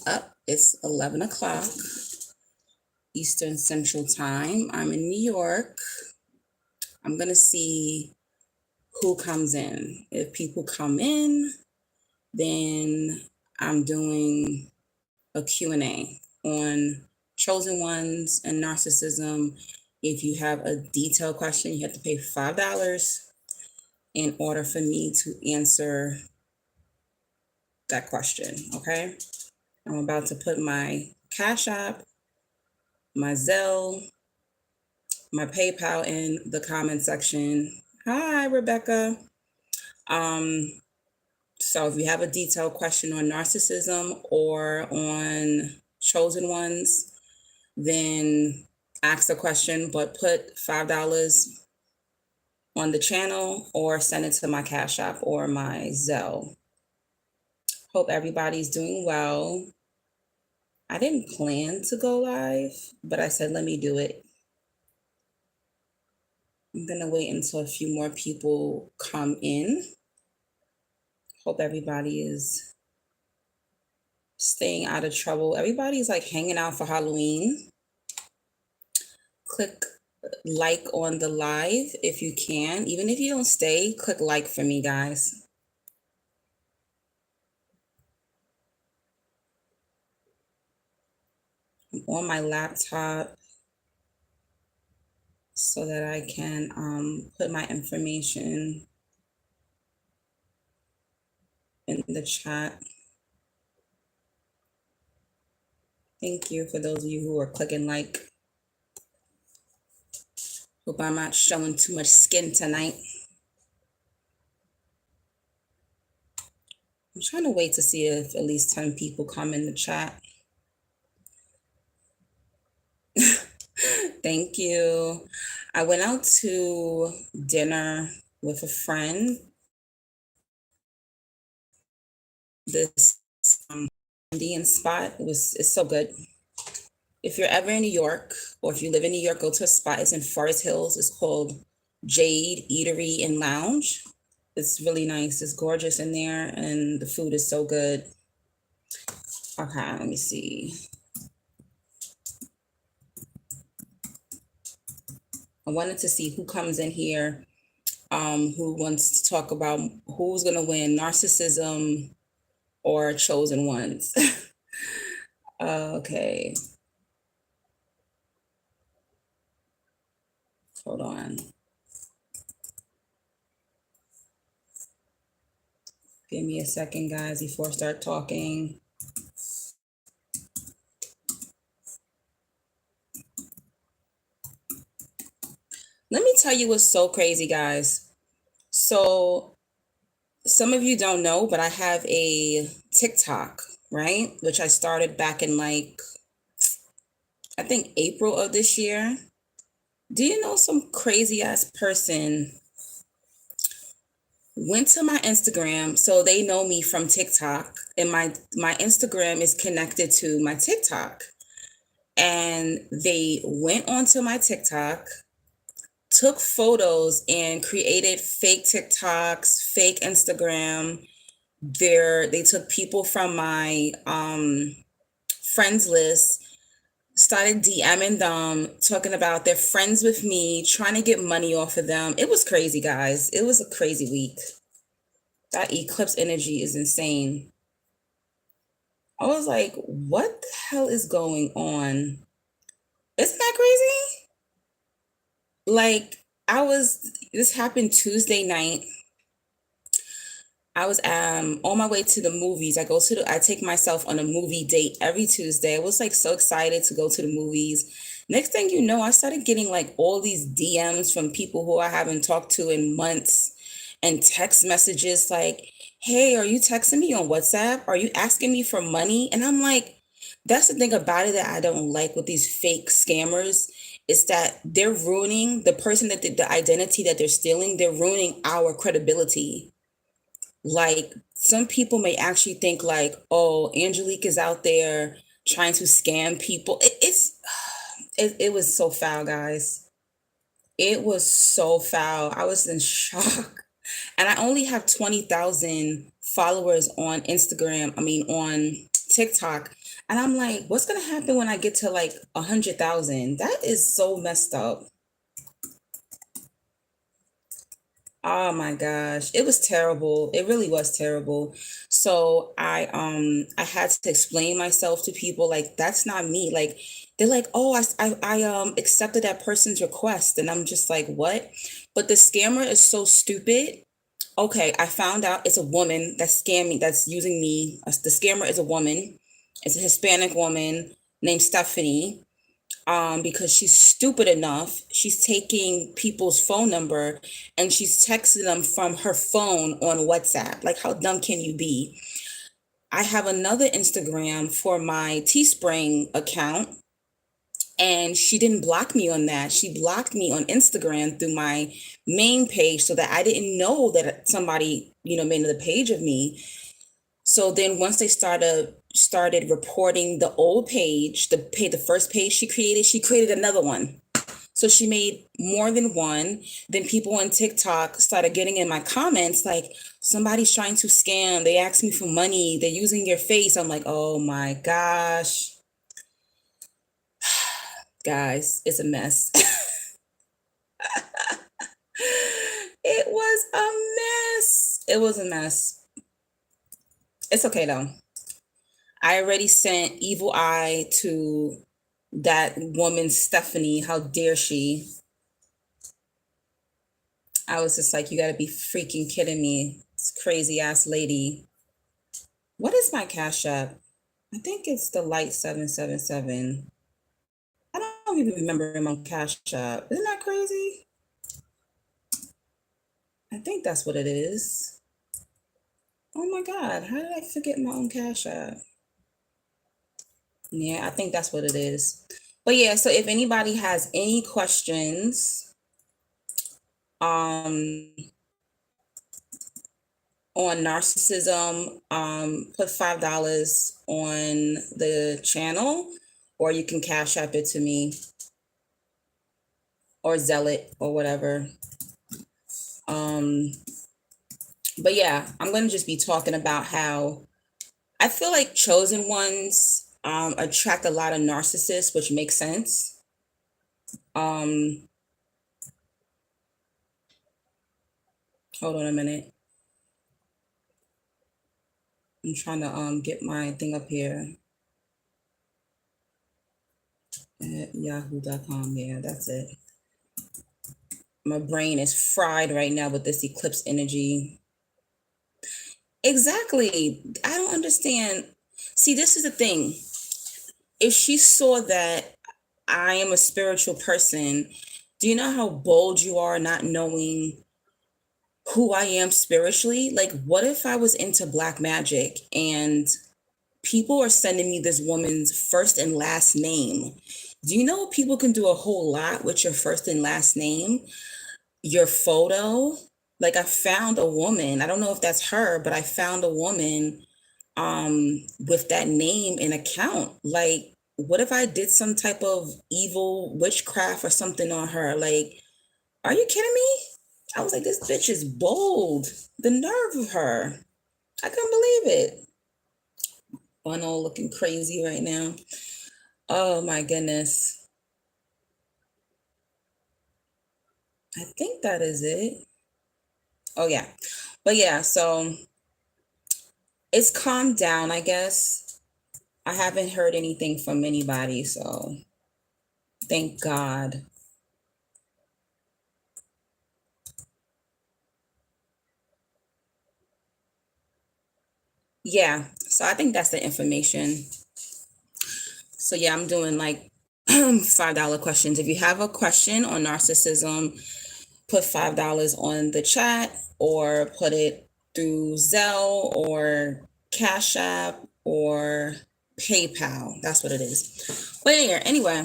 up. It's 11 o'clock Eastern Central Time. I'm in New York. I'm going to see who comes in. If people come in, then I'm doing a Q&A on chosen ones and narcissism. If you have a detailed question, you have to pay $5 in order for me to answer that question, okay? I'm about to put my Cash App, my Zelle, my PayPal in the comment section. Hi, Rebecca. Um, so if you have a detailed question on narcissism or on chosen ones, then ask the question, but put $5 on the channel or send it to my Cash App or my Zelle. Hope everybody's doing well. I didn't plan to go live, but I said, let me do it. I'm gonna wait until a few more people come in. Hope everybody is staying out of trouble. Everybody's like hanging out for Halloween. Click like on the live if you can. Even if you don't stay, click like for me, guys. I'm on my laptop so that I can put my information in the chat. Thank you for those of you who are clicking like. Hope I'm not showing too much skin tonight. I'm trying to wait to see if at least 10 people come in the chat. Thank you. I went out to dinner with a friend. This Indian spot. It's so good. If you're ever in New York, or if you live in New York, go to a spot. It's in Forest Hills. It's called Jade Eatery and Lounge. It's really nice. It's gorgeous in there, and the food is so good. Okay, let me see. I wanted to see who comes in here, who wants to talk about who's gonna win, narcissism or chosen ones. Okay. Hold on. Give me a second, guys, before I start talking. Let me tell you what's so crazy, guys. So some of you don't know, but I have a TikTok, right? Which I started back in I think April of this year. Do you know some crazy ass person went to my Instagram? So they know me from TikTok, and my Instagram is connected to my TikTok. And they went onto my TikTok, took photos and created fake TikToks, fake Instagram. They took people from my friends list, started DMing them, talking about they're friends with me, trying to get money off of them. It was crazy, guys. It was a crazy week. That eclipse energy is insane. I was like, what the hell is going on? Isn't that crazy? Like, this happened Tuesday night. I was on my way to the movies. I take myself on a movie date every Tuesday. I was like so excited to go to the movies. Next thing you know, I started getting like all these DMs from people who I haven't talked to in months, and text messages like, "Hey, are you texting me on WhatsApp? Are you asking me for money?" And I'm like, that's the thing about it that I don't like with these fake scammers, is that they're ruining the person that the identity that they're stealing. They're ruining our credibility. Like, some people may actually think like, oh, Angelique is out there trying to scam people. It was so foul, guys. It was so foul. I was in shock. And I only have 20,000 followers on Instagram. I mean, on TikTok. And I'm like, what's gonna happen when I get to like 100,000? That is so messed up. Oh my gosh, it was terrible. It really was terrible. So I had to explain myself to people like that's not me. Like they're like, "Oh, I accepted that person's request." And I'm just like, "What?" But the scammer is so stupid. Okay, I found out it's a woman that's scamming, that's using me. The scammer is a woman. It's a Hispanic woman named Stephanie, because she's stupid enough. She's taking people's phone number and she's texting them from her phone on WhatsApp. Like, how dumb can you be? I have another Instagram for my Teespring account, and she didn't block me on that. She blocked me on Instagram through my main page so that I didn't know that somebody, made another page of me. So then once they started reporting the old page, the first page she created another one. So she made more than one. Then people on TikTok started getting in my comments like, somebody's trying to scam. They asked me for money. They're using your face. I'm like, oh my gosh. Guys, it's a mess. It was a mess. It was a mess. It's okay though. I already sent evil eye to that woman, Stephanie. How dare she? I was just like, you gotta be freaking kidding me. This crazy ass lady. What is my Cash App? I think it's the light 777. I don't even remember my Cash App. Isn't that crazy? I think that's what it is. Oh my God, how did I forget my own Cash App? Yeah, I think that's what it is. But yeah, so if anybody has any questions um on narcissism, put $5 on the channel, or you can Cash App it to me, or Zealot or whatever. Um, but yeah, I'm gonna just be talking about how I feel like chosen ones attract a lot of narcissists, which makes sense. Um, Hold on a minute. I'm trying to get my thing up here at yahoo.com. Yeah, that's it. My brain is fried right now with this eclipse energy. Exactly. I don't understand. See, this is the thing. If she saw that I am a spiritual person, do you know how bold you are not knowing who I am spiritually? Like, what if I was into black magic and people are sending me this woman's first and last name? Do you know people can do a whole lot with your first and last name? Your photo. Like, I found a woman. I don't know if that's her, but I found a woman with that name and account. Like, what if I did some type of evil witchcraft or something on her? Like, are you kidding me? I was like, this bitch is bold. The nerve of her. I couldn't believe it. Funnel looking crazy right now. Oh my goodness. I think that is it. Oh yeah. But yeah, so it's calmed down, I guess. I haven't heard anything from anybody, so thank God. Yeah, so I think that's the information. So yeah, I'm doing like $5 questions. If you have a question on narcissism, put $5 on the chat, or put it through Zelle or Cash App or PayPal. That's what it is. But yeah, anyway,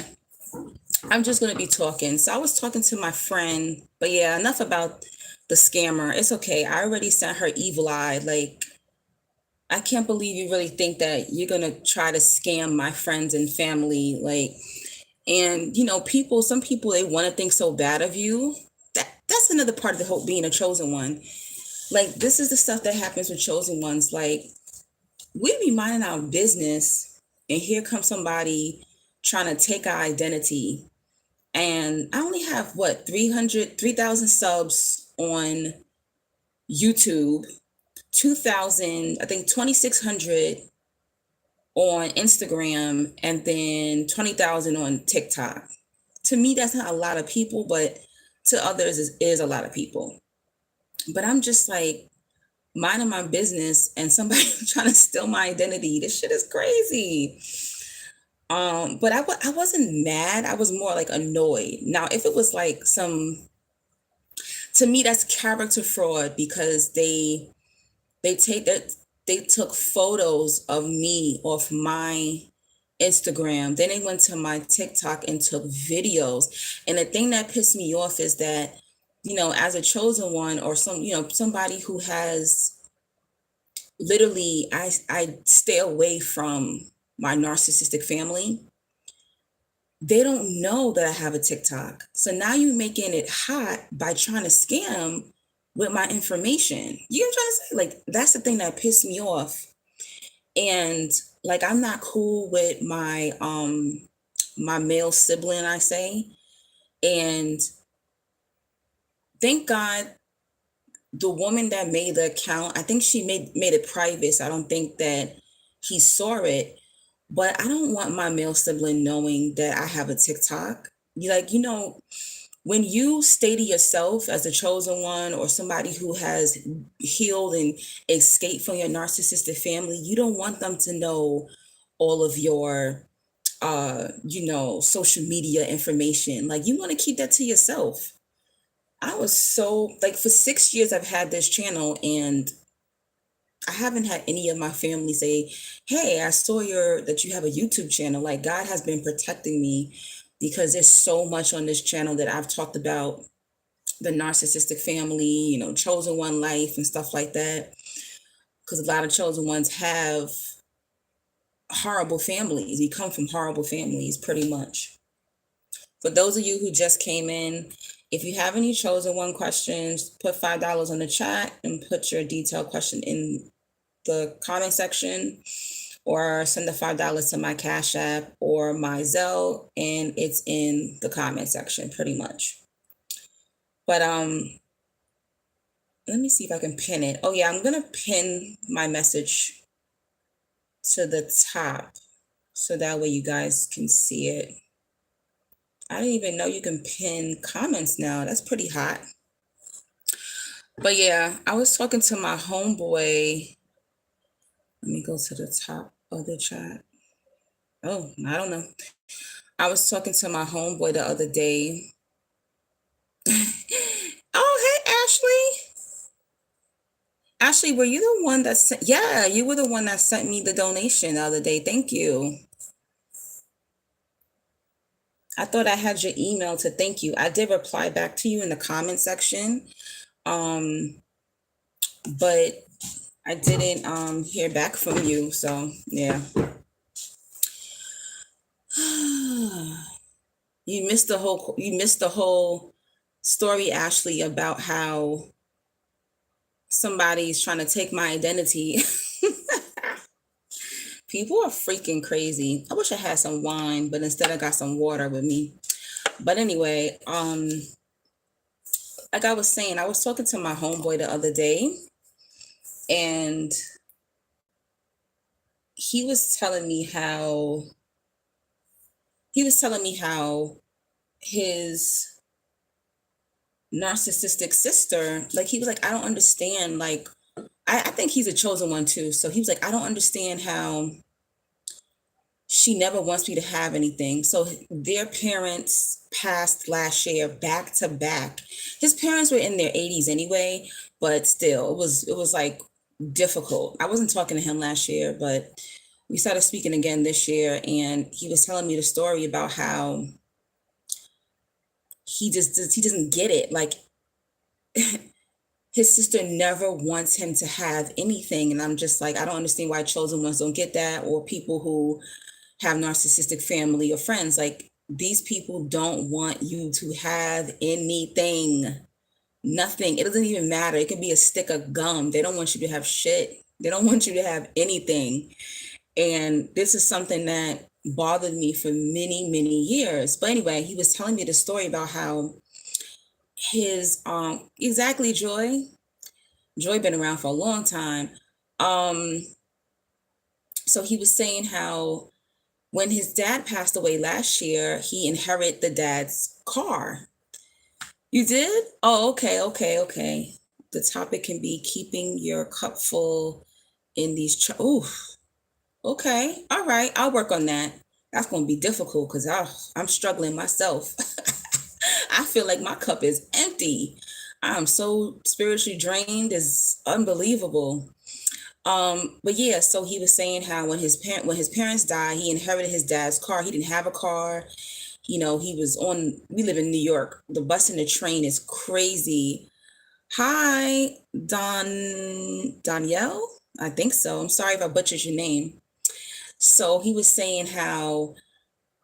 I'm just gonna be talking. So I was talking to my friend, but yeah, enough about the scammer. It's okay. I already sent her evil eye. Like, I can't believe you really think that you're gonna try to scam my friends and family. Like, and people, some people, they want to think so bad of you. That's another part of the whole being a chosen one. Like, this is the stuff that happens with chosen ones. Like, we be minding our business, And here comes somebody trying to take our identity. And I only have what, 3,000 subs on YouTube, 2,000, I think 2,600 on Instagram, and then 20,000 on TikTok. To me, that's not a lot of people, but to others is a lot of people. But I'm just like minding my business and somebody trying to steal my identity. This shit is crazy. But I wasn't mad. I was more like annoyed. Now, if it was like to me, that's character fraud because they take that they took photos of me off my Instagram. Then they went to my TikTok and took videos. And the thing that pissed me off is that, as a chosen one or somebody who has literally, I stay away from my narcissistic family. They don't know that I have a TikTok. So now you're making it hot by trying to scam with my information. You know what I'm trying to say? Like, that's the thing that pissed me off. And like, I'm not cool with my male sibling, I say. And thank God the woman that made the account, I think she made it private. So I don't think that he saw it. But I don't want my male sibling knowing that I have a TikTok. When you stay to yourself as a chosen one or somebody who has healed and escaped from your narcissistic family, you don't want them to know all of your social media information. Like, you want to keep that to yourself. I was so like, for 6 years I've had this channel, and I haven't had any of my family say, "Hey, I saw that you have a YouTube channel." Like, God has been protecting me because there's so much on this channel that I've talked about the narcissistic family, chosen one life and stuff like that. Because a lot of chosen ones have horrible families. We come from horrible families, pretty much. For those of you who just came in, if you have any chosen one questions, put $5 on the chat and put your detailed question in the comment section, or send the $5 to my Cash App or my Zelle, and it's in the comment section pretty much. But let me see if I can pin it. Oh yeah, I'm gonna pin my message to the top so that way you guys can see it. I didn't even know you can pin comments now. That's pretty hot. But yeah, I was talking to my homeboy. Let me go to the top of the chat. Oh, I don't know. I was talking to my homeboy the other day. Oh, hey, Ashley. Ashley, were you the one that sent? Yeah, you were the one that sent me the donation the other day. Thank you. I thought I had your email to thank you. I did reply back to you in the comment section. But I didn't hear back from you. So yeah. You missed the whole story, Ashley, about how somebody's trying to take my identity. People are freaking crazy. I wish I had some wine, but instead I got some water with me. But anyway, like I was saying, I was talking to my homeboy the other day, and he was telling me how his narcissistic sister, like, he was like, I don't understand, like, I think he's a chosen one too. So he was like, I don't understand how she never wants me to have anything. So their parents passed last year back to back. His parents were in their 80s anyway, but still, it was like difficult. I wasn't talking to him last year, but we started speaking again this year, and he was telling me the story about how he doesn't get it. Like, his sister never wants him to have anything. And I'm just like, I don't understand why chosen ones don't get that, or people who have narcissistic family or friends. Like, these people don't want you to have anything, nothing. It doesn't even matter. It could be a stick of gum. They don't want you to have shit. They don't want you to have anything. And this is something that bothered me for many, many years. But anyway, he was telling me the story about how his exactly Joy been around for a long time. Um so he was saying how when his dad passed away last year, he inherited the dad's car. You did? Oh, okay, okay, okay. The topic can be keeping your cup full in these. Oh, okay. All right. I'll work on that. That's going to be difficult because I'm struggling myself. I feel like my cup is empty. I'm so spiritually drained. It's unbelievable. But yeah, so he was saying how when his parents died, he inherited his dad's car. He didn't have a car. You know, we live in New York. The bus and the train is crazy. Hi, Danielle? I think so. I'm sorry if I butchered your name. So he was saying how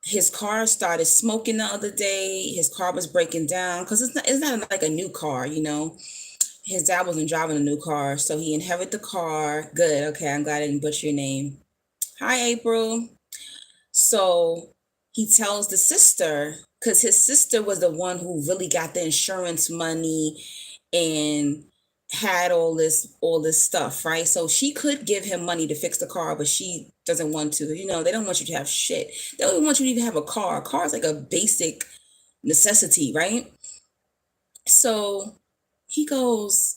his car started smoking the other day. His car was breaking down because it's not like a new car, you know. His dad wasn't driving a new car, so he inherited the car. Good. Okay, I'm glad I didn't butcher your name. Hi, April. So he tells the sister, because his sister was the one who really got the insurance money and had all this stuff, right? So she could give him money to fix the car, but she doesn't want to. You know, they don't want you to have shit. They don't even want you to even have a car. A car is like a basic necessity, right? So he goes,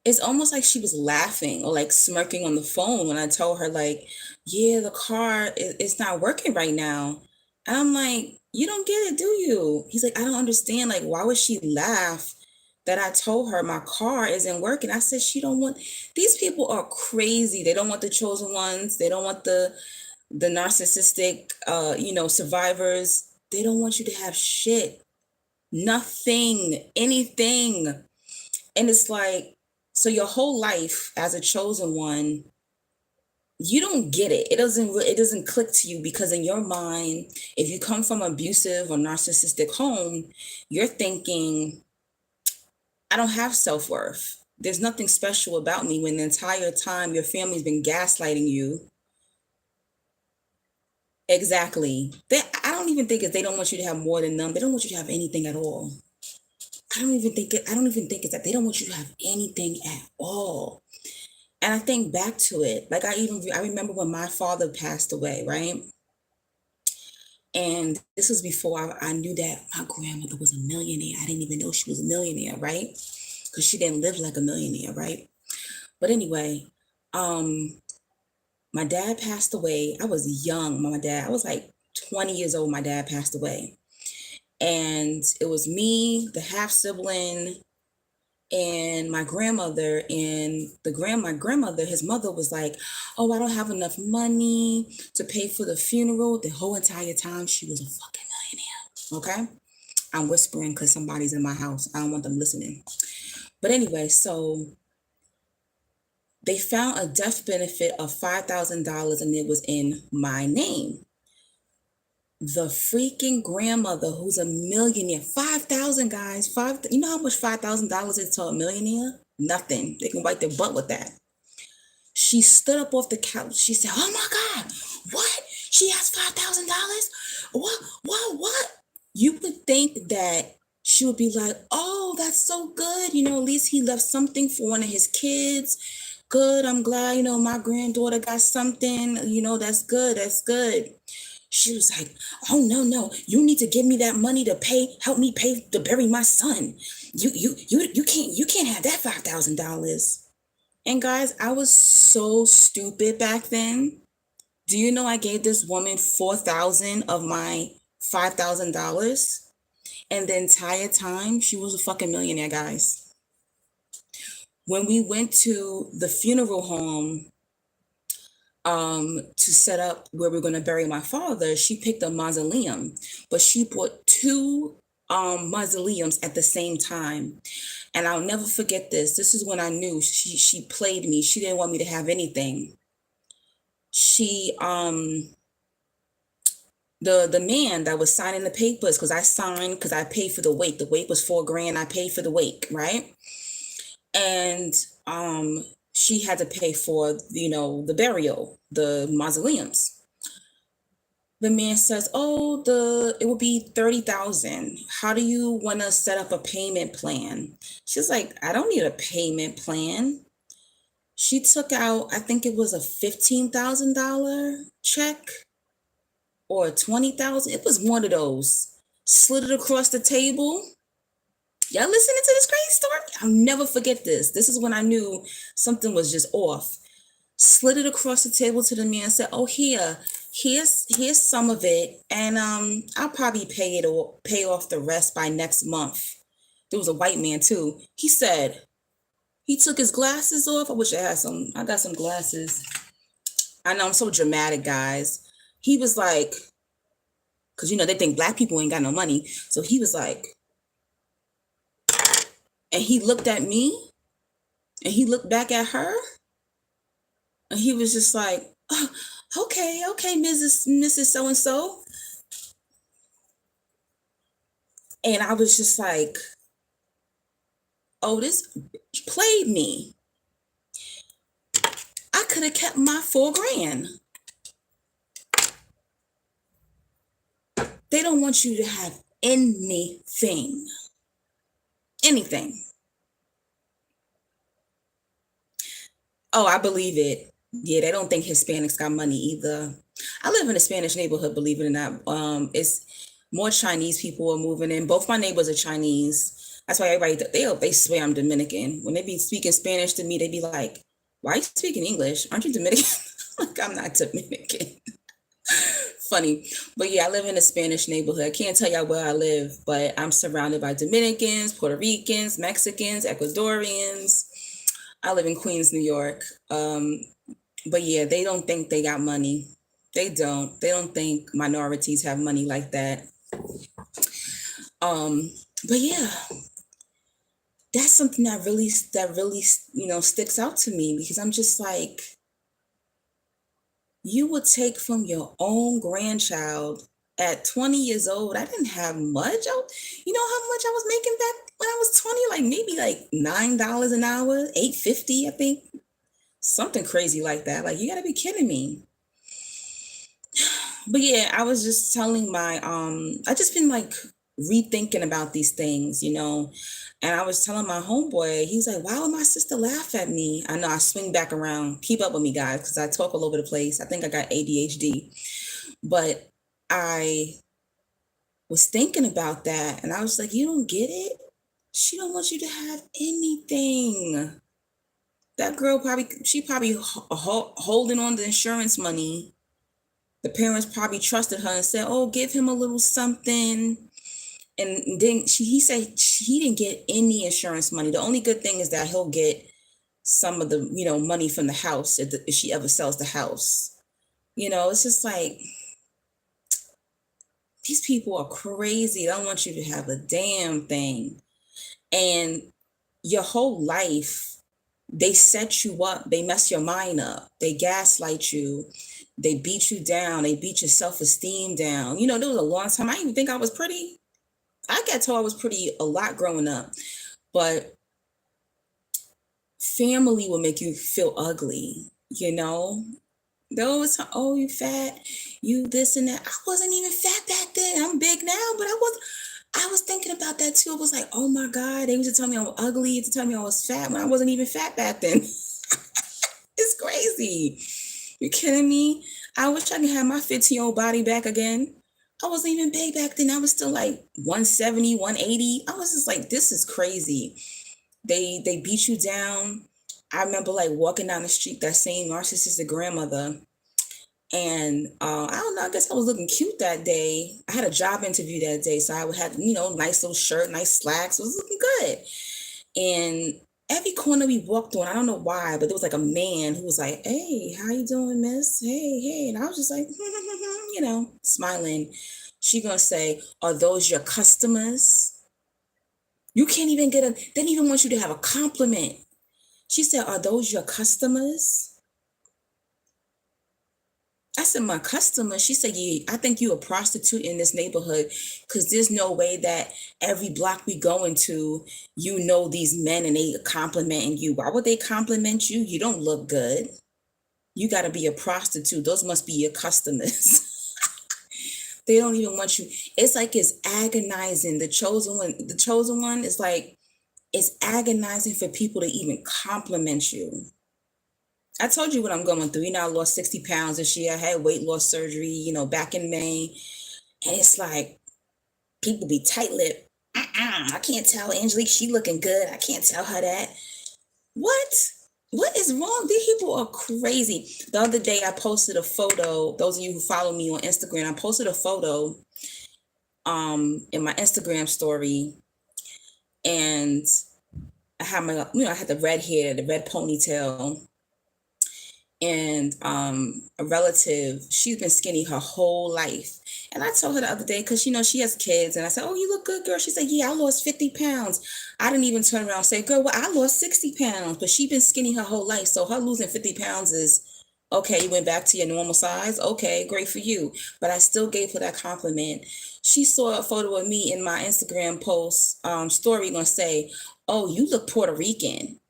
it's almost like she was laughing or like smirking on the phone when I told her, like, yeah, the car it's not working right now. And I'm like, you don't get it, do you? He's like, I don't understand. Like, why would she laugh that I told her my car isn't working? I said, she don't want, these people are crazy. They don't want the chosen ones. They don't want the narcissistic survivors. They don't want you to have shit. Nothing, anything. And it's like, so your whole life as a chosen one, you don't get it. It doesn't click to you because in your mind, if you come from abusive or narcissistic home, you're thinking, I don't have self-worth. There's nothing special about me when the entire time your family's been gaslighting you. Exactly. I don't even think they don't want you to have more than them. They don't want you to have anything at all. I don't even think it's that they don't want you to have anything at all. And I think back to it, like I remember when my father passed away, right? And this was before I knew that my grandmother was a millionaire. I didn't even know she was a millionaire, right? Because she didn't live like a millionaire, right? But anyway, um, my dad passed away. I was young. I was like 20 years old. My dad passed away. And it was me, the half sibling, and my grandmother and my grandmother, his mother was like, oh, I don't have enough money to pay for the funeral. The whole entire time she was a fucking millionaire. Okay. I'm whispering because somebody's in my house. I don't want them listening. But anyway, so they found a death benefit of $5,000 and it was in my name. The freaking grandmother who's a millionaire, 5,000 guys, you know how much $5,000 is to a millionaire? Nothing. They can wipe their butt with that. She stood up off the couch. She said, oh my God, what? She has $5,000? What? You would think that she would be like, oh, that's so good. You know, at least he left something for one of his kids. Good. I'm glad, my granddaughter got something. That's good. That's good. She was like, oh no, you need to give me that money to help me pay to bury my son. You can't have that $5,000. And guys, I was so stupid back then. Do you know I gave this woman 4,000 of my $5,000? And the entire time she was a fucking millionaire, guys. When we went to the funeral home to set up where we're going to bury my father, she picked a mausoleum, but she bought two mausoleums at the same time. And I'll never forget this. This is when I knew she played me. She didn't want me to have anything. She the man that was signing the papers, because I paid for the wake. The wake was $4,000. I paid for the wake, right? And she had to pay for, the burial, the mausoleums. The man says, "Oh, it will be 30,000. How do you want to set up a payment plan?" She's like, "I don't need a payment plan." She took out, I think it was a $15,000 check or 20,000. It was one of those. Slid it across the table. Y'all listening to this crazy story? I'll never forget this. This is when I knew something was just off. Slid it across the table to the man and said, "Oh, here's some of it, and I'll probably pay it or pay off the rest by next month." There was a white man too. He took his glasses off. I wish I had some. I got some glasses. I know I'm so dramatic, guys. He was like, because they think black people ain't got no money. So he was like, and he looked at me, and he looked back at her, and he was just like, "Oh, okay, Mrs. So and so." And I was just like, "Oh, this bitch played me. I could have kept my $4,000. They don't want you to have anything. Anything." Oh, I believe it. Yeah, they don't think Hispanics got money either. I live in a Spanish neighborhood, believe it or not. It's more Chinese people are moving in. Both my neighbors are Chinese. That's why everybody they swear I'm Dominican. When they be speaking Spanish to me, they be like, "Why are you speaking English? Aren't you Dominican?" Like, I'm not Dominican. Funny. But yeah, I live in a Spanish neighborhood. I can't tell y'all where I live, but I'm surrounded by Dominicans, Puerto Ricans, Mexicans, Ecuadorians. I live in Queens, New York. But yeah, they don't think they got money. They don't. They don't think minorities have money like that. Um, but yeah, that's something that really sticks out to me, because I'm just like, you would take from your own grandchild at 20 years old. I didn't have much. You know how much I was making back when I was 20? Like maybe like $9 an hour, $8.50, I think. Something crazy like that. Like, you gotta be kidding me. But yeah, I was just telling I just been like rethinking about these things. And I was telling my homeboy, he's like, "Why would my sister laugh at me?" I know I swing back around. Keep up with me, guys, because I talk all over the place. I think I got ADHD. But I was thinking about that, and I was like, "You don't get it? She don't want you to have anything." That girl she probably holding on the insurance money. The parents probably trusted her and said, "Oh, give him a little something." And then he said he didn't get any insurance money. The only good thing is that he'll get some of the money from the house if she ever sells the house. It's just like, these people are crazy. They don't want you to have a damn thing. And your whole life, they set you up, they mess your mind up, they gaslight you, they beat you down, they beat your self-esteem down. There was a long time I didn't even think I was pretty. I got told I was pretty a lot growing up, but family will make you feel ugly. They always say, "Oh, you fat, you this and that." I wasn't even fat back then. I'm big now, but I was thinking about that too. I was like, "Oh my God," they used to tell me I was ugly, to tell me I was fat when I wasn't even fat back then. It's crazy. You kidding me? I wish I could have my 15-year-old body back again. I wasn't even big back then. I was still like 170, 180. I was just like, this is crazy. They beat you down. I remember like walking down the street, that same narcissistic grandmother. And I don't know, I guess I was looking cute that day. I had a job interview that day, so I had, nice little shirt, nice slacks. It was looking good. And every corner we walked on, I don't know why, but there was like a man who was like, "Hey, how you doing, miss? Hey." And I was just like, smiling. She gonna say, "Are those your customers?" You can't even they didn't even want you to have a compliment. She said, "Are those your customers?" I said, my customer, she said, yeah, I think you a prostitute in this neighborhood because there's no way that every block we go into, these men and they complimenting you. Why would they compliment you? You don't look good. You got to be a prostitute. Those must be your customers. They don't even want you. It's like it's agonizing. The chosen one is like, it's agonizing for people to even compliment you. I told you what I'm going through. I lost 60 pounds this year. I had weight loss surgery, back in May. And it's like people be tight-lipped. I can't tell Angelique she looking good. I can't tell her that. What? What is wrong? These people are crazy. The other day I posted a photo. Those of you who follow me on Instagram, I posted a photo in my Instagram story, and I had I had the red hair, the red ponytail. And a relative, she's been skinny her whole life. And I told her the other day, because she has kids, and I said, oh, you look good, girl. She said, yeah, I lost 50 pounds. I didn't even turn around and say, girl, well, I lost 60 pounds, but she's been skinny her whole life. So her losing 50 pounds is, okay, you went back to your normal size. Okay, great for you. But I still gave her that compliment. She saw a photo of me in my Instagram post story, gonna say, oh, you look Puerto Rican.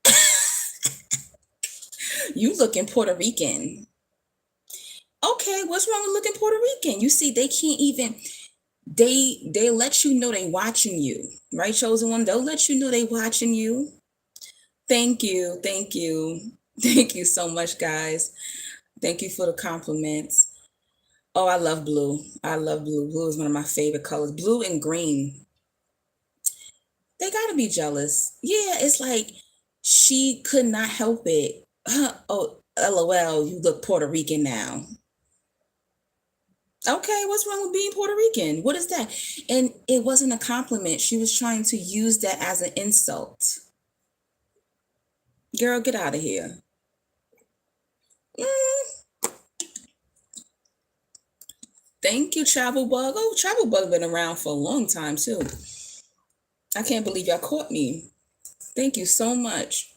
You looking Puerto Rican. Okay, what's wrong with looking Puerto Rican? You see, they can't even, they let you know they watching you, right, chosen one? They'll let you know they watching you. Thank you, thank you, thank you so much, guys. Thank you for the compliments. Oh, I love blue. I love blue. Blue is one of my favorite colors. Blue and green. They gotta be jealous. Yeah, it's like she could not help it. Oh, LOL, you look Puerto Rican now. Okay, what's wrong with being Puerto Rican? What is that? And it wasn't a compliment. She was trying to use that as an insult. Girl, get out of here. Mm, thank you, Travel Bug. Oh, Travel Bug been around for a long time too. I can't believe y'all caught me. Thank you so much.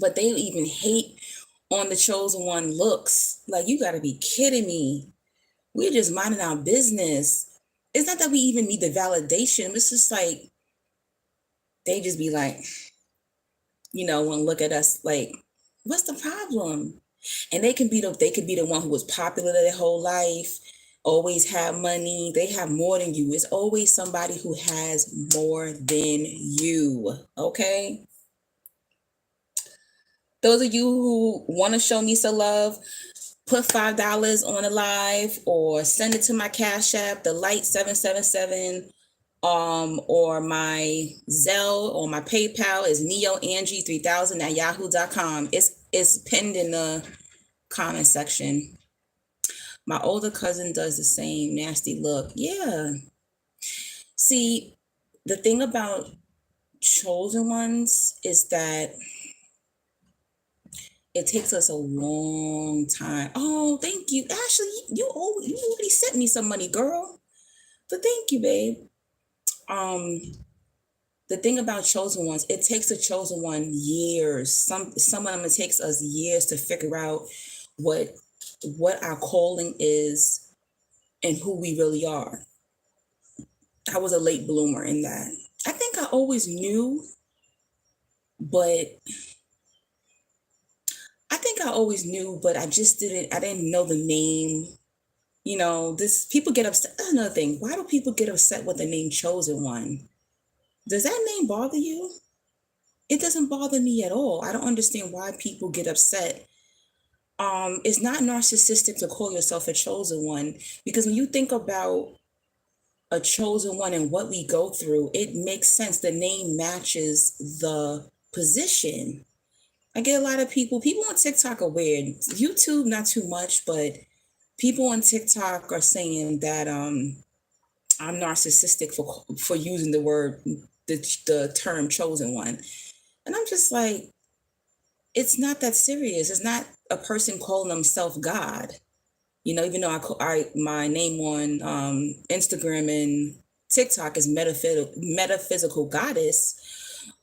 But they even hate on the chosen one looks. Like, you gotta be kidding me. We're just minding our business. It's not that we even need the validation. It's just like they just be like, want to look at us like, what's the problem? And they could be the one who was popular their whole life, always have money. They have more than you. It's always somebody who has more than you. Okay. Those of you who want to show me some love, put $5 on a live or send it to my Cash App, the light 777, or my Zelle or my PayPal is neoangie3000 at yahoo.com. It's pinned in the comment section. My older cousin does the same nasty look. Yeah. See, the thing about chosen ones is that it takes us a long time. Oh, thank you. Ashley, you already sent me some money, girl. But thank you, babe. The thing about chosen ones, it takes a chosen one years. Some of them, it takes us years to figure out what our calling is and who we really are. I was a late bloomer in that. I think I always knew, but I just didn't know the name. This people get upset. That's another thing. Why do people get upset with the name chosen one? Does that name bother you? It doesn't bother me at all. I don't understand why people get upset. It's not narcissistic to call yourself a chosen one, because when you think about a chosen one and what we go through, it makes sense. The name matches the position. I get a lot of people on TikTok are weird. YouTube, not too much, but people on TikTok are saying that I'm narcissistic for using the term chosen one. And I'm just like, it's not that serious. It's not a person calling themselves God. Even though my name on Instagram and TikTok is metaphysical goddess.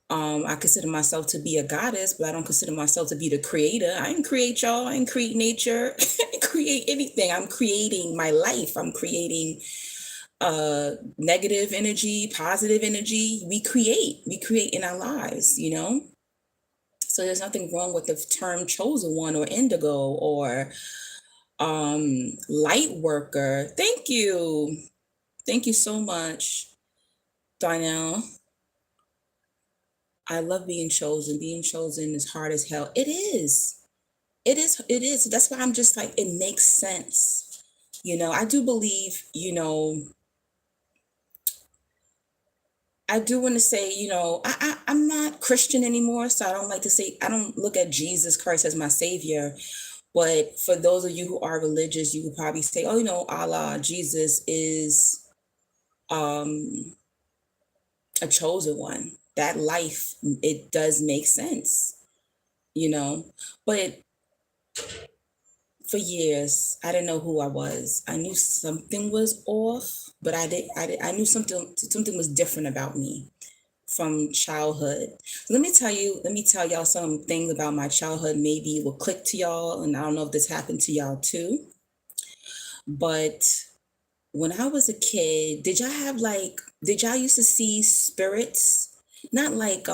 I consider myself to be a goddess, but I don't consider myself to be the creator. I didn't create y'all. I didn't create nature. I didn't create anything. I'm creating my life. I'm creating negative energy, positive energy. We create in our lives, you know? So there's nothing wrong with the term chosen one or indigo or light worker. Thank you. Thank you so much, Darnell. I love being chosen. Being chosen is hard as hell. It is. It is. That's why I'm just like, it makes sense. You know, I do believe, you know, I do want to say, you know, I'm not Christian anymore, so I don't like to say, I don't look at Jesus Christ as my savior. But for those of you who are religious, you would probably say, oh, you know, Allah, Jesus is um a chosen one. That life, it does make sense, you know. But for years, I didn't know who I was. I knew something was off, but I knew something was different about me from childhood. Let me tell y'all some things about my childhood. Maybe it will click to y'all, and I don't know if this happened to y'all too. But when I was a kid, did y'all used to see spirits? Not like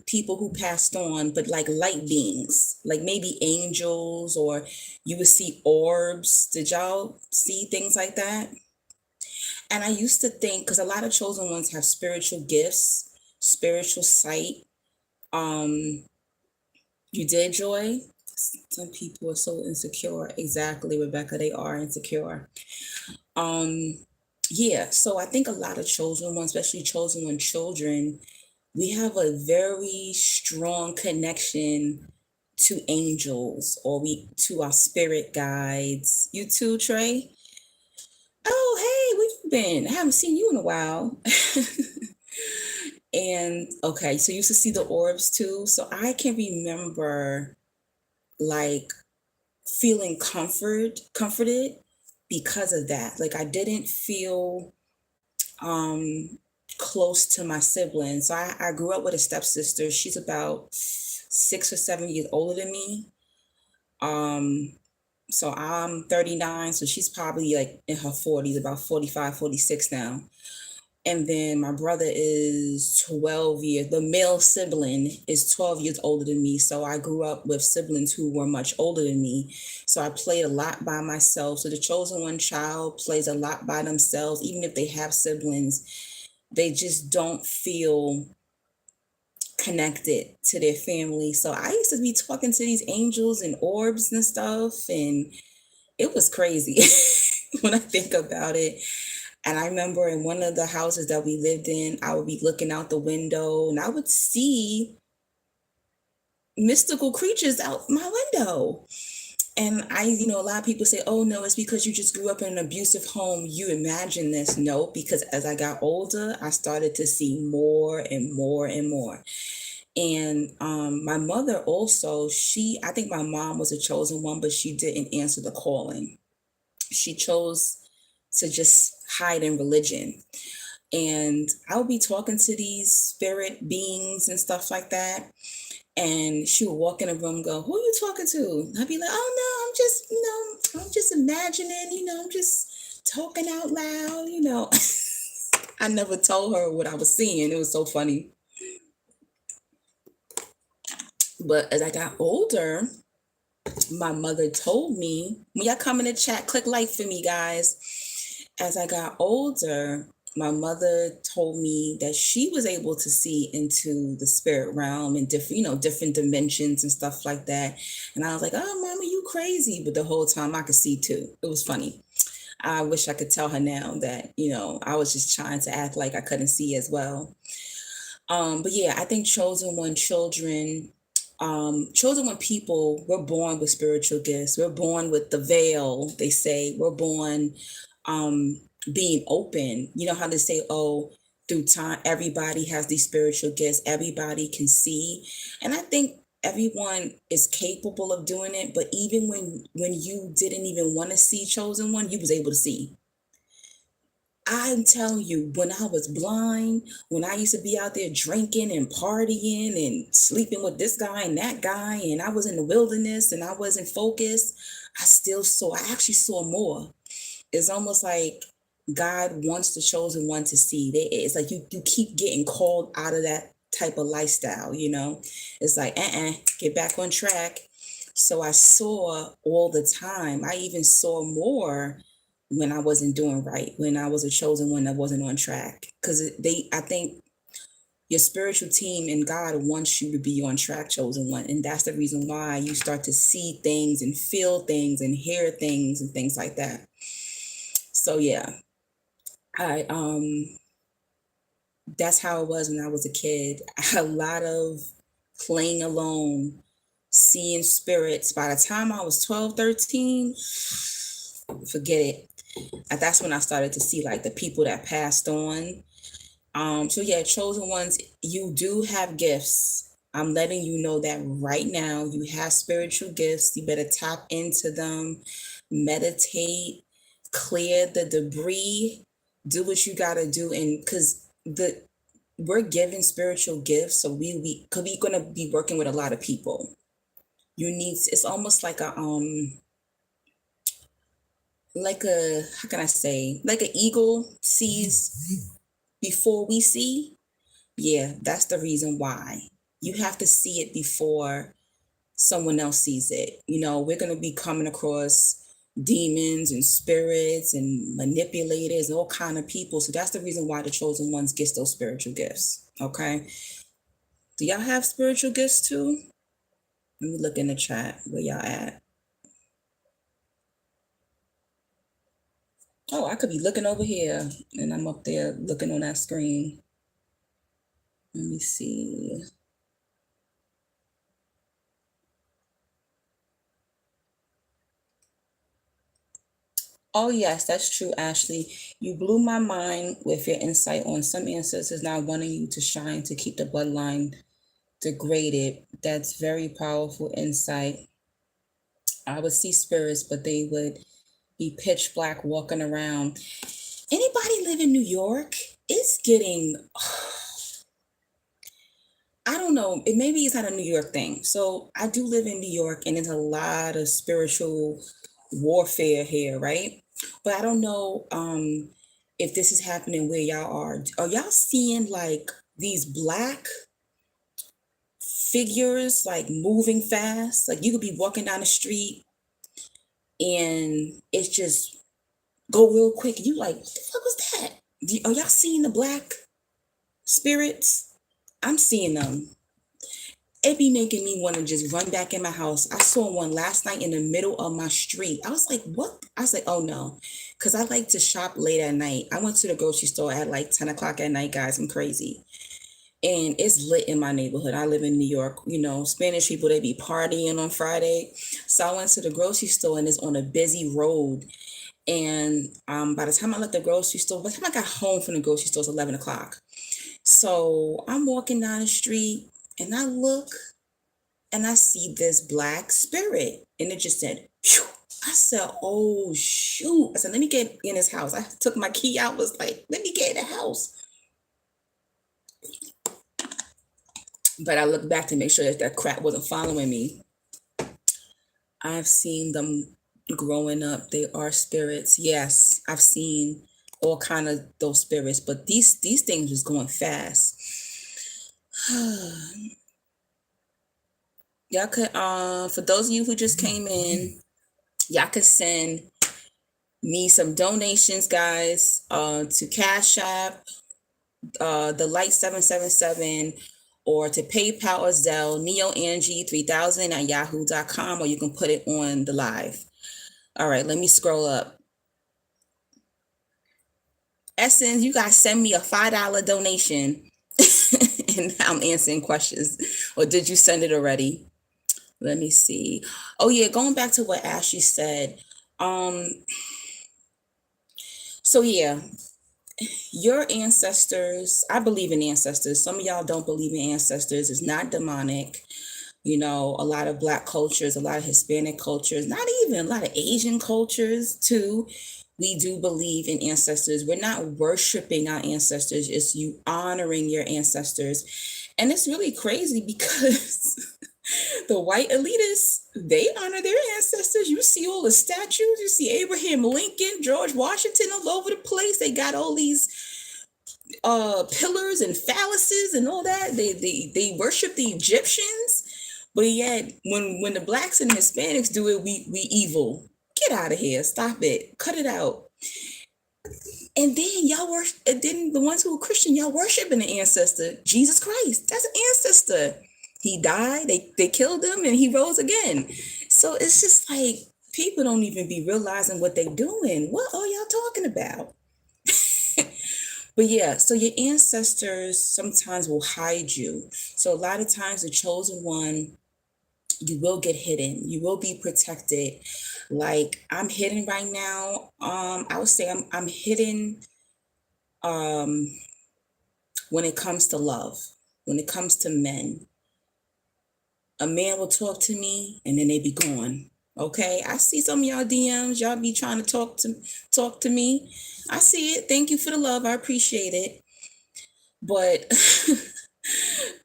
people who passed on, but like light beings, like maybe angels, or you would see orbs. Did y'all see things like that? And I used to think, because a lot of chosen ones have spiritual gifts, spiritual sight. Um, you did, Joy? Some people are so insecure. Exactly, Rebecca, they are insecure. Um, yeah, so I think a lot of chosen ones, especially chosen one children, we have a very strong connection to angels, or we to our spirit guides. You too, Trey? Oh, hey, where you been? I haven't seen you in a while. And okay, so you used to see the orbs too. So I can remember like feeling comforted because of that. Like I didn't feel um close to my siblings. So I grew up with a stepsister. She's about 6 or 7 years older than me. Um, so I'm 39, so she's probably like in her 40s, about 45, 46 now. And then my brother is 12 years, the male sibling is 12 years older than me. So I grew up with siblings who were much older than me. So I played a lot by myself. So the chosen one child plays a lot by themselves, even if they have siblings, they just don't feel connected to their family. So I used to be talking to these angels and orbs and stuff, and it was crazy when I think about it. And I remember in one of the houses that we lived in, I would be looking out the window and I would see mystical creatures out my window. And you know, a lot of people say, oh no, it's because you just grew up in an abusive home. You imagine this. No, because as I got older, I started to see more and more and more. And my mother also, I think my mom was a chosen one, but she didn't answer the calling. She chose to just hide in religion. And I would be talking to these spirit beings and stuff like that. And she would walk in a room and go, who are you talking to? I'd be like, oh no, I'm just imagining, I'm just talking out loud. I never told her what I was seeing. It was so funny. But as I got older, my mother told me, when y'all come in the chat, click like for me, guys. As I got older, my mother told me that she was able to see into the spirit realm and different dimensions and stuff like that. And I was like, oh, mama, you crazy. But the whole time I could see too. It was funny. I wish I could tell her now that, I was just trying to act like I couldn't see as well. But yeah, I think chosen one people, we're born with spiritual gifts. We're born with the veil, they say. We're born um, being open. You know how they say, oh, through time, everybody has these spiritual gifts, everybody can see. And I think everyone is capable of doing it, but even when you didn't even want to see chosen one, you was able to see. I'm telling you, when I was blind, when I used to be out there drinking and partying and sleeping with this guy and that guy, and I was in the wilderness and I wasn't focused, I actually saw more. It's almost like God wants the chosen one to see. It's like you keep getting called out of that type of lifestyle, you know? It's like, get back on track. So I saw all the time. I even saw more when I wasn't doing right, when I was a chosen one that wasn't on track. Because I think your spiritual team and God wants you to be on track, chosen one. And that's the reason why you start to see things and feel things and hear things and things like that. So yeah, I that's how it was when I was a kid. A lot of playing alone, seeing spirits. By the time I was 12, 13, forget it. And that's when I started to see like the people that passed on. So yeah, chosen ones, you do have gifts. I'm letting you know that right now. You have spiritual gifts. You better tap into them, meditate, clear the debris, do what you gotta do. And because we're given spiritual gifts, so we could be gonna be working with a lot of people. It's almost like a how can I say, like an eagle sees before we see. Yeah, that's the reason why. You have to see it before someone else sees it. You know, we're going to be coming across demons and spirits and manipulators, all kind of people. So that's the reason why the chosen ones get those spiritual gifts. Okay. Do y'all have spiritual gifts too? Let me look in the chat where y'all at. Oh, I could be looking over here and I'm up there looking on that screen. Let me see. Oh, yes, that's true, Ashley. You blew my mind with your insight on some ancestors not wanting you to shine to keep the bloodline degraded. That's very powerful insight. I would see spirits, but they would be pitch black walking around. Anybody live in New York? It's getting, I don't know, maybe it's not a New York thing. So I do live in New York and there's a lot of spiritual warfare here, right? But I don't know if this is happening where y'all are. Are y'all seeing like these black figures like moving fast? Like you could be walking down the street and it's just go real quick. And you like, what the fuck was that? Are y'all seeing the black spirits? I'm seeing them. It be making me want to just run back in my house. I saw one last night in the middle of my street. I was like, what? I was like, oh no. Because I like to shop late at night. I went to the grocery store at like 10 o'clock at night, guys. I'm crazy. And it's lit in my neighborhood. I live in New York. You know, Spanish people, they be partying on Friday. So I went to the grocery store and it's on a busy road. And by the time I left the grocery store, by the time I got home from the grocery store, it's 11 o'clock. So I'm walking down the street and I look and I see this black spirit. And it just said, phew. I said, oh, shoot. I said, let me get in this house. I took my key out, was like, let me get in the house. But I looked back to make sure that crap wasn't following me. I've seen them growing up. They are spirits. Yes, I've seen all kind of those spirits, but these things was going fast. Y'all could for those of you who just came in, y'all could send me some donations, guys, to Cash App, the Light 777, or to PayPal or Zelle, NeoAngie3000 at yahoo.com, or you can put it on the live. All right, let me scroll up. Essence, you guys send me a $5 donation and I'm answering questions. Or did you send it already? Let me see. Oh yeah, going back to what Ashley said. So yeah, your ancestors, I believe in ancestors. Some of y'all don't believe in ancestors. It's not demonic. You know, a lot of Black cultures, a lot of Hispanic cultures, not even a lot of Asian cultures too. We do believe in ancestors. We're not worshiping our ancestors. It's you honoring your ancestors. And it's really crazy because The white elitists, they honor their ancestors. You see all the statues. You see Abraham Lincoln, George Washington all over the place. They got all these pillars and phalluses and all that. They worship the Egyptians. But yet, when the blacks and Hispanics do it, we evil. Get out of here. Stop it. Cut it out. And then y'all worship. And then the ones who are Christian, y'all worshiping the ancestor, Jesus Christ. That's an ancestor. He died. They killed him, and he rose again. So it's just like people don't even be realizing what they're doing. What are y'all talking about? But yeah, so your ancestors sometimes will hide you. So a lot of times, the chosen one, you will get hidden. You will be protected. Like I'm hidden right now. I would say I'm hidden um when it comes to love, when it comes to men. A man will talk to me and then they be gone. Okay. I see some of y'all DMs. Y'all be trying to talk to me. I see it. Thank you for the love. I appreciate it. But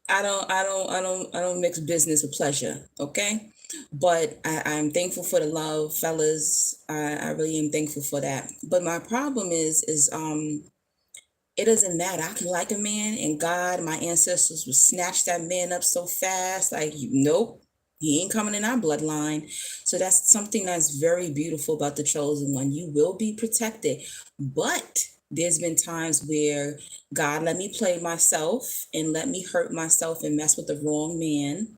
I don't mix business with pleasure. Okay. But I'm thankful for the love, fellas. I really am thankful for that. But my problem is it doesn't matter. I can like a man, and God, my ancestors would snatch that man up so fast. Like, nope, he ain't coming in our bloodline. So that's something that's very beautiful about the chosen one. You will be protected. But there's been times where God let me play myself and let me hurt myself and mess with the wrong man.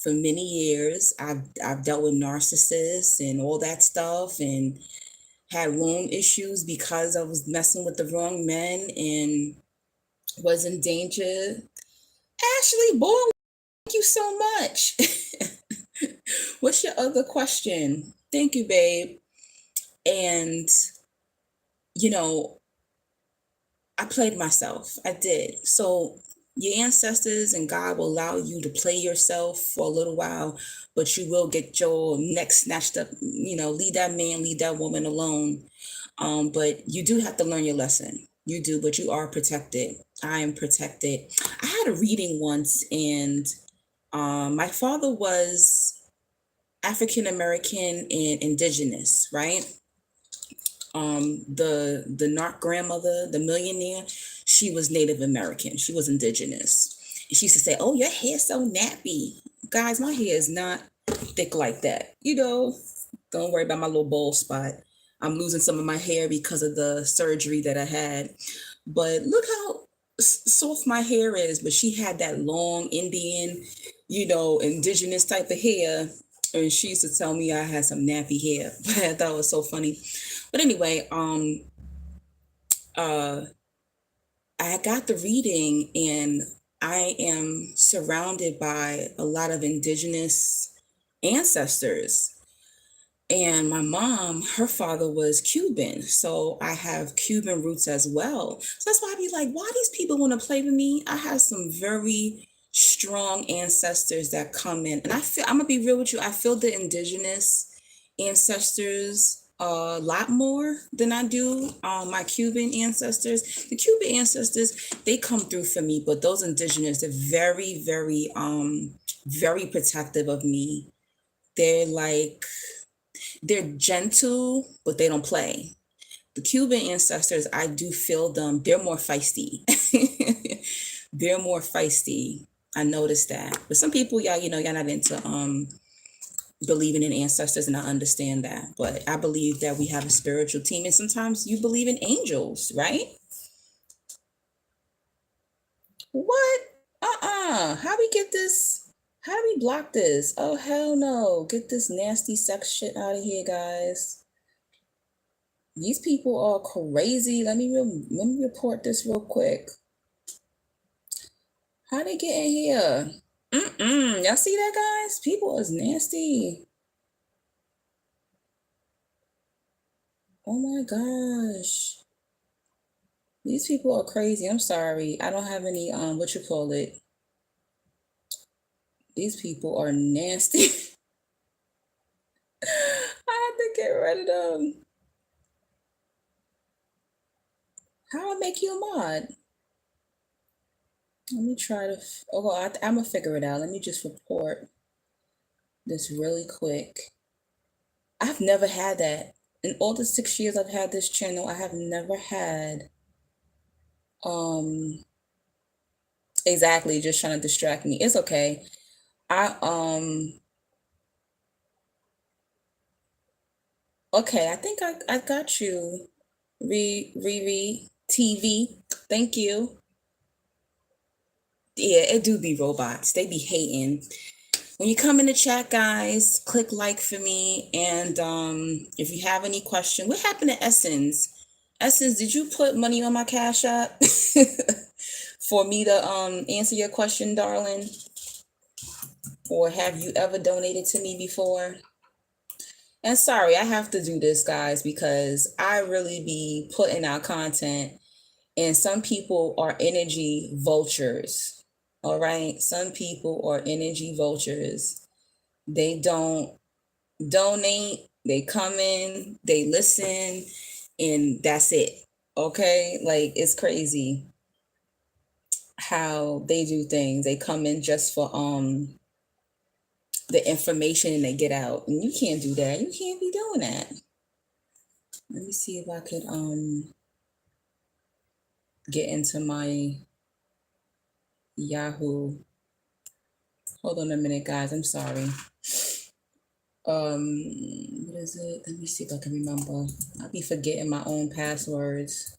For many years, I've dealt with narcissists and all that stuff, and had womb issues because I was messing with the wrong men and was in danger. Ashley, boy, thank you so much. What's your other question? Thank you, babe. And, you know, I played myself. I did. So your ancestors and God will allow you to play yourself for a little while, but you will get your neck snatched up. Leave that man, leave that woman alone. But you do have to learn your lesson. You do, but you are protected. I am protected. I had a reading once, and my father was African American and indigenous, right? The narc grandmother, the millionaire, she was Native American. She was indigenous. And she used to say, "Oh, your hair's so nappy." Guys, my hair is not thick like that. Don't worry about my little bald spot. I'm losing some of my hair because of the surgery that I had. But look how soft my hair is. But she had that long Indian, indigenous type of hair. And she used to tell me I had some nappy hair. But I thought it was so funny. But anyway, uh, I got the reading, and I am surrounded by a lot of indigenous ancestors. And my mom, her father was Cuban. So I have Cuban roots as well. So that's why I be like, why these people want to play with me? I have some very strong ancestors that come in. And I'm gonna be real with you, I feel the indigenous ancestors a lot more than I do my Cuban ancestors. The Cuban ancestors, they come through for me, but those indigenous, they're very, very, very protective of me. They're like, they're gentle, but they don't play. The Cuban ancestors, I do feel them. They're more feisty. They're more feisty. I noticed that. But some people, y'all not into believing in ancestors, and I understand that. But I believe that we have a spiritual team, and sometimes you believe in angels, right? What? How we get this? How do we block this? Oh hell no. Get this nasty sex shit out of here, guys. These people are crazy. Let me report this real quick. How they get in here? Y'all see that, guys? People is nasty. Oh my gosh. These people are crazy. I'm sorry. I don't have any what you call it. These people are nasty. I have to get rid of them. How I make you a mod? Let me try to. I'm gonna figure it out. Let me just report. this really quick. I've never had that. In all the 6 years I've had this channel, I have never had um exactly just trying to distract me. It's okay. I okay, I think I got you. Re TV. Thank you. Yeah, it do be robots. They be hating. When you come in the chat, guys, click like for me. And if you have any question, what happened to Essence? Essence, did you put money on my Cash App for me to answer your question, darling? Or have you ever donated to me before? And sorry, I have to do this, guys, because I really be putting out content, and some people are energy vultures. All right, some people are energy vultures. They don't donate, they come in, they listen, and that's it. Okay, like it's crazy how they do things. They come in just for the information and they get out, and you can't do that. You can't be doing that. Let me see if I could get into my Yahoo. Hold on a minute, guys. I'm sorry. What is it? Let me see if I can remember. I'll be forgetting my own passwords.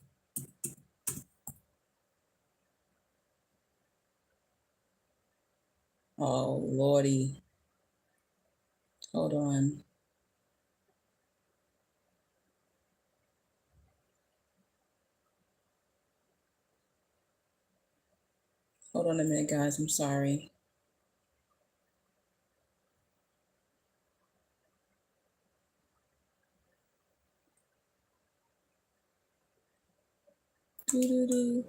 Oh Lordy. Hold on. Hold on a minute, guys. I'm sorry. Doo-doo-doo.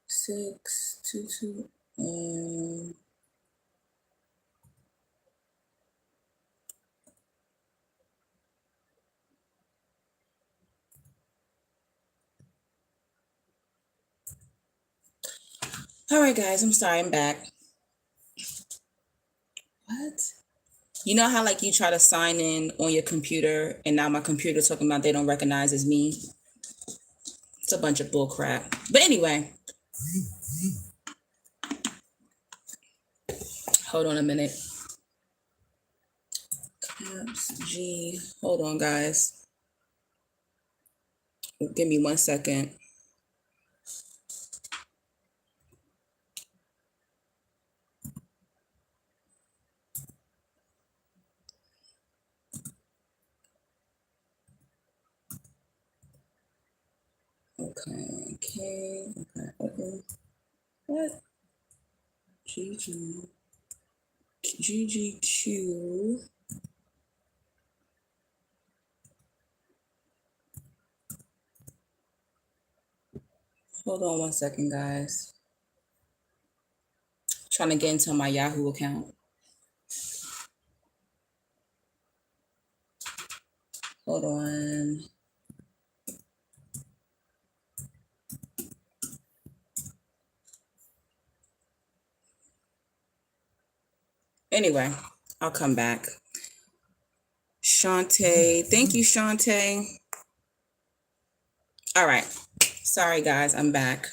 622. All right, guys. I'm sorry. I'm back. What? You know how like you try to sign in on your computer, and now my computer talking about they don't recognize as me? It's a bunch of bull crap. But anyway, hold on a minute. Caps G. Hold on, guys. Give me 1 second. Okay. What? GGQ. Hold on 1 second, guys. Trying to get into my Yahoo account. Hold on. Anyway, I'll come back. Shantae. Thank you, Shantae. All right. Sorry, guys. I'm back.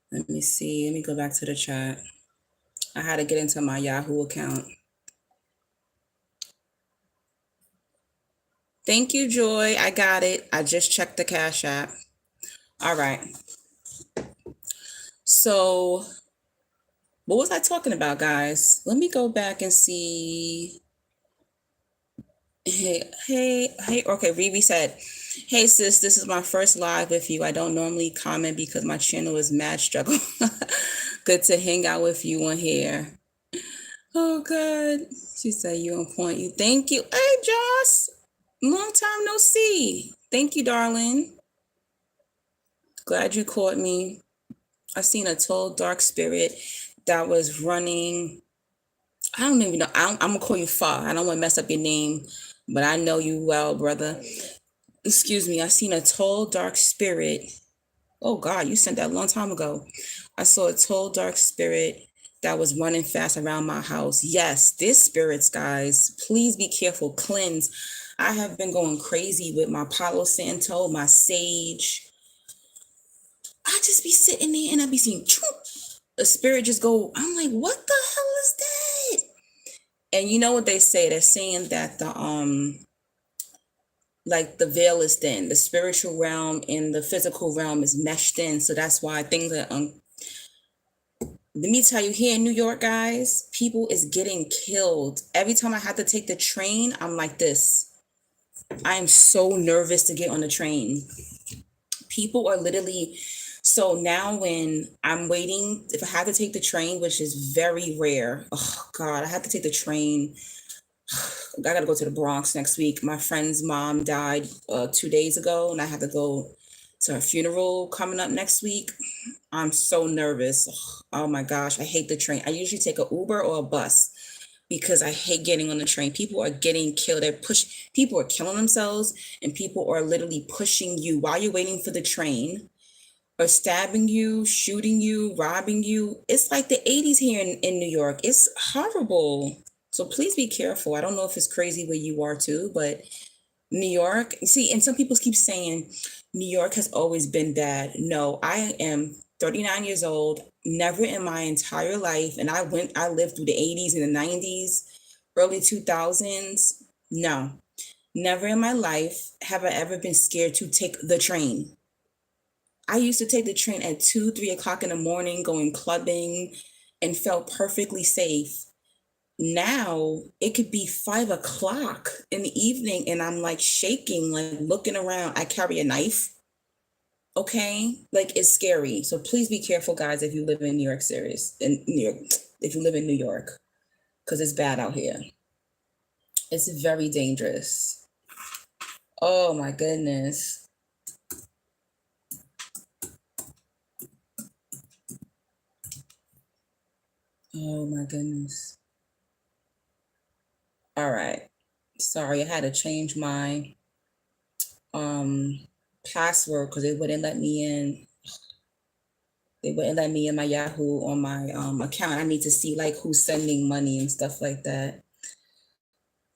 Let me see. Let me go back to the chat. I had to get into my Yahoo account. Thank you, Joy. I got it. I just checked the Cash App. All right. So, what was I talking about, guys? Let me go back and see. Hey. Okay, Riri said, hey, sis, this is my first live with you. I don't normally comment because my channel is mad struggle. Good to hang out with you on here. Oh, God. She said, you on point. You Thank you. Hey, Joss. Long time no see. Thank you, darling. Glad you caught me. I seen a tall, dark spirit that was running. I don't even know. I'm gonna call you Fa. I don't want to mess up your name, but I know you well, brother. Excuse me. I seen a tall, dark spirit. Oh God, you sent that a long time ago. I saw a tall, dark spirit that was running fast around my house. Yes, this spirits, guys, please be careful. Cleanse. I have been going crazy with my Palo Santo, my sage. I just be sitting there and I be seeing a spirit just go. I'm like, what the hell is that? And you know what they say? They're saying that like the veil is thin, the spiritual realm and the physical realm is meshed in. So that's why things are let me tell you, here in New York, guys, people is getting killed. Every time I have to take the train, I'm like this. I am so nervous to get on the train. People are literally, so now when I'm waiting, if I have to take the train, which is very rare, oh God, I have to take the train. I gotta go to the Bronx next week. My friend's mom died 2 days ago, and I have to go to her funeral coming up next week. I'm so nervous. Oh my gosh, I hate the train. I usually take a Uber or a bus because I hate getting on the train. People are getting killed. People are killing themselves, and people are literally pushing you while you're waiting for the train, or stabbing you, shooting you, robbing you. It's like the 80s here in New York. It's horrible. So please be careful. I don't know if it's crazy where you are too, but New York, see, and some people keep saying New York has always been bad. No, I am 39 years old, never in my entire life, and I lived through the 80s and the 90s, early 2000s. No, never in my life have I ever been scared to take the train. I used to take the train at 2, 3 o'clock in the morning, going clubbing, and felt perfectly safe. Now it could be 5 o'clock in the evening and I'm like shaking, like looking around. I carry a knife. Okay. Like it's scary. So please be careful, guys, if you live in New York series in New York, if you live in New York, because it's bad out here. It's very dangerous. Oh my goodness. Oh my goodness. All right. Sorry, I had to change my um password because they wouldn't let me in. They wouldn't let me in my Yahoo on my account. I need to see like who's sending money and stuff like that.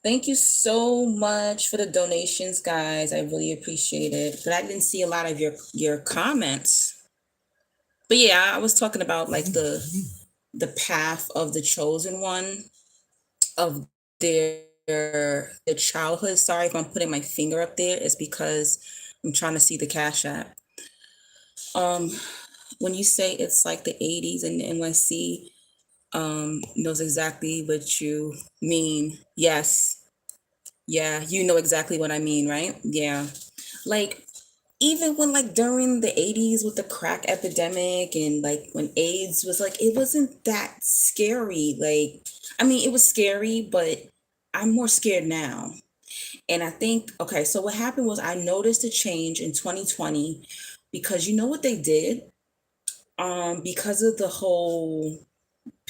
Thank you so much for the donations, guys. I really appreciate it. But I didn't see a lot of your comments. But yeah, I was talking about like the path of the chosen one, of their childhood. Sorry if I'm putting my finger up there. It's because I'm trying to see the Cash App. Um, when you say it's like the 80s in the NYC, knows exactly what you mean. Yes. Yeah, you know exactly what I mean, right? Yeah. Like even when like during the 80s with the crack epidemic and like when AIDS was like it wasn't that scary. Like I mean, it was scary, but I'm more scared now. And I think okay, so what happened was I noticed a change in 2020 because you know what they did? Because of the whole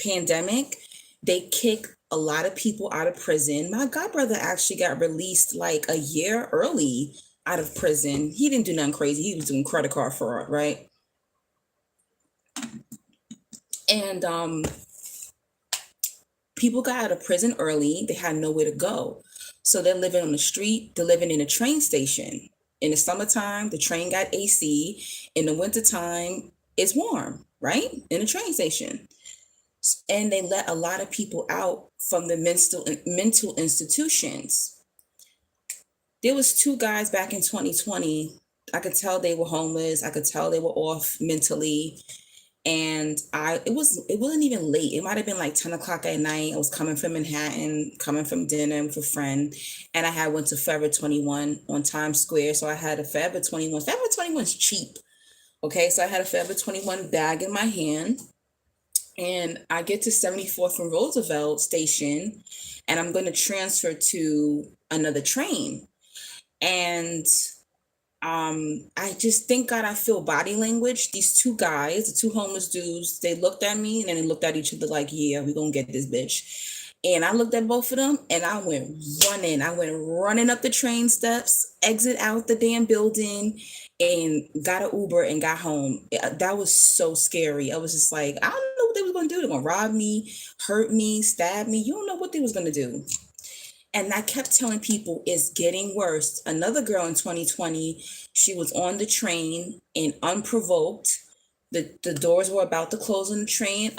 pandemic, they kicked a lot of people out of prison. My godbrother actually got released like a year early out of prison. He didn't do nothing crazy. He was doing credit card fraud, right? And people got out of prison early. They had nowhere to go. So they're living on the street, they're living in a train station. In the summertime, the train got AC. In the wintertime, it's warm, right? In a train station. And they let a lot of people out from the mental institutions. There was two guys back in 2020. I could tell they were homeless. I could tell they were off mentally. And it wasn't even late. It might have been like 10 o'clock at night. I was coming from Manhattan, coming from dinner with a friend. And I had went to Forever 21 on Times Square. So I had a Forever 21. Forever 21 is cheap. Okay, so I had a Forever 21 bag in my hand. And I get to 74th and Roosevelt station, and I'm going to transfer to another train. And I just thank God I feel body language. These two guys, the two homeless dudes, they looked at me and then they looked at each other like, yeah, we're gonna get this bitch. And I looked at both of them and I went running. I went running up the train steps, exit out the damn building, and got an Uber and got home. That was so scary. I was just like, I don't know what they was gonna do? They're gonna rob me, hurt me, stab me. You don't know what they was gonna do. And I kept telling people it's getting worse. Another girl in 2020, she was on the train and unprovoked. The doors were about to close on the train.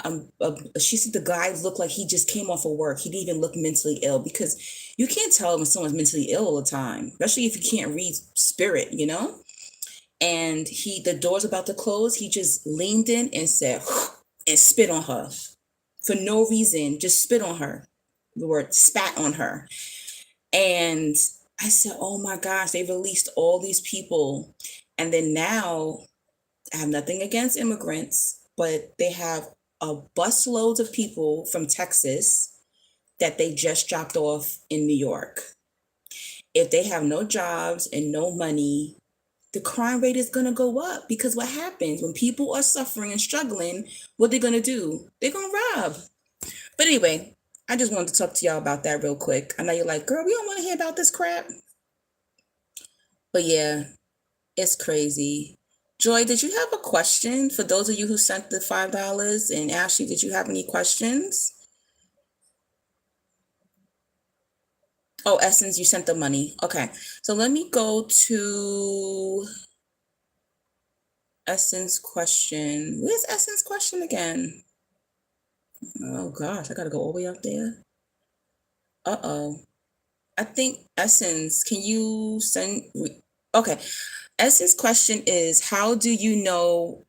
She said the guy looked like he just came off of work. He didn't even look mentally ill, because you can't tell when someone's mentally ill all the time, especially if you can't read spirit, you know? And the door's about to close. He just leaned in and said, and spit on her for no reason, just spit on her. The word spat on her. And I said, oh my gosh, they released all these people. And then now, I have nothing against immigrants, but they have a busloads of people from Texas that they just dropped off in New York. If they have no jobs and no money, the crime rate is going to go up, because what happens when people are suffering and struggling, what they're going to do? They're going to rob. But anyway, I just wanted to talk to y'all about that real quick. I know you're like, girl, we don't want to hear about this crap. But yeah, it's crazy. Joy, did you have a question for those of you who sent the $5? And Ashley, did you have any questions? Oh, Essence, you sent the money. Okay, so let me go to Essence question. Where's Essence question again? Oh gosh, I gotta go all the way up there. Uh-oh. I think Essence, can you send? Okay, Essence question is, how do you know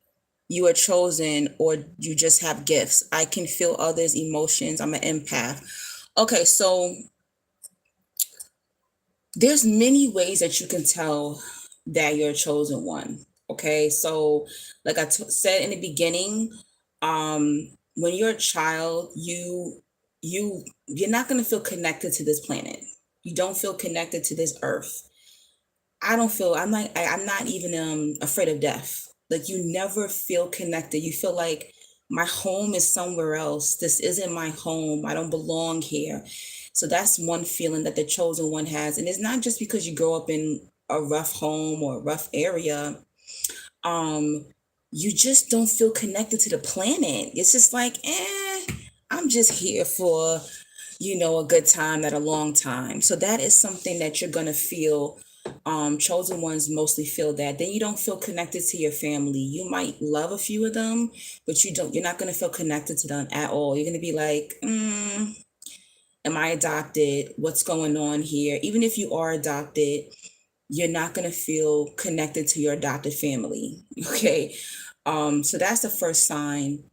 you are chosen or you just have gifts? I can feel others' emotions. I'm an empath. Okay, so there's many ways that you can tell that you're a chosen one. Okay, so like I said in the beginning, when you're a child, you're not going to feel connected to this planet. You don't feel connected to this earth. I don't feel, I'm not even afraid of death. Like, you never feel connected. You feel like my home is somewhere else. This isn't my home. I don't belong here. So that's one feeling that the chosen one has. And it's not just because you grow up in a rough home or a rough area. You just don't feel connected to the planet. It's just like, I'm just here for, a good time, not a long time. So that is something that you're gonna feel. Chosen ones mostly feel that. Then you don't feel connected to your family. You might love a few of them, but you're not gonna feel connected to them at all. You're gonna be like, am I adopted? What's going on here? Even if you are adopted, you're not going to feel connected to your adopted family. Okay. So that's the first sign.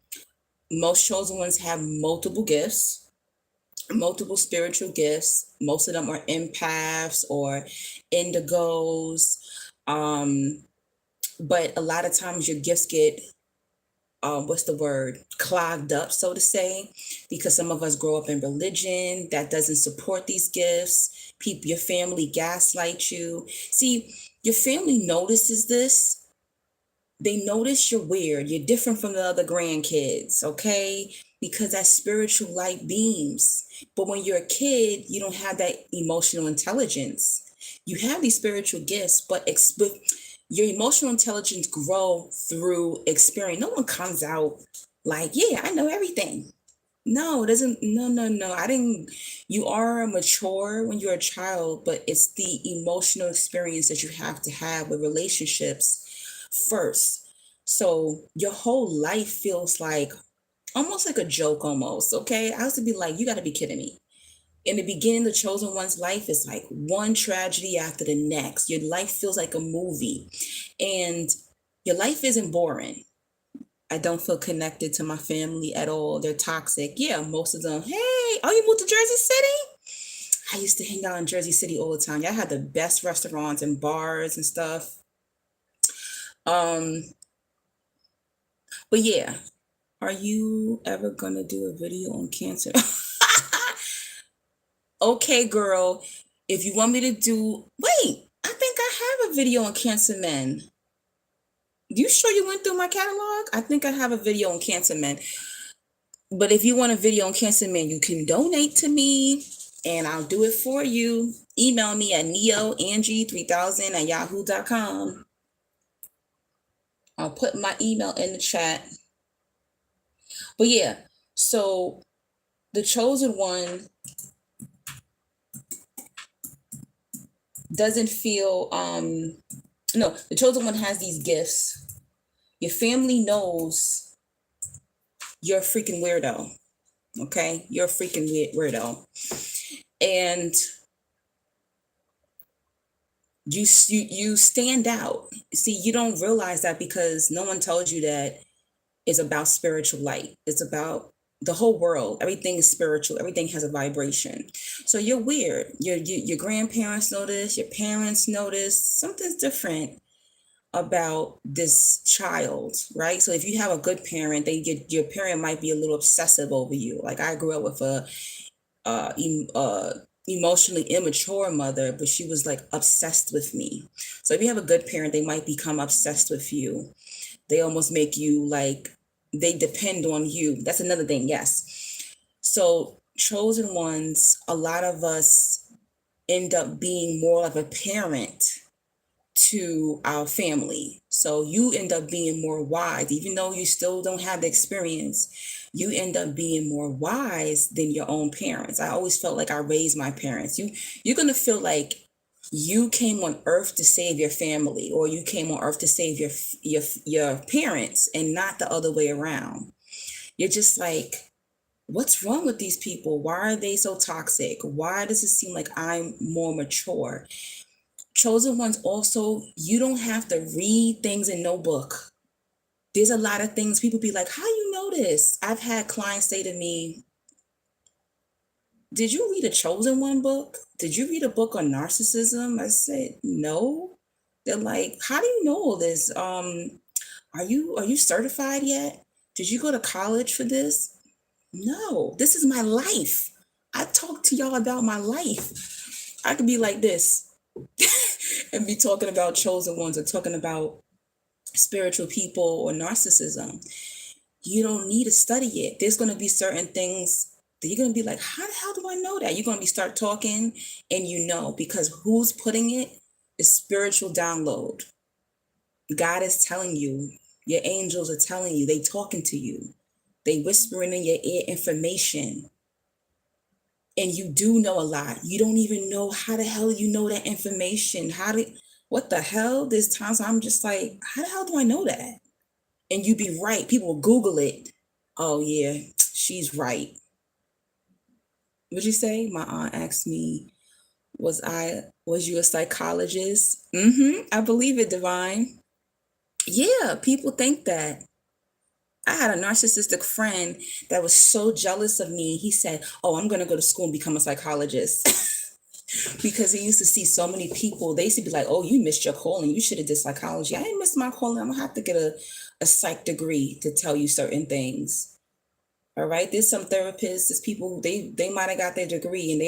Most chosen ones have multiple gifts, multiple spiritual gifts. Most of them are empaths or indigos. But a lot of times your gifts get clogged up, so to say, because some of us grow up in religion that doesn't support these gifts. Your family gaslight you. See, your family notices this. They notice you're weird. You're different from the other grandkids, okay? Because that spiritual light beams. But when you're a kid, you don't have that emotional intelligence. You have these spiritual gifts, but your emotional intelligence grow through experience. No one comes out like, yeah, I know everything. No, it doesn't. No, no, no. I didn't. You are mature when you're a child, but it's the emotional experience that you have to have with relationships first. So your whole life feels like almost like a joke almost. Okay. I used to be like, you got to be kidding me. In the beginning, the chosen one's life is like one tragedy after the next. Your life feels like a movie, and your life isn't boring. I don't feel connected to my family at all. They're toxic. Yeah, most of them. Hey, oh, you moved to Jersey City? I used to hang out in Jersey City all the time. Y'all had the best restaurants and bars and stuff. Um, but yeah, are you ever gonna do a video on cancer? Okay, girl. If you want me to wait, I think I have a video on cancer men. You sure you went through my catalog? I think I have a video on cancer men. But if you want a video on cancer men, you can donate to me and I'll do it for you. Email me at neoangie3000@yahoo.com. I'll put my email in the chat. But yeah, so the chosen one doesn't feel no, the chosen one has these gifts. Your family knows you're a freaking weirdo. Okay? You're a freaking weirdo. And you stand out. See, you don't realize that because no one tells you that it's about spiritual light. It's about the whole world. Everything is spiritual. Everything has a vibration. So you're weird. Your grandparents notice. Your parents notice. Something's different about this child, right? So if you have a good parent, your parent might be a little obsessive over you. Like I grew up with a uh, uh, emotionally immature mother, but she was like obsessed with me. So if you have a good parent, they might become obsessed with you. They almost make you like, they depend on you. That's another thing, yes. So chosen ones, a lot of us end up being more of a parent to our family. So you end up being more wise, even though you still don't have the experience. You end up being more wise than your own parents. I always felt like I raised my parents. You're gonna feel like you came on earth to save your family, or you came on earth to save your parents, and not the other way around. You're just like, what's wrong with these people? Why are they so toxic? Why does it seem like I'm more mature? Chosen ones also, you don't have to read things in no book. There's a lot of things people be like, how you know this? I've had clients say to me, did you read a chosen one book? Did you read a book on narcissism? I said, no. They're like, how do you know all this? Are you certified yet? Did you go to college for this? No, this is my life. I talk to y'all about my life. I could be like this and be talking about chosen ones or talking about spiritual people or narcissism. You don't need to study it. There's going to be certain things that you're going to be like, how the hell do I know that? You're going to be start talking and you know, because who's putting it is spiritual download. God is telling you, your angels are telling you, they talking to you. They whispering in your ear information. And you do know a lot. You don't even know how the hell you know that information. What the hell? There's times I'm just like, how the hell do I know that? And you be right. People will Google it. Oh yeah, she's right. What'd you say? My aunt asked me, was you a psychologist? I believe it, Divine. Yeah, people think that. I had a narcissistic friend that was so jealous of me. He said, oh, I'm gonna go to school and become a psychologist. Because he used to see so many people. They used to be like, oh, you missed your calling. You should have did psychology. I didn't miss my calling. I'm gonna have to get a psych degree to tell you certain things. All right. There's some therapists, there's people who they might have got their degree and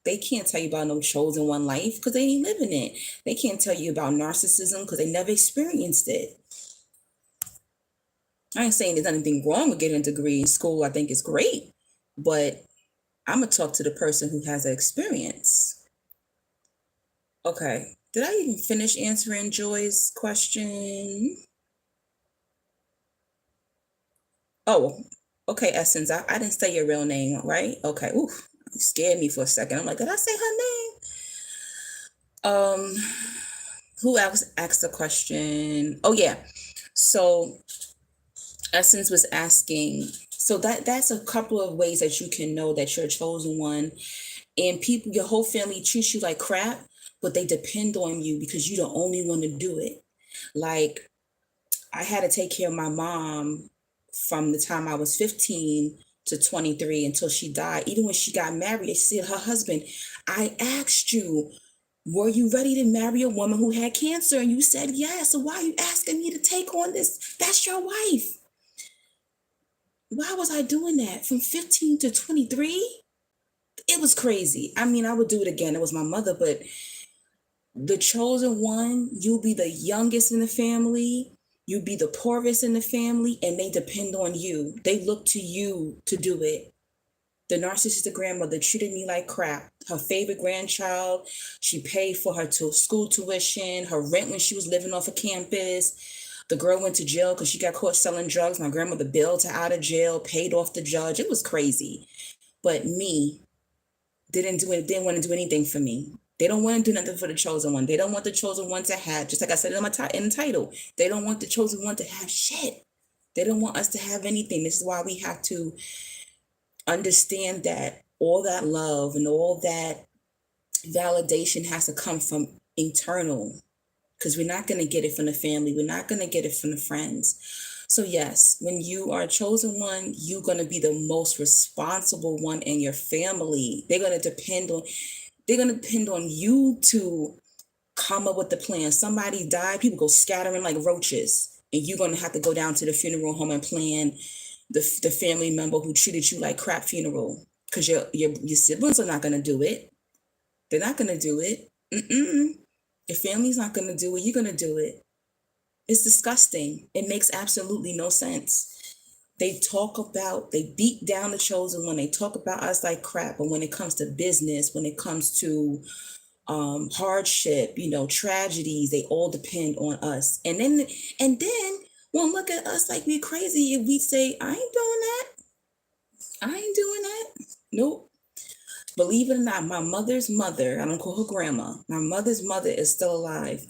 they can't tell you about no chosen one life because they ain't living it. They can't tell you about narcissism because they never experienced it. I ain't saying there's anything wrong with getting a degree in school. I think it's great. But I'm gonna talk to the person who has the experience. Okay. Did I even finish answering Joy's question? Oh, okay, Essence. I didn't say your real name, right? Okay. Oof. You scared me for a second. I'm like, did I say her name? Who else asked the question? Oh yeah. So Essence was asking, so that's a couple of ways that you can know that you're a chosen one. And people, your whole family treats you like crap, but they depend on you because you're the only one to do it. Like I had to take care of my mom from the time I was 15 to 23 until she died. Even when she got married, she said her husband, I asked you, were you ready to marry a woman who had cancer? And you said yes. So why are you asking me to take on this? That's your wife. Why was I doing that from 15 to 23? It was crazy. I mean, I would do it again. It was my mother, but the chosen one, you'll be the youngest in the family, you be the poorest in the family, and they depend on you. They look to you to do it. The narcissistic grandmother treated me like crap. Her favorite grandchild, she paid for her school tuition, her rent when she was living off of campus. The girl went to jail because she got caught selling drugs. My grandmother bailed her out of jail, paid off the judge. It was crazy. But me didn't want to do anything for me. They don't want to do nothing for the chosen one. They don't want the chosen one to have, just like I said in in the title, they don't want the chosen one to have shit. They don't want us to have anything. This is why we have to understand that all that love and all that validation has to come from internal, because we're not going to get it from the family. We're not going to get it from the friends. So yes, when you are a chosen one, you're going to be the most responsible one in your family. They're going to depend on you to come up with the plan. Somebody died, people go scattering like roaches, and you're going to have to go down to the funeral home and plan the family member who treated you like crap funeral, because your siblings are not going to do it. They're not going to do it. Your family's not going to do it. You're going to do it. It's disgusting. It makes absolutely no sense. They beat down the chosen one. They talk about us like crap. But when it comes to business, when it comes to hardship, tragedies, they all depend on us. And then won't look at us like we crazy if we say, I ain't doing that. I ain't doing that. Nope. Believe it or not, my mother's mother, I don't call her grandma, my mother's mother is still alive.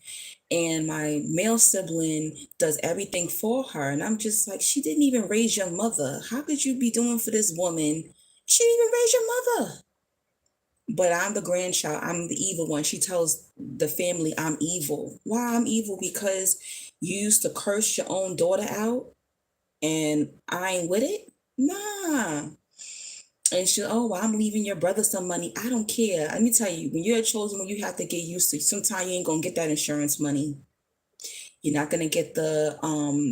And my male sibling does everything for her. And I'm just like, she didn't even raise your mother. How could you be doing for this woman? She didn't even raise your mother. But I'm the grandchild. I'm the evil one. She tells the family I'm evil. Why I'm evil? Because you used to curse your own daughter out and I ain't with it? Nah. And she, oh, well, I'm leaving your brother some money. I don't care. Let me tell you, when you're a chosen one, you have to get used to. Sometimes you ain't gonna get that insurance money. You're not gonna get the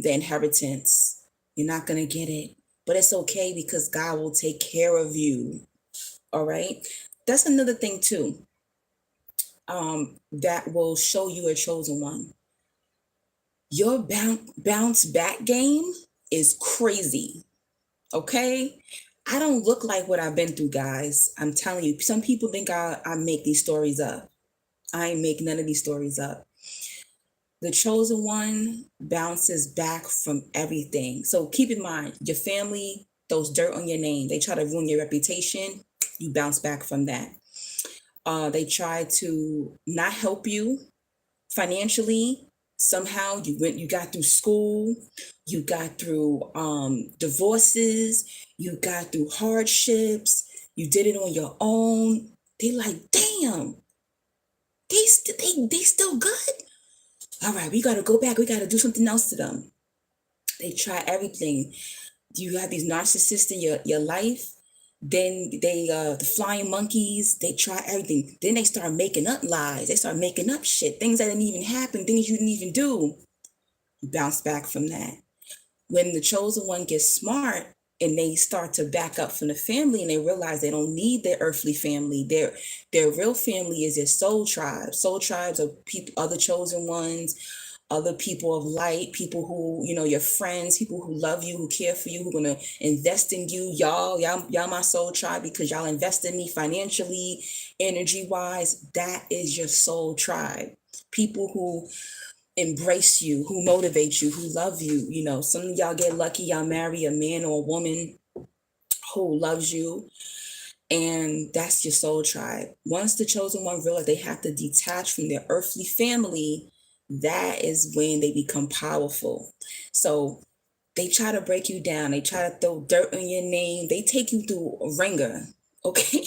inheritance. You're not gonna get it. But it's okay because God will take care of you. All right. That's another thing too. That will show you a chosen one. Your bounce back game is crazy. Okay. I don't look like what I've been through, guys. I'm telling you, some people think I make these stories up. I ain't make none of these stories up. The chosen one bounces back from everything. So keep in mind, your family throws dirt on your name. They try to ruin your reputation. You bounce back from that. They try to not help you financially. Somehow you got through school, you got through divorces, you got through hardships, you did it on your own. They like, damn, they still good. All right, we got to go back. We got to do something else to them. They try everything. You have these narcissists in your life. Then they the flying monkeys, they try everything. Then they start making up lies. They start making up shit, things that didn't even happen, things you didn't even do. You bounce back from that. When the chosen one gets smart and they start to back up from the family and they realize they don't need their earthly family, their real family is their soul tribe. Soul tribes are people, other chosen ones, other people of light, people who, your friends, people who love you, who care for you, who are going to invest in you. Y'all my soul tribe because y'all invest in me financially, energy wise. That is your soul tribe. People who embrace you, who motivate you, who love you. Some of y'all get lucky, y'all marry a man or a woman who loves you. And that's your soul tribe. Once the chosen one realizes they have to detach from their earthly family, that is when they become powerful. So they try to break you down. They try to throw dirt on your name. They take you through a ringer, okay?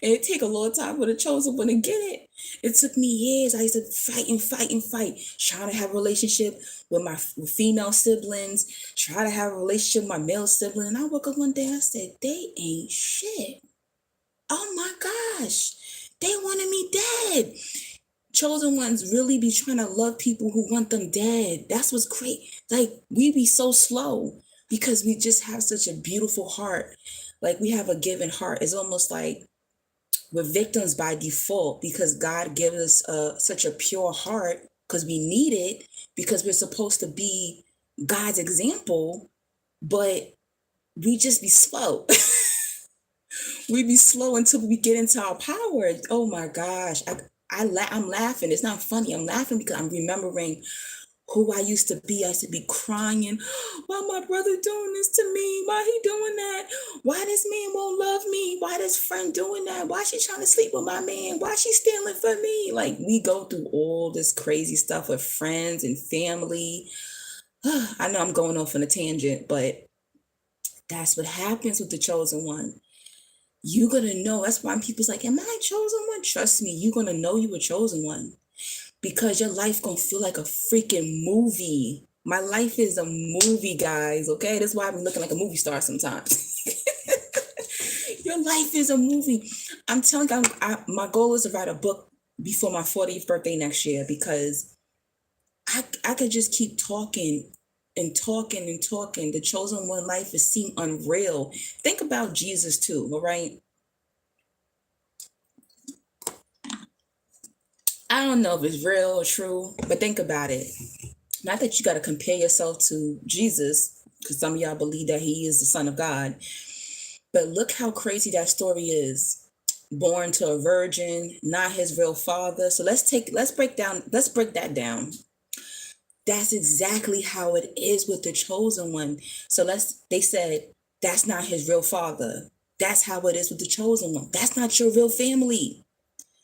And it take a long time for the chosen one to get it. It took me years. I used to fight, trying to have a relationship with my female siblings, try to have a relationship with my male sibling. And I woke up one day and I said, they ain't shit. Oh my gosh, they wanted me dead. Chosen ones really be trying to love people who want them dead. That's what's great. Like, we be so slow because we just have such a beautiful heart. Like, we have a given heart. It's almost like we're victims by default because God gives us such a pure heart because we need it, because we're supposed to be God's example, but we just be slow. We be slow until we get into our power. Oh my gosh. I'm laughing. It's not funny. I'm laughing because I'm remembering who I used to be. I used to be crying, why my brother doing this to me? Why he doing that? Why this man won't love me? Why this friend doing that? Why she trying to sleep with my man? Why she stealing for me? Like, we go through all this crazy stuff with friends and family. I know I'm going off on a tangent, but that's what happens with the chosen one. You're gonna know. That's why people's like, am I a chosen one? Trust me, you're gonna know you a chosen one, because your life gonna feel like a freaking movie. My life is a movie, guys. Okay, that's why I'm looking like a movie star sometimes. Your life is a movie. I'm telling you, my goal is to write a book before my 40th birthday next year, because I could just keep talking and talking and talking. The chosen one life is seem unreal. Think about Jesus too, all right? I don't know if it's real or true, but think about it. Not that you got to compare yourself to Jesus, because some of y'all believe that he is the Son of God, but look how crazy that story is. Born to a virgin, not his real father. So let's break that down. That's exactly how it is with the chosen one. So they said that's not his real father. That's how it is with the chosen one. That's not your real family.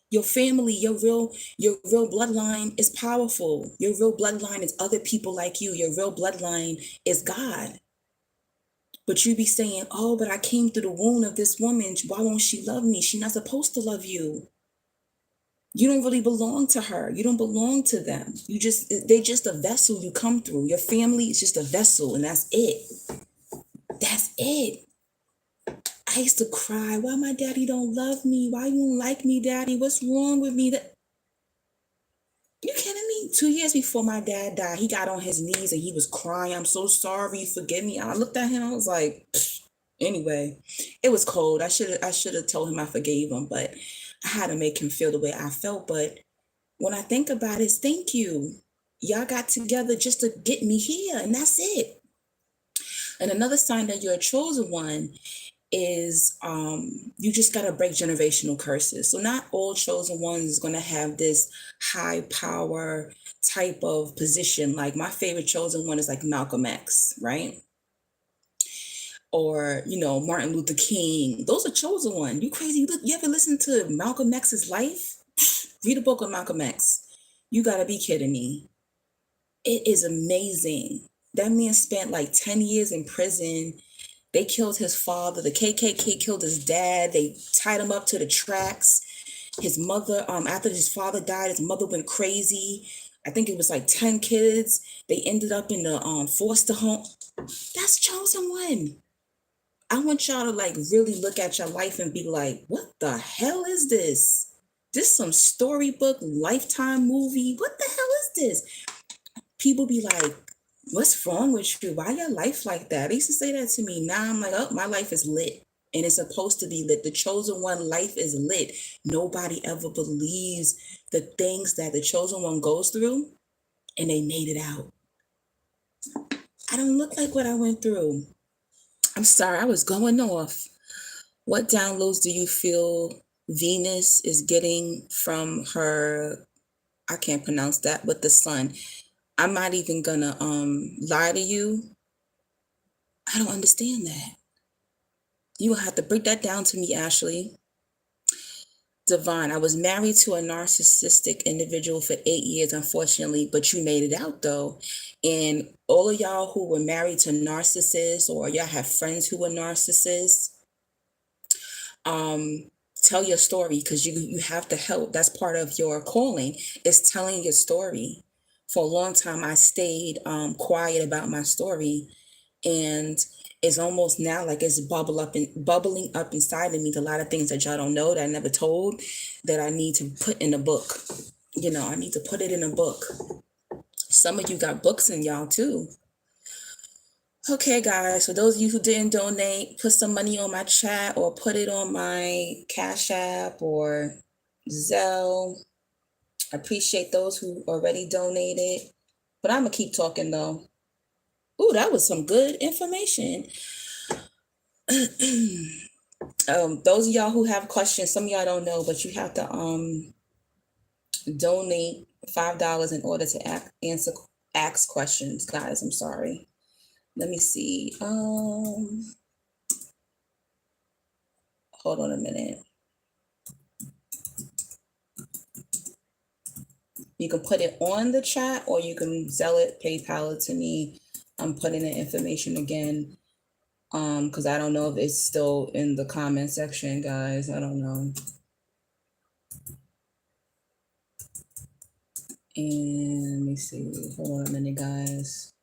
Your family, your real bloodline is powerful. Your real bloodline is other people like you. Your real bloodline is God. But you be saying, oh, but I came through the womb of this woman. Why won't she love me? She's not supposed to love you. You don't really belong to her. You don't belong to them. They're just a vessel you come through. Your family is just a vessel, and that's it. That's it. I used to cry, why my daddy don't love me? Why you don't like me, daddy? What's wrong with me? You kidding me? 2 years before my dad died, he got on his knees and he was crying. I'm so sorry. Forgive me. I looked at him. I was like, anyway, it was cold. I should have told him I forgave him, but I had to make him feel the way I felt. But when I think about it, thank you. Y'all got together just to get me here, and that's it. And another sign that you're a chosen one is you just got to break generational curses. So not all chosen ones is going to have this high power type of position. Like, my favorite chosen one is like Malcolm X, right? Or, Martin Luther King. Those are chosen one. You crazy? You ever listen to Malcolm X's life? Read a book on Malcolm X. You got to be kidding me. It is amazing. That man spent like 10 years in prison. They killed his father. The KKK killed his dad. They tied him up to the tracks. His mother, after his father died, his mother went crazy. I think it was like 10 kids. They ended up in the foster home. That's chosen one. I want y'all to like really look at your life and be like, what the hell is this? This some storybook Lifetime movie. What the hell is this? People be like, what's wrong with you? Why your life like that? They used to say that to me. Now I'm like, oh, my life is lit. And it's supposed to be lit. The chosen one life is lit. Nobody ever believes the things that the chosen one goes through, and they made it out. I don't look like what I went through. I'm sorry, I was going off. What downloads do you feel Venus is getting from her? I can't pronounce that, but the sun. I'm not even gonna lie to you. I don't understand that. You will have to break that down to me, Ashley. Divine, I was married to a narcissistic individual for 8 years, unfortunately, but you made it out though. And all of y'all who were married to narcissists, or y'all have friends who were narcissists, tell your story, because you have to help. That's part of your calling, is telling your story. For a long time, I stayed quiet about my story, and it's almost now like it's bubbling up inside of me. A lot of things that y'all don't know, that I never told, that I need to put in a book. I need to put it in a book. Some of you got books in y'all too. Okay, guys, for those of you who didn't donate, put some money on my chat or put it on my Cash App or Zelle. I appreciate those who already donated. But I'm going to keep talking though. Ooh, that was some good information. Those of y'all who have questions, some of y'all don't know, but you have to donate $5 in order to answer ask questions, guys. I'm sorry. Let me see. Hold on a minute. You can put it on the chat or you can sell it, PayPal it to me. I'm putting the information again. Because I don't know if it's still in the comment section, guys. I don't know. And let me see. Hold on a minute, guys.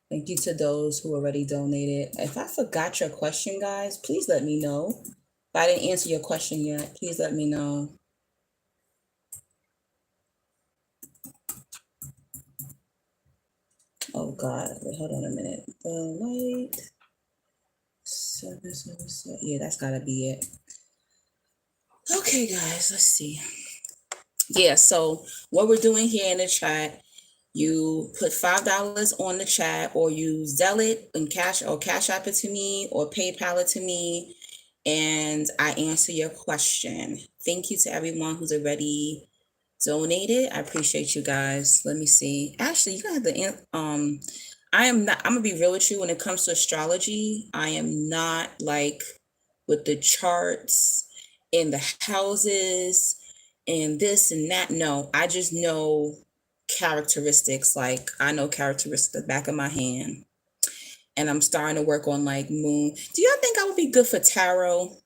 Thank you to those who already donated. If I forgot your question, guys, please let me know. If I didn't answer your question yet, please let me know. Oh God, wait, hold on a minute. The light. 777. Yeah, that's gotta be it. Okay, guys, let's see. Yeah, so what we're doing here in the chat, you put $5 on the chat, or you Zelle it and cash app it to me, or PayPal it to me, and I answer your question. Thank you to everyone who's already donated. I appreciate you guys. Let me see. Actually, you got the I'm gonna be real with you when it comes to astrology. I am not like with the charts and the houses and this and that. No, I just know characteristics. Like I know characteristics the back of my hand. And I'm starting to work on like moon. Do y'all think I would be good for tarot?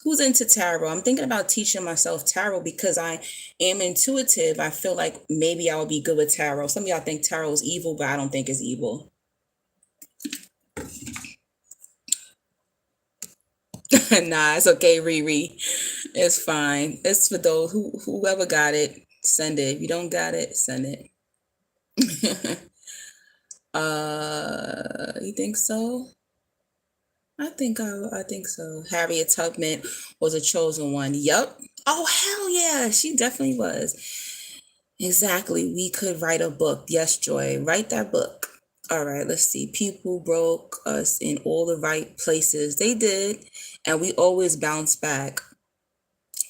Who's into tarot? I'm thinking about teaching myself tarot because I am intuitive. I feel like maybe I would be good with tarot. Some of y'all think tarot is evil, but I don't think it's evil. Nah, it's okay, Riri. It's fine. It's for those whoever got it, send it. If you don't got it, send it. You think so? I think so. Harriet Tubman was a chosen one. Yup. Oh hell yeah, she definitely was. Exactly. We could write a book. Yes, Joy. Write that book. All right, let's see. People broke us in all the right places. They did. And we always bounce back.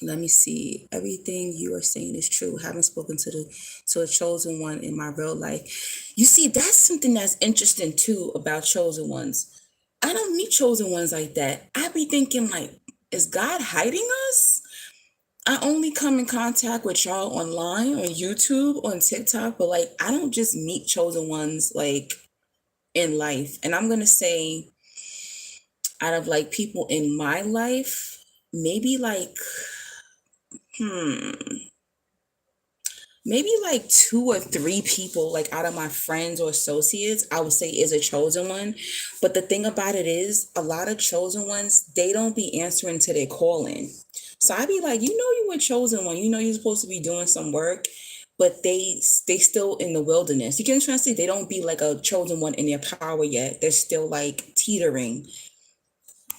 Let me see. Everything you are saying is true. Haven't spoken to a chosen one in my real life. You see, that's something that's interesting too about chosen ones. I don't meet chosen ones like that. I be thinking like, is God hiding us? I only come in contact with y'all online, on YouTube, on TikTok, but like I don't just meet chosen ones like in life. And I'm gonna say, out of like people in my life, maybe like, maybe like 2 or 3 people, like out of my friends or associates, I would say is a chosen one. But the thing about it is, a lot of chosen ones, they don't be answering to their calling. So I'd be like, you were chosen one, you're supposed to be doing some work, but they still in the wilderness. You can translate, they don't be like a chosen one in their power yet. They're still like teetering.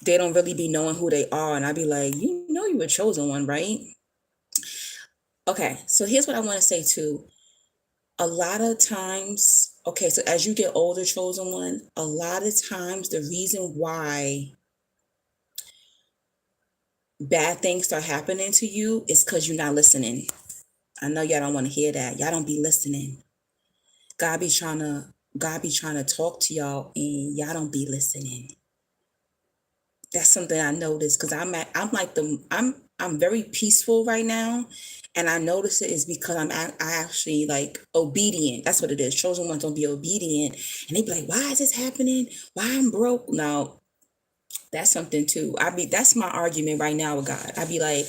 They don't really be knowing who they are. And I'd be like, you were chosen one, right? Okay, so here's what I want to say too. A lot of times, okay, so as you get older, chosen one, a lot of times the reason why bad things start happening to you is because you're not listening. I know y'all don't want to hear that. Y'all don't be listening. God be trying to talk to y'all and y'all don't be listening. That's something I noticed because I'm very peaceful right now, and I notice it is because I actually like obedient. That's what it is. Chosen ones don't be obedient, and they be like, "Why is this happening? Why I'm broke?" Now, that's something too. That's my argument right now with God. I be like,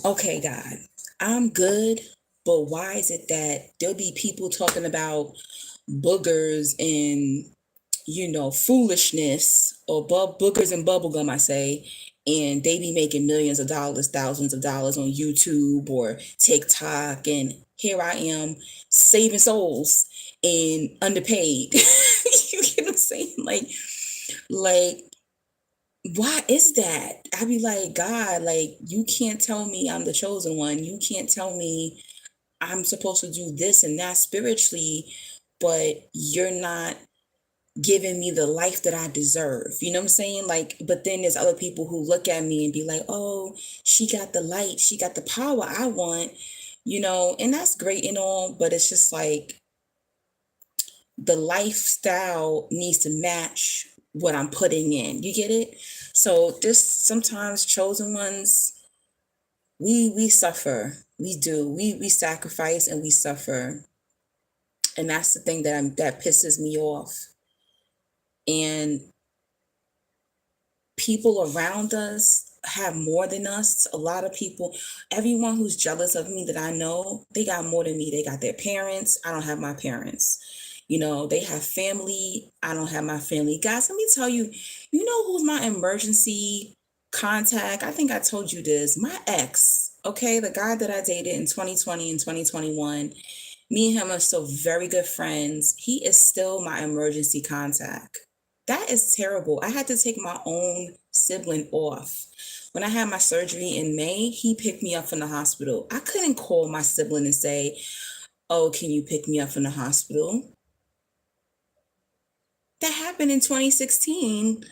"Okay, God, I'm good, but why is it that there'll be people talking about boogers and foolishness, or boogers and bubblegum, I say, and they be making millions of dollars, thousands of dollars on YouTube or TikTok, and here I am saving souls and underpaid." You get what I'm saying? Like, why is that? I be like, God, like, you can't tell me I'm the chosen one. You can't tell me I'm supposed to do this and that spiritually, but you're not giving me the life that I deserve. You know what I'm saying? Like, but then there's other people who look at me and be like, oh, she got the light, she got the power I want, And that's great and all, but it's just like the lifestyle needs to match what I'm putting in. You get it? So this sometimes chosen ones, we suffer. We do. We sacrifice and we suffer. And that's the thing that pisses me off. And people around us have more than us. A lot of people, everyone who's jealous of me that I know, they got more than me. They got their parents. I don't have my parents. They have family. I don't have my family. Guys, let me tell you, you know who's my emergency contact? I think I told you this. My ex, okay, the guy that I dated in 2020 and 2021. Me and him are still very good friends. He is still my emergency contact. That is terrible. I had to take my own sibling off. When I had my surgery in May, he picked me up from the hospital. I couldn't call my sibling and say, "Oh, can you pick me up from the hospital?" That happened in 2016.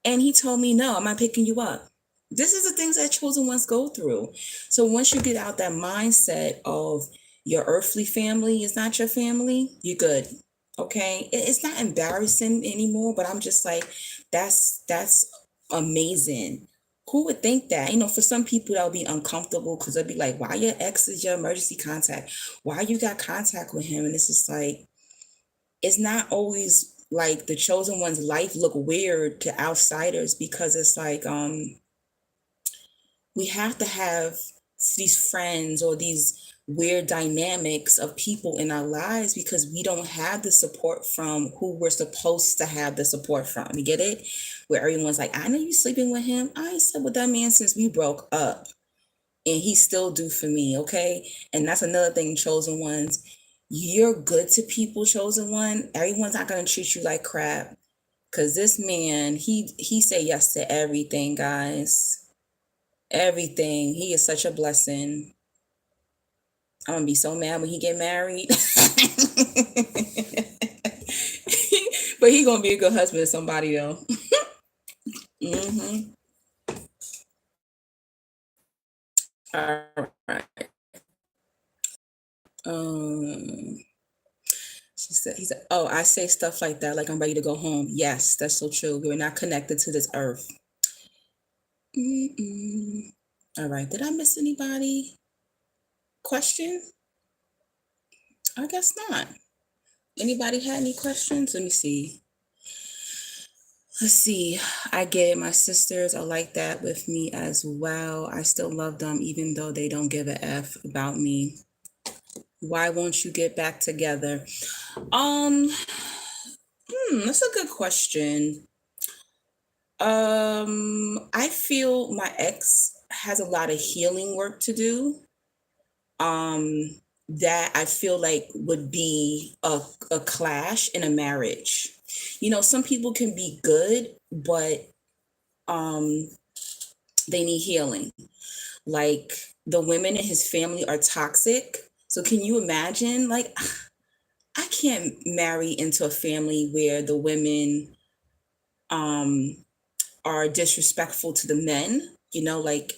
And he told me, "No, I'm not picking you up." This is the things that chosen ones go through. So once you get out that mindset of your earthly family is not your family, you're good. Okay. It's not embarrassing anymore, but I'm just like, that's amazing. Who would think that? For some people that'll be uncomfortable because they'll be like, why your ex is your emergency contact? Why you got contact with him? And it's just like, it's not always like the chosen one's life look weird to outsiders because it's like we have to have these friends or these weird dynamics of people in our lives because we don't have the support from who we're supposed to have the support from. You get it? Where everyone's like, I know you sleeping with him. I ain't slept with that man since we broke up. And he still do for me, okay? And that's another thing, chosen ones. You're good to people, chosen one. Everyone's not gonna treat you like crap. Cause this man, he say yes to everything, guys. Everything. He is such a blessing. I'm gonna be so mad when he get married. But he gonna be a good husband to somebody though. hmm All right. Um, he said, "Oh, I say stuff like that, like I'm ready to go home." Yes, that's so true. We're not connected to this earth. Mm-mm. All right. Did I miss anybody? Question? I guess not. Anybody had any questions? Let me see. Let's see. I get it. My sisters are like that with me as well. I still love them even though they don't give a F about me. Why won't you get back together? Um, that's a good question. I feel my ex has a lot of healing work to do. That I feel like would be a clash in a marriage. Some people can be good, but um they need healing. Like the women in his family are toxic. So can you imagine? Like I can't marry into a family where the women um are disrespectful to the men, like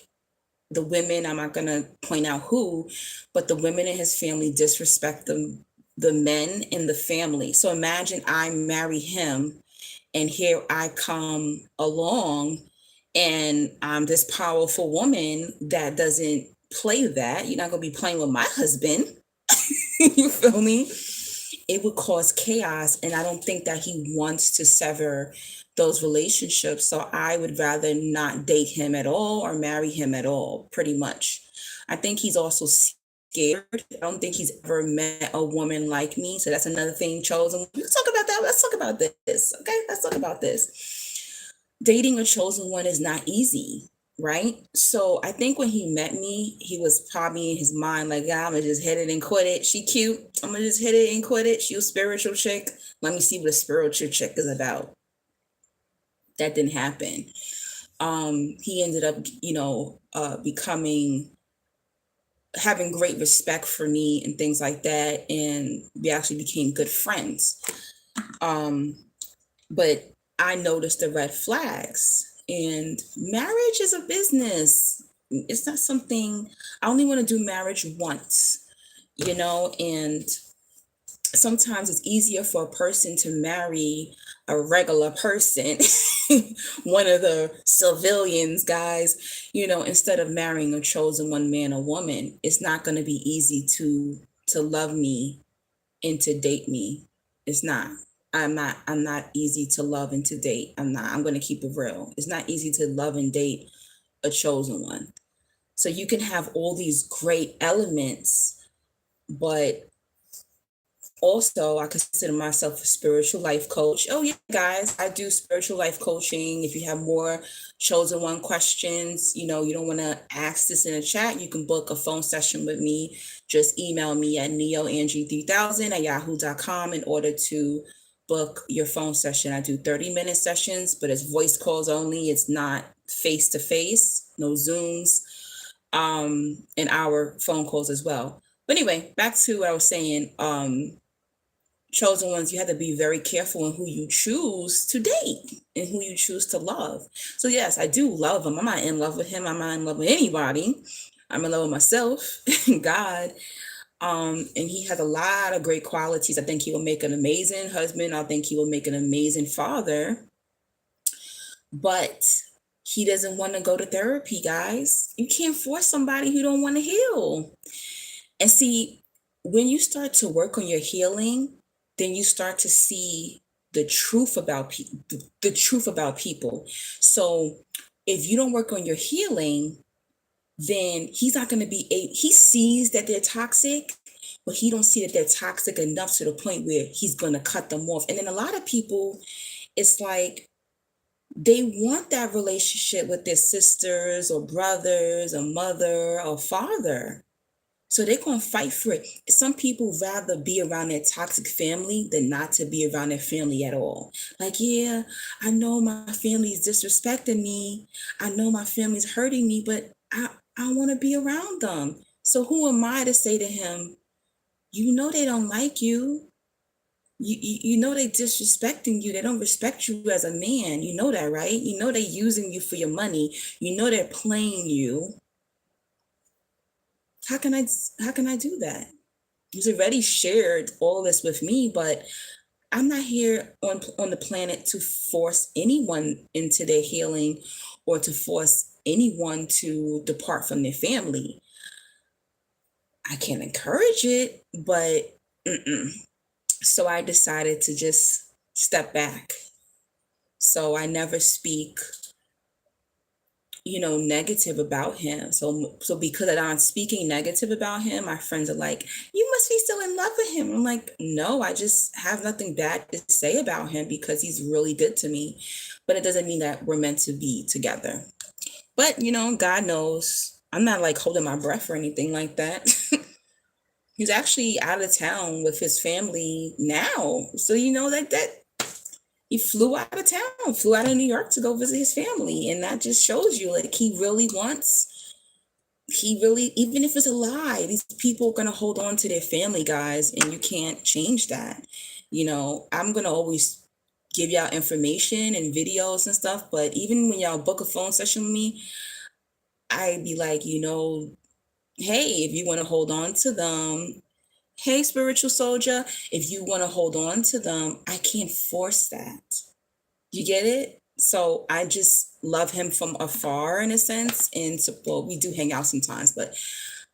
the women, I'm not gonna point out who, but the women in his family disrespect the men in the family. So imagine I marry him and here I come along and I'm this powerful woman that doesn't play that. You're not gonna be playing with my husband. You feel me? It would cause chaos. And I don't think that he wants to sever those relationships. So I would rather not date him at all or marry him at all, pretty much. I think he's also scared. I don't think he's ever met a woman like me. So that's another thing chosen. We can talk about that. Let's talk about this. Okay, let's talk about this. Dating a chosen one is not easy, right? So I think when he met me, he was probably in his mind like, yeah, I'm gonna just hit it and quit it. She cute. I'm gonna just hit it and quit it. She a spiritual chick. Let me see what a spiritual chick is about. That didn't happen. He ended up, becoming having great respect for me and things like that, and we actually became good friends. Um, but I noticed the red flags. And marriage is a business. it's not something, I only want to do marriage once, and sometimes it's easier for a person to marry a regular person, one of the civilians, guys, instead of marrying a chosen one, man or woman. It's not going to be easy to love me and to date me. It's not. I'm not easy to love and to date. I'm going to keep it real. It's not easy to love and date a chosen one. So you can have all these great elements, but also I consider myself a spiritual life coach. Oh yeah, guys, I do spiritual life coaching. If you have more chosen one questions, you don't want to ask this in a chat, you can book a phone session with me. Just email me at neoangie3000@yahoo.com in order to book your phone session. I do 30-minute sessions, but it's voice calls only. It's not face to face, no Zooms, and our phone calls as well. But anyway, back to what I was saying. Chosen ones, you have to be very careful in who you choose to date and who you choose to love. So yes, I do love him. I'm not in love with him. I'm not in love with anybody. I'm in love with myself and God. And he has a lot of great qualities. I think he will make an amazing husband. I think he will make an amazing father. But he doesn't want to go to therapy, guys. You can't force somebody who don't want to heal. And see, when you start to work on your healing, then you start to see the truth about people. So if you don't work on your healing, then he's not going to be he sees that they're toxic, but he don't see that they're toxic enough to the point where he's going to cut them off. And then a lot of people, it's like they want that relationship with their sisters or brothers or mother or father. So they're going to fight for it. Some people rather be around their toxic family than not to be around their family at all. Like, yeah, I know my family's disrespecting me. I know my family's hurting me, but I want to be around them. So who am I to say to him, they don't like you. You know they disrespecting you. They don't respect you as a man. You know that, right? You know they're using you for your money. You know they're playing you. How can I do that? He's already shared all this with me, but I'm not here on the planet to force anyone into their healing or to force anyone to depart from their family. I can encourage it, but so I decided to just step back. So I never speak negative about him. So because I'm speaking negative about him, my friends are like, you must be still in love with him. I'm like, no, I just have nothing bad to say about him because he's really good to me. But it doesn't mean that we're meant to be together. But God knows. I'm not like holding my breath or anything like that. He's actually out of town with his family now. So that he flew out of town, flew out of New York to go visit his family. And that just shows you like even if it's a lie, these people are going to hold on to their family, guys, and you can't change that. I'm going to always give y'all information and videos and stuff, but even when y'all book a phone session with me, I'd be like, hey, if you want to hold on to them, hey, spiritual soldier, if you want to hold on to them, I can't force that. You get it? So I just love him from afar in a sense. And so, well, we do hang out sometimes, but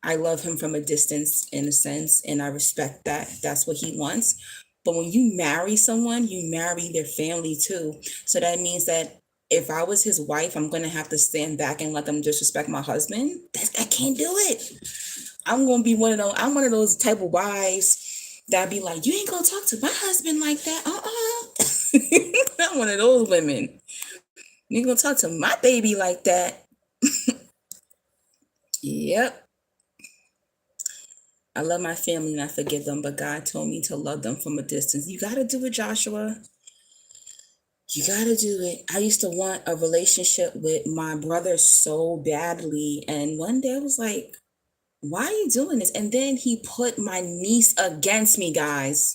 I love him from a distance in a sense. And I respect that. That's what he wants. But when you marry someone, you marry their family too. So that means that if I was his wife, I'm going to have to stand back and let them disrespect my husband. I can't do it. I'm one of those type of wives that'd be like, you ain't gonna talk to my husband like that. I'm one of those women. You ain't gonna talk to my baby like that. Yep. I love my family and I forgive them, but God told me to love them from a distance. You gotta do it, Joshua. You gotta do it. I used to want a relationship with my brother so badly. And one day I was like, why are you doing this? And then he put my niece against me, guys.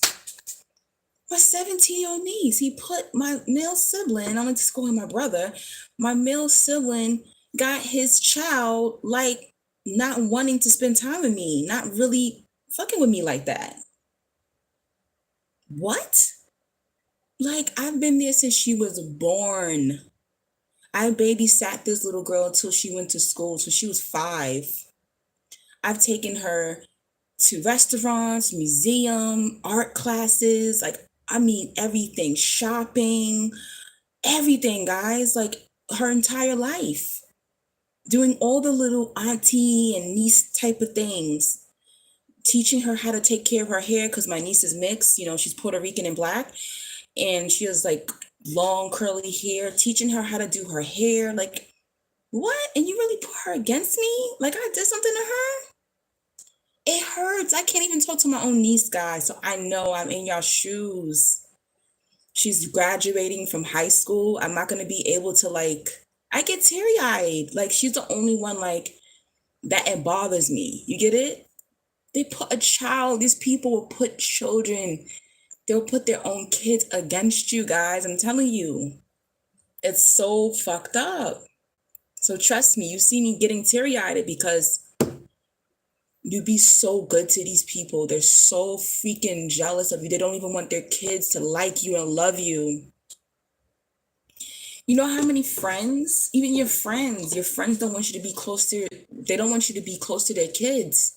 My 17-year-old niece. He put my male sibling, I'm going to call him my brother, my male sibling got his child like not wanting to spend time with me, not really fucking with me like that. What? Like, I've been there since she was born. I babysat this little girl until she went to school, till she was 5. I've taken her to restaurants, museum, art classes, like, I mean, everything, shopping, everything, guys, like her entire life, doing all the little auntie and niece type of things, teaching her how to take care of her hair because my niece is mixed, she's Puerto Rican and black, and she has like long curly hair, teaching her how to do her hair. Like, what? And you really put her against me? Like I did something to her? It hurts. I can't even talk to my own niece, guys. So I know I'm in y'all shoes. She's graduating from high school. I'm not gonna be able to like. I get teary-eyed. Like she's the only one like that. It bothers me. You get it? They put a child. These people will put children. They'll put their own kids against you, guys. I'm telling you, it's so fucked up. So trust me. You see me getting teary-eyed because you be so good to these people. They're so freaking jealous of you. They don't even want their kids to like you and love you. You know how many friends, even your friends don't want you to be close to, they don't want you to be close to their kids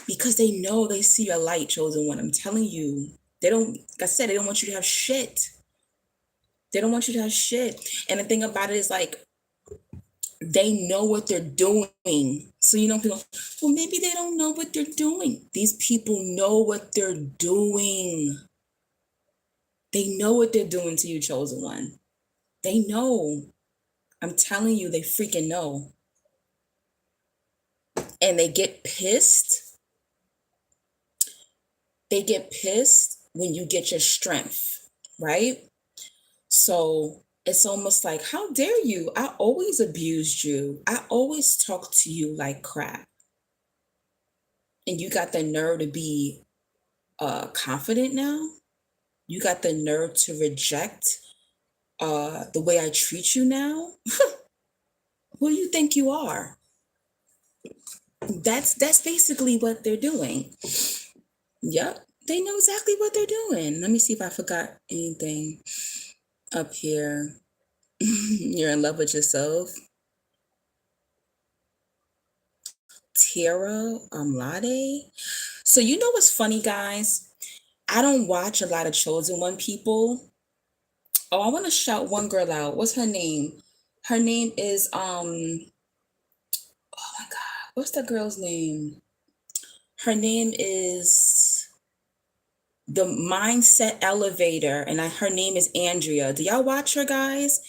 because they know they see your light, chosen one. I'm telling you. They don't, like I said, they don't want you to have shit. They don't want you to have shit. And the thing about it is like, they know what they're doing. So, people, well, maybe they don't know what they're doing. These people know what they're doing. They know what they're doing to you, chosen one. They know. I'm telling you, they freaking know. And they get pissed. They get pissed when you get your strength, right? So it's almost like, how dare you? I always abused you. I always talked to you like crap. And you got the nerve to be confident now? You got the nerve to reject the way I treat you now? Who do you think you are? That's basically what they're doing. Yep, they know exactly what they're doing. Let me see if I forgot anything up here. You're in love with yourself. Tara Amlade. So you know what's funny, guys? I don't watch a lot of chosen one people. Oh, I want to shout one girl out. What's her name? Her name is oh my god, what's that girl's name? Her name is the Mindset Elevator, and her name is Andrea. Do y'all watch her, guys?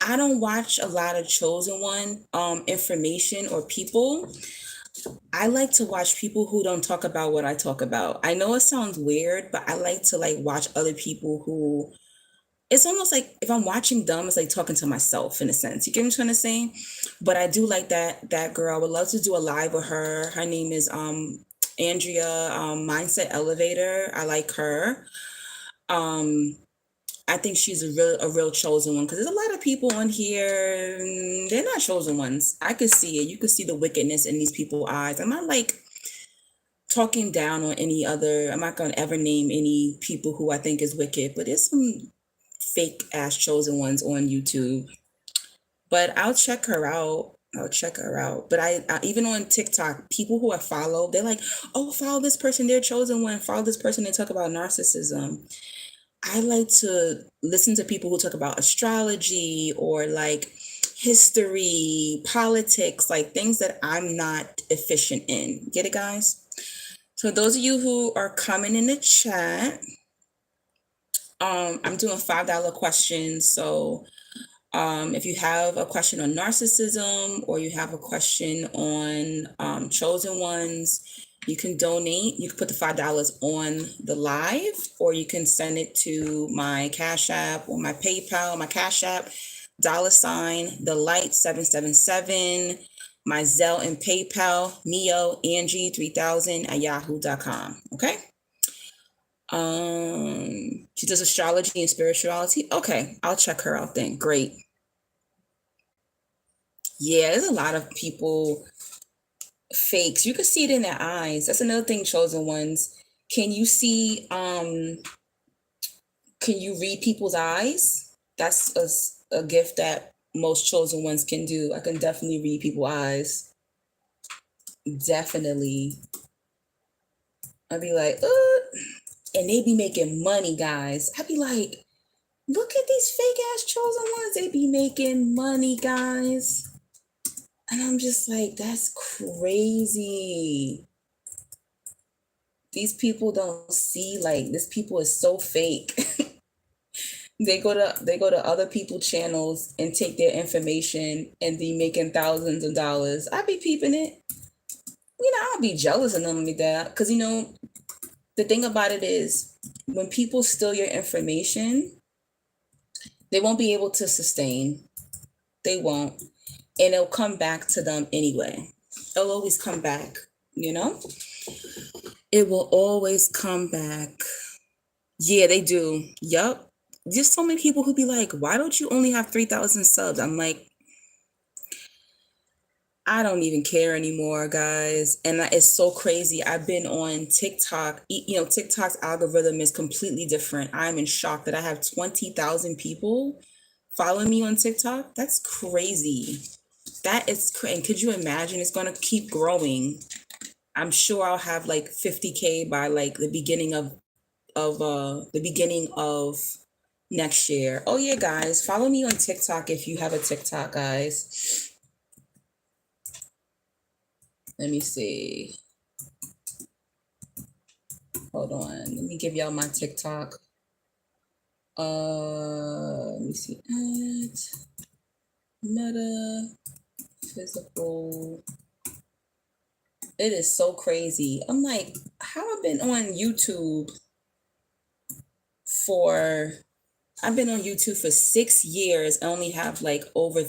I don't watch a lot of chosen one information or people. I like to watch people who don't talk about what I talk about. I know it sounds weird, but I like to like watch other people who, it's almost like if I'm watching them, it's like talking to myself in a sense. You get what I'm trying to say? But I do like that girl. I would love to do a live with her. Her name is Andrea, Mindset Elevator. I like her. Um I think she's a real chosen one because there's a lot of people on here. They're not chosen ones. I could see it. You could see the wickedness in these people's eyes. I'm not like talking down on any other. I'm not gonna ever name any people who I think is wicked, but there's some fake ass chosen ones on YouTube. But I'll check her out. I'll check her out. But I even on TikTok, people who I follow, they're like, "Oh, follow this person. They're chosen one. Follow this person. They talk about narcissism." I like to listen to people who talk about astrology or like history, politics, like things that I'm not efficient in. Get it, guys? So those of you who are coming in the chat, I'm doing $5 questions. So if you have a question on narcissism or you have a question on chosen ones, you can donate. You can put the $5 on the live, or you can send it to my Cash App or my PayPal. My Cash App, $ the light 777. My Zelle and PayPal, Neo Angie 3000 at yahoo.com. Okay. She does astrology and spirituality. Okay, I'll check her out then. Great. Yeah, there's a lot of people fakes. You can see it in their eyes. That's another thing, chosen ones. Can you see can you read people's eyes? That's a gift that most chosen ones can do. I can definitely read people's eyes. Definitely. I'd be like, and they be making money, guys. I'd be like, look at these fake ass chosen ones. They be making money, guys. And I'm just like, that's crazy. These people don't see, like, this people is so fake. They go to other people channels and take their information and be making thousands of dollars. I be peeping it. I'll be jealous of them like that. Because the thing about it is when people steal your information, they won't be able to sustain. They won't. And it'll come back to them anyway. It'll always come back, you know? It will always come back. Yeah, they do. Yup. Just so many people who be like, why don't you only have 3,000 subs? I'm like, I don't even care anymore, guys. And it's so crazy. I've been on TikTok. TikTok's algorithm is completely different. I'm in shock that I have 20,000 people following me on TikTok. That's crazy. That is crazy. And could you imagine? It's going to keep growing. I'm sure I'll have like 50K by like the beginning of next year. Oh yeah, guys, follow me on TikTok if you have a TikTok, guys. Let me see. Hold on. Let me give y'all my TikTok. Let me see. Meta physical. It is so crazy. I'm like, how I've been on YouTube I've been on YouTube for 6 years. I only have like over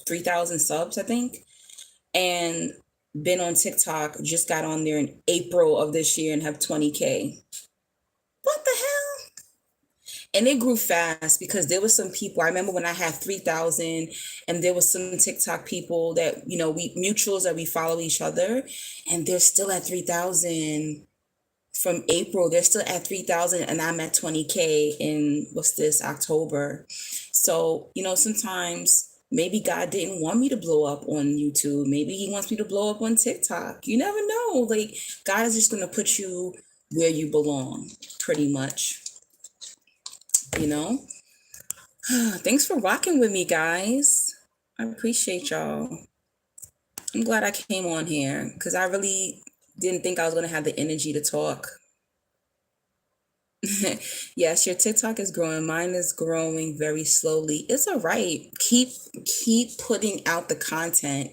3,000 subs, I think. And been on TikTok, just got on there in April of this year and have 20K. What the hell? And it grew fast because there was some people. I remember when I had 3,000 and there was some TikTok people that, we mutuals that we follow each other, and they're still at 3,000 from April. They're still at 3,000 and I'm at 20K in October. So, sometimes maybe God didn't want me to blow up on YouTube. Maybe he wants me to blow up on TikTok. You never know. Like, God is just going to put you where you belong, pretty much. Thanks for rocking with me, guys. I appreciate y'all. I'm glad I came on here because I really didn't think I was going to have the energy to talk. Yes, your TikTok is growing. Mine is growing very slowly. It's all right. Keep putting out the content.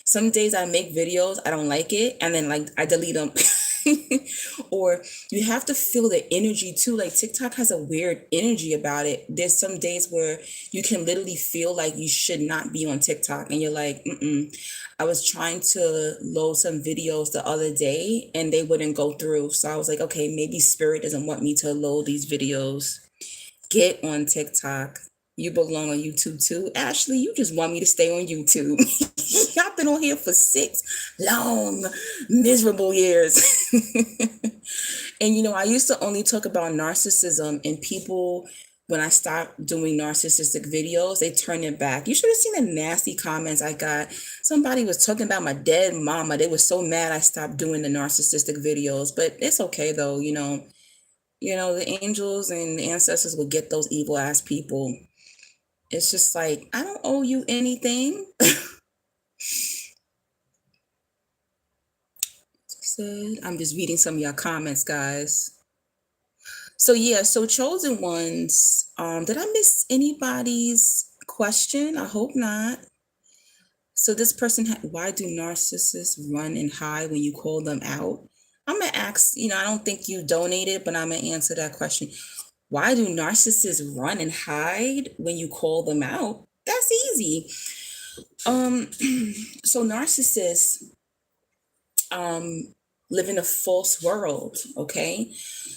Some days I make videos, I don't like it, and then like I delete them. Or you have to feel the energy too. Like TikTok has a weird energy about it. There's some days where you can literally feel like you should not be on TikTok, and you're like, I was trying to load some videos the other day and they wouldn't go through. So I was like, okay, maybe Spirit doesn't want me to load these videos. Get on TikTok. You belong on YouTube too. Ashley, you just want me to stay on YouTube. I've been on here for 6 long, miserable years. And I used to only talk about narcissism, and people, when I stopped doing narcissistic videos, they turned it back. You should have seen the nasty comments I got. Somebody was talking about my dead mama. They were so mad I stopped doing the narcissistic videos, but it's okay though. The angels and the ancestors will get those evil ass people. It's just like, I don't owe you anything. I'm just reading some of your comments, guys. So chosen ones. Did I miss anybody's question? I hope not. So this person why do narcissists run and hide when you call them out? I'm gonna ask, I don't think you donated, but I'm gonna answer that question. Why do narcissists run and hide when you call them out? That's easy. So narcissists live in a false world, okay?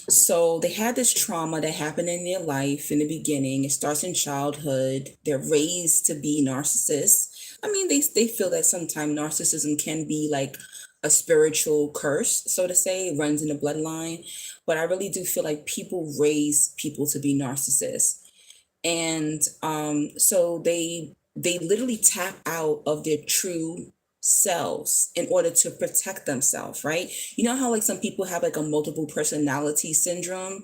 So they had this trauma that happened in their life in the beginning. It starts in childhood. They're raised to be narcissists. I mean, they feel that sometimes narcissism can be like a spiritual curse, so to say, it runs in the bloodline. But I really do feel like people raise people to be narcissists, and so they literally tap out of their true selves in order to protect themselves, right? You know how like some people have like a multiple personality syndrome,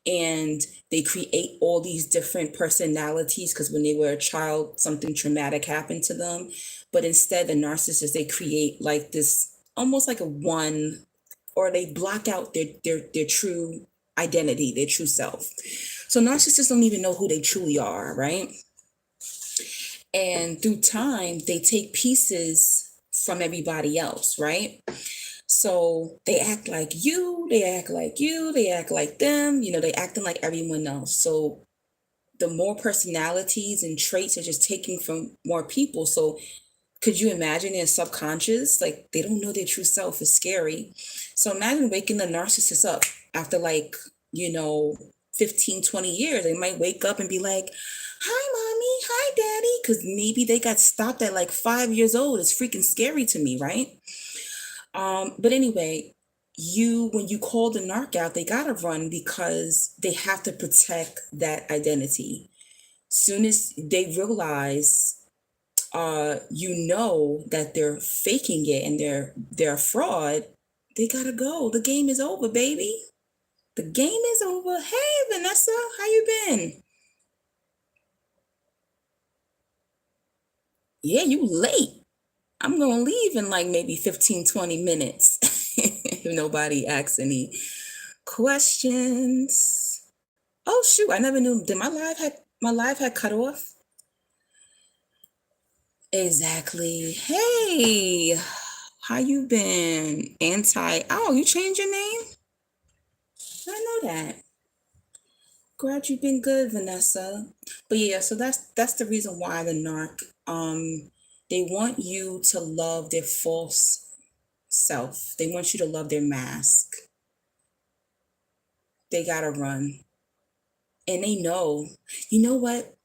and they create all these different personalities because when they were a child something traumatic happened to them, but instead the narcissists, they create like this almost like a one, or they block out their true identity, their true self. So narcissists don't even know who they truly are, right? And through time, they take pieces from everybody else, right? So they act like you, they act like you, they act like them, they acting like everyone else. So the more personalities and traits are just taking from more people. So could you imagine their subconscious? Like they don't know their true self is scary. So imagine waking the narcissist up after like, you know, 15, 20 years. They might wake up and be like, hi, mommy, hi, daddy. Because maybe they got stopped at like 5 years old. It's freaking scary to me, right? But anyway, when you call the narc out, they gotta run because they have to protect that identity. Soon as they realize that they're faking it and they're a fraud, they gotta go. The game is over, baby. The game is over. Hey, Vanessa, how you been? Yeah, you late. I'm gonna leave in like maybe 15, 20 minutes. If nobody asks any questions. Oh shoot, I never knew. Did my live had cut off? Exactly. Hey, how you been? Oh, you changed your name? I know that. Glad you've been good, Vanessa. But yeah, so that's the reason why the narc, they want you to love their false self. They want you to love their mask. They gotta run. And they know. You know what?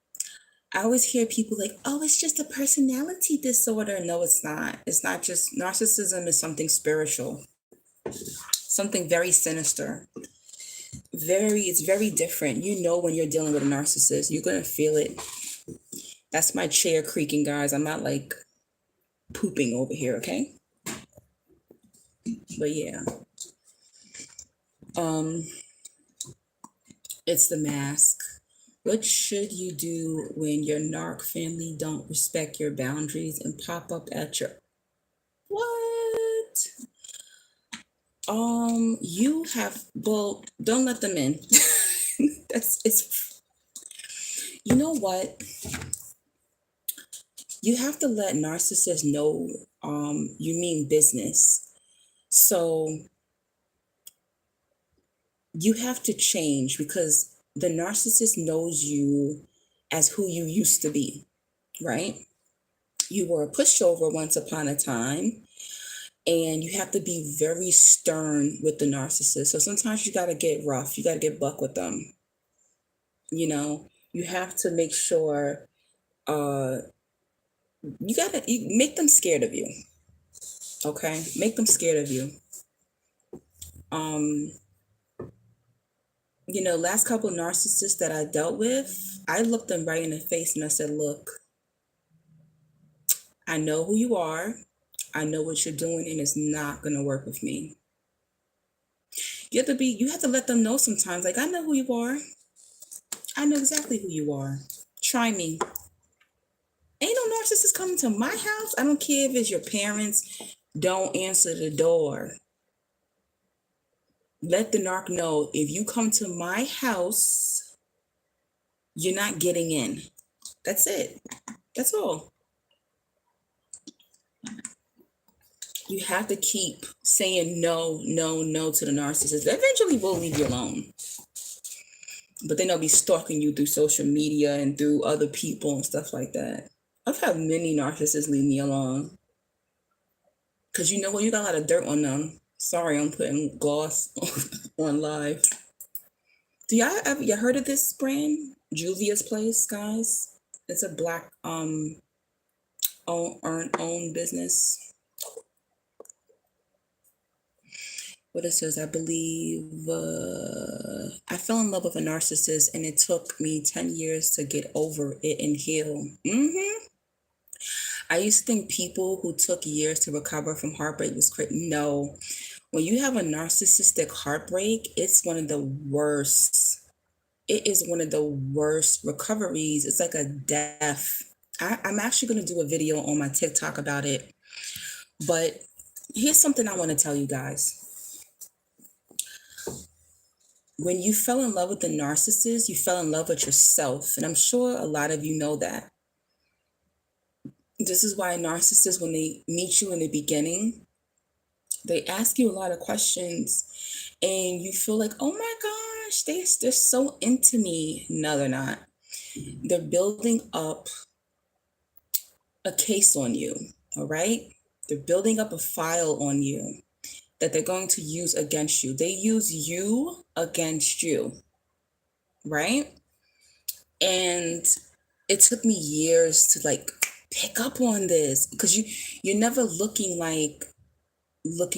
I always hear people like, oh, it's just a personality disorder. No, it's not. It's not. Just narcissism is something spiritual, something very sinister. It's very different. You know when you're dealing with a narcissist, you're gonna feel it. That's my chair creaking, guys. I'm not like pooping over here, okay? But yeah. Um, it's the mask. What should you do when your narc family don't respect your boundaries and pop up at your what? You have don't let them in. It's you know what? You have to let narcissists know you mean business. So you have to change because the narcissist knows you as who you used to be, right? You were a pushover once upon a time, and you have to be very stern with the narcissist. So sometimes you got to get rough, you got to get buck with them. You have to make sure uh, you make them scared of you. Okay, make them scared of you. Um, last couple of narcissists that I dealt with, I looked them right in the face and I said, look, I know who you are. I know what you're doing, and it's not gonna work with me. You have to let them know sometimes, like, I know who you are. I know exactly who you are. Try me. Ain't no narcissist coming to my house. I don't care if it's your parents. Don't answer the door. Let the narc know if you come to my house, you're not getting in. That's it. That's all. You have to keep saying no, no, no to the narcissist. They eventually will leave you alone. But then they'll be stalking you through social media and through other people and stuff like that. I've had many narcissists leave me alone. Because you know what? You got a lot of dirt on them. Sorry, I'm putting gloss on live. Do y'all ever you heard of this brand? Juvia's Place, guys? It's a black own business. What it says, I believe, I fell in love with a narcissist and it took me 10 years to get over it and heal. I used to think people who took years to recover from heartbreak was crazy. No, when you have a narcissistic heartbreak, it's one of the worst. It is one of the worst recoveries. It's like a death. I'm actually going to do a video on my TikTok about it. But here's something I want to tell you guys. When you fell in love with the narcissist, you fell in love with yourself. And I'm sure a lot of you know that. This is why narcissists, when they meet you in the beginning, they ask you a lot of questions and you feel like, oh my gosh, they're so into me. No, they're not. They're building up a case on you, all right? They're building up a file on you that they're going to use against you. They use you against you, right? And it took me years to like pick up on this because you're never looking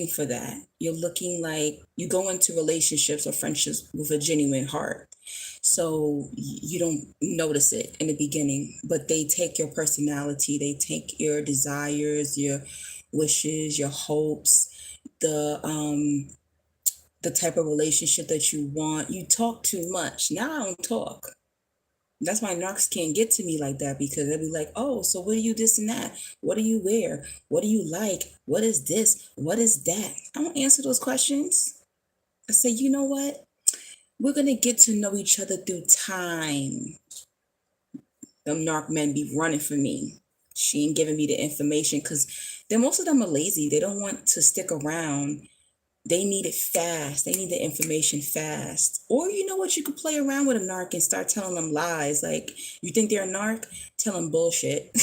for that. You're looking like you go into relationships or friendships with a genuine heart. So you don't notice it in the beginning, but they take your personality, they take your desires, your wishes, your hopes, the type of relationship that you want. You talk too much. Now I don't talk. That's why narcs can't get to me like that because they'll be like, oh, so what do you this and that? What do you wear? What do you like? What is this? What is that? I don't answer those questions. I say, you know what? We're going to get to know each other through time. Them narc men be running for me. She ain't giving me the information because then most of them are lazy. They don't want to stick around. They need it fast. They need the information fast. Or you know what? You could play around with a narc and start telling them lies. Like, you think they're a narc? Tell them bullshit.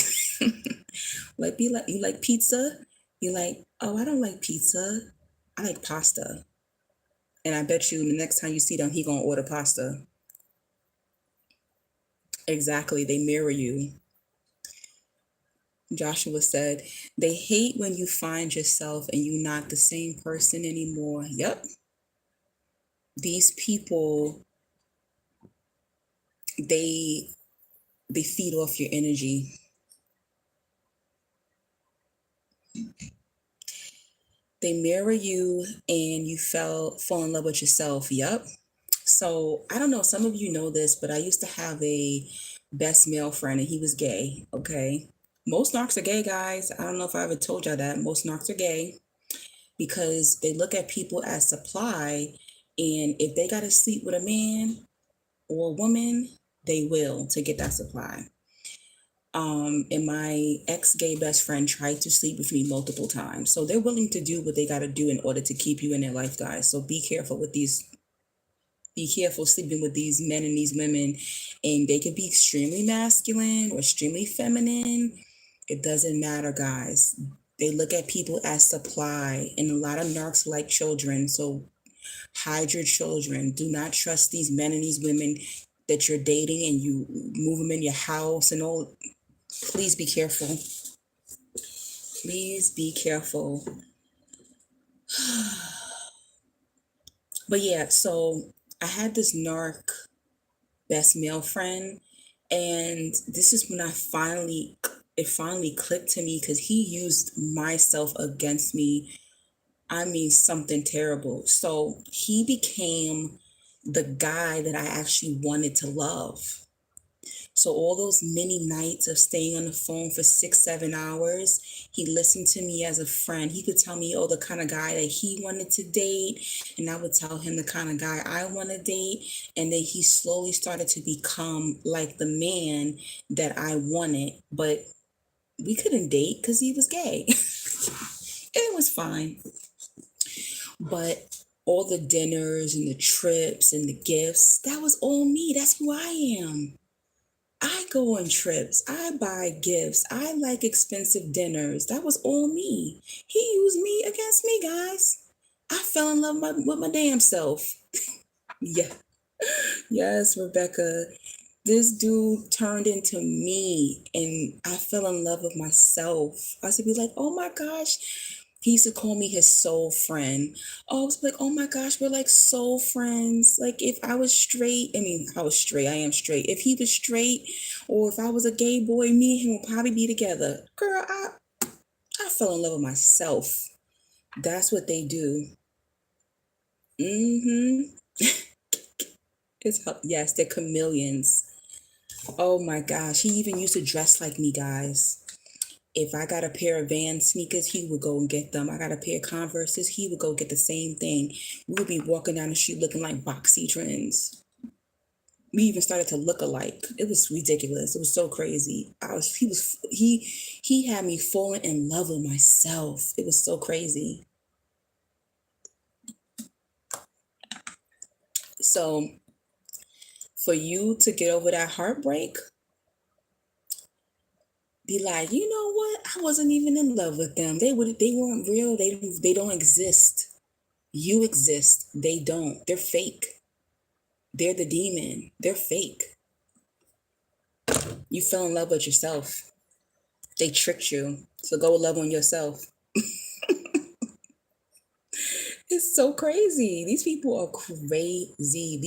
Like, be like, you like pizza? You're like, oh, I don't like pizza. I like pasta. And I bet you the next time you see them, he gonna order pasta. Exactly. They mirror you. Joshua said, they hate when you find yourself and you're not the same person anymore. Yep. These people, they feed off your energy. They mirror you and you fall in love with yourself. Yep. So I don't know, some of you know this, but I used to have a best male friend and he was gay. Okay. Most narcs are gay, guys. I don't know if I ever told y'all that. Most narcs are gay because they look at people as supply. And if they got to sleep with a man or a woman, they will to get that supply. And my ex-gay best friend tried to sleep with me multiple times. So they're willing to do what they got to do in order to keep you in their life, guys. So be careful sleeping with these men and these women. And they could be extremely masculine or extremely feminine. It doesn't matter, guys. They look at people as supply, and a lot of narcs like children. So hide your children. Do not trust these men and these women that you're dating and you move them in your house and all. Please be careful. Please be careful. But yeah, so I had this narc best male friend, and this is when it finally clicked to me because he used myself against me. I mean, something terrible. So he became the guy that I actually wanted to love. So all those many nights of staying on the phone for 6, 7 hours, he listened to me as a friend. He could tell me, oh, the kind of guy that he wanted to date. And I would tell him the kind of guy I want to date. And then he slowly started to become like the man that I wanted. But we couldn't date because he was gay. It was fine. But all the dinners and the trips and the gifts, that was all me. That's who I am. I go on trips. I buy gifts. I like expensive dinners. That was all me. He used me against me, guys. I fell in love with my damn self. Yeah. Yes, Rebecca. This dude turned into me and I fell in love with myself. I used to be like, oh my gosh. He used to call me his soul friend. Oh, I was like, oh my gosh, we're like soul friends. Like if I was straight, I mean, I was straight, I am straight. If he was straight or if I was a gay boy, me and him would probably be together. Girl, I fell in love with myself. That's what they do. Mm-hmm. Yes, they're chameleons. Oh my gosh, he even used to dress like me, guys. If I got a pair of Van sneakers, he would go and get them. I got a pair of Converses, he would go get the same thing. We would be walking down the street looking like boxy twins. We even started to look alike. It was ridiculous. It was so crazy. He had me falling in love with myself. It was so crazy. So for you to get over that heartbreak, be like, you know what? I wasn't even in love with them. They weren't real. They don't exist. You exist. They don't. They're fake. They're the demon. They're fake. You fell in love with yourself. They tricked you. So go love on yourself. It's so crazy. These people are crazy.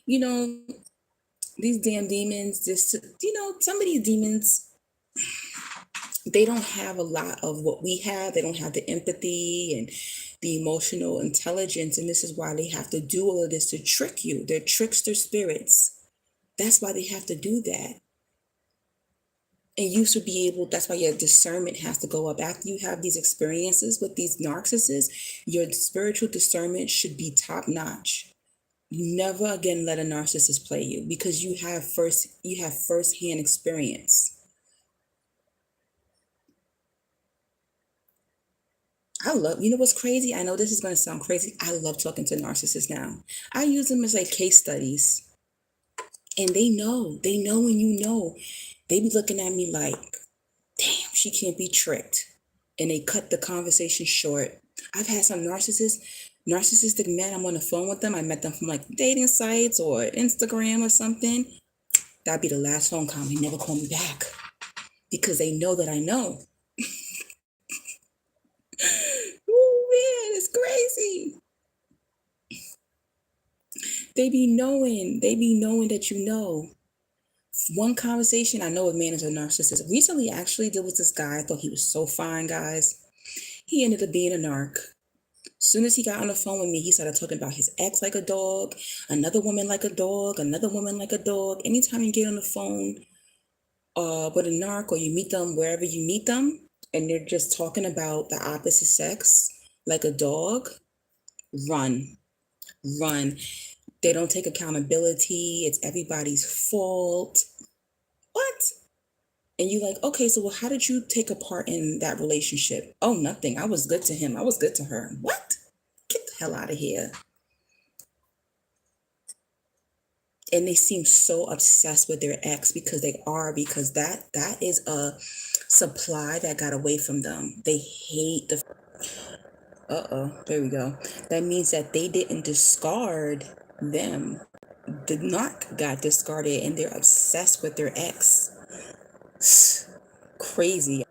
You know, these damn demons, some of these demons, they don't have a lot of what we have. They don't have the empathy and the emotional intelligence. And this is why they have to do all of this to trick you. They're trickster spirits. That's why they have to do that. And you should be able, that's why your discernment has to go up. After you have these experiences with these narcissists, your spiritual discernment should be top notch. You never again let a narcissist play you because you have first-hand experience. You know what's crazy? I know this is going to sound crazy. I love talking to narcissists now. I use them as like case studies. And they know when you know. They be looking at me like, damn, she can't be tricked. And they cut the conversation short. I've had some narcissistic men. I'm on the phone with them. I met them from like dating sites or Instagram or something. That'd be the last phone call. They never call me back because they know that I know. Oh man, it's crazy. They be knowing that you know. One conversation, I know a man is a narcissist. Recently, actually, there was this guy. I thought he was so fine, guys. He ended up being a narc. As soon as he got on the phone with me, he started talking about his ex like a dog, another woman like a dog, another woman like a dog. Anytime you get on the phone with a narc or you meet them wherever you meet them, and they're just talking about the opposite sex like a dog, run, run. They don't take accountability. It's everybody's fault. What? And you like, okay, so well, how did you take a part in that relationship? Oh, nothing. I was good to him. I was good to her. What? Get the hell out of here. And they seem so obsessed with their ex because that is a supply that got away from them. They hate the there we go. That means that they didn't discard them. The narc got discarded and they're obsessed with their ex. Crazy.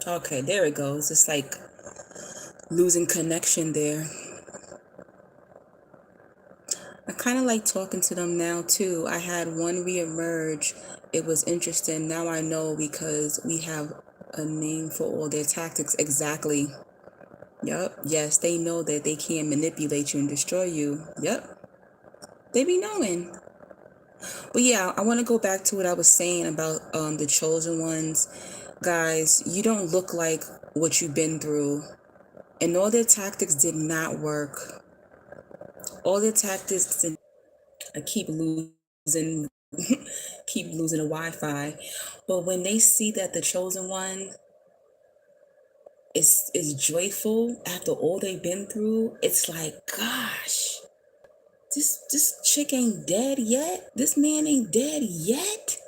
Okay, there it goes. It's like losing connection there. I kind of like talking to them now too. I had one reemerge. It was interesting. Now I know because we have a name for all their tactics. Exactly. Yep. Yes, they know that they can manipulate you and destroy you. Yep. They be knowing. But yeah, I want to go back to what I was saying about the chosen ones. Guys, you don't look like what you've been through. And all their tactics did not work. All their tactics, I keep losing keep losing the Wi-Fi. But when they see that the chosen one is joyful after all they've been through, it's like, gosh, this chick ain't dead yet. This man ain't dead yet.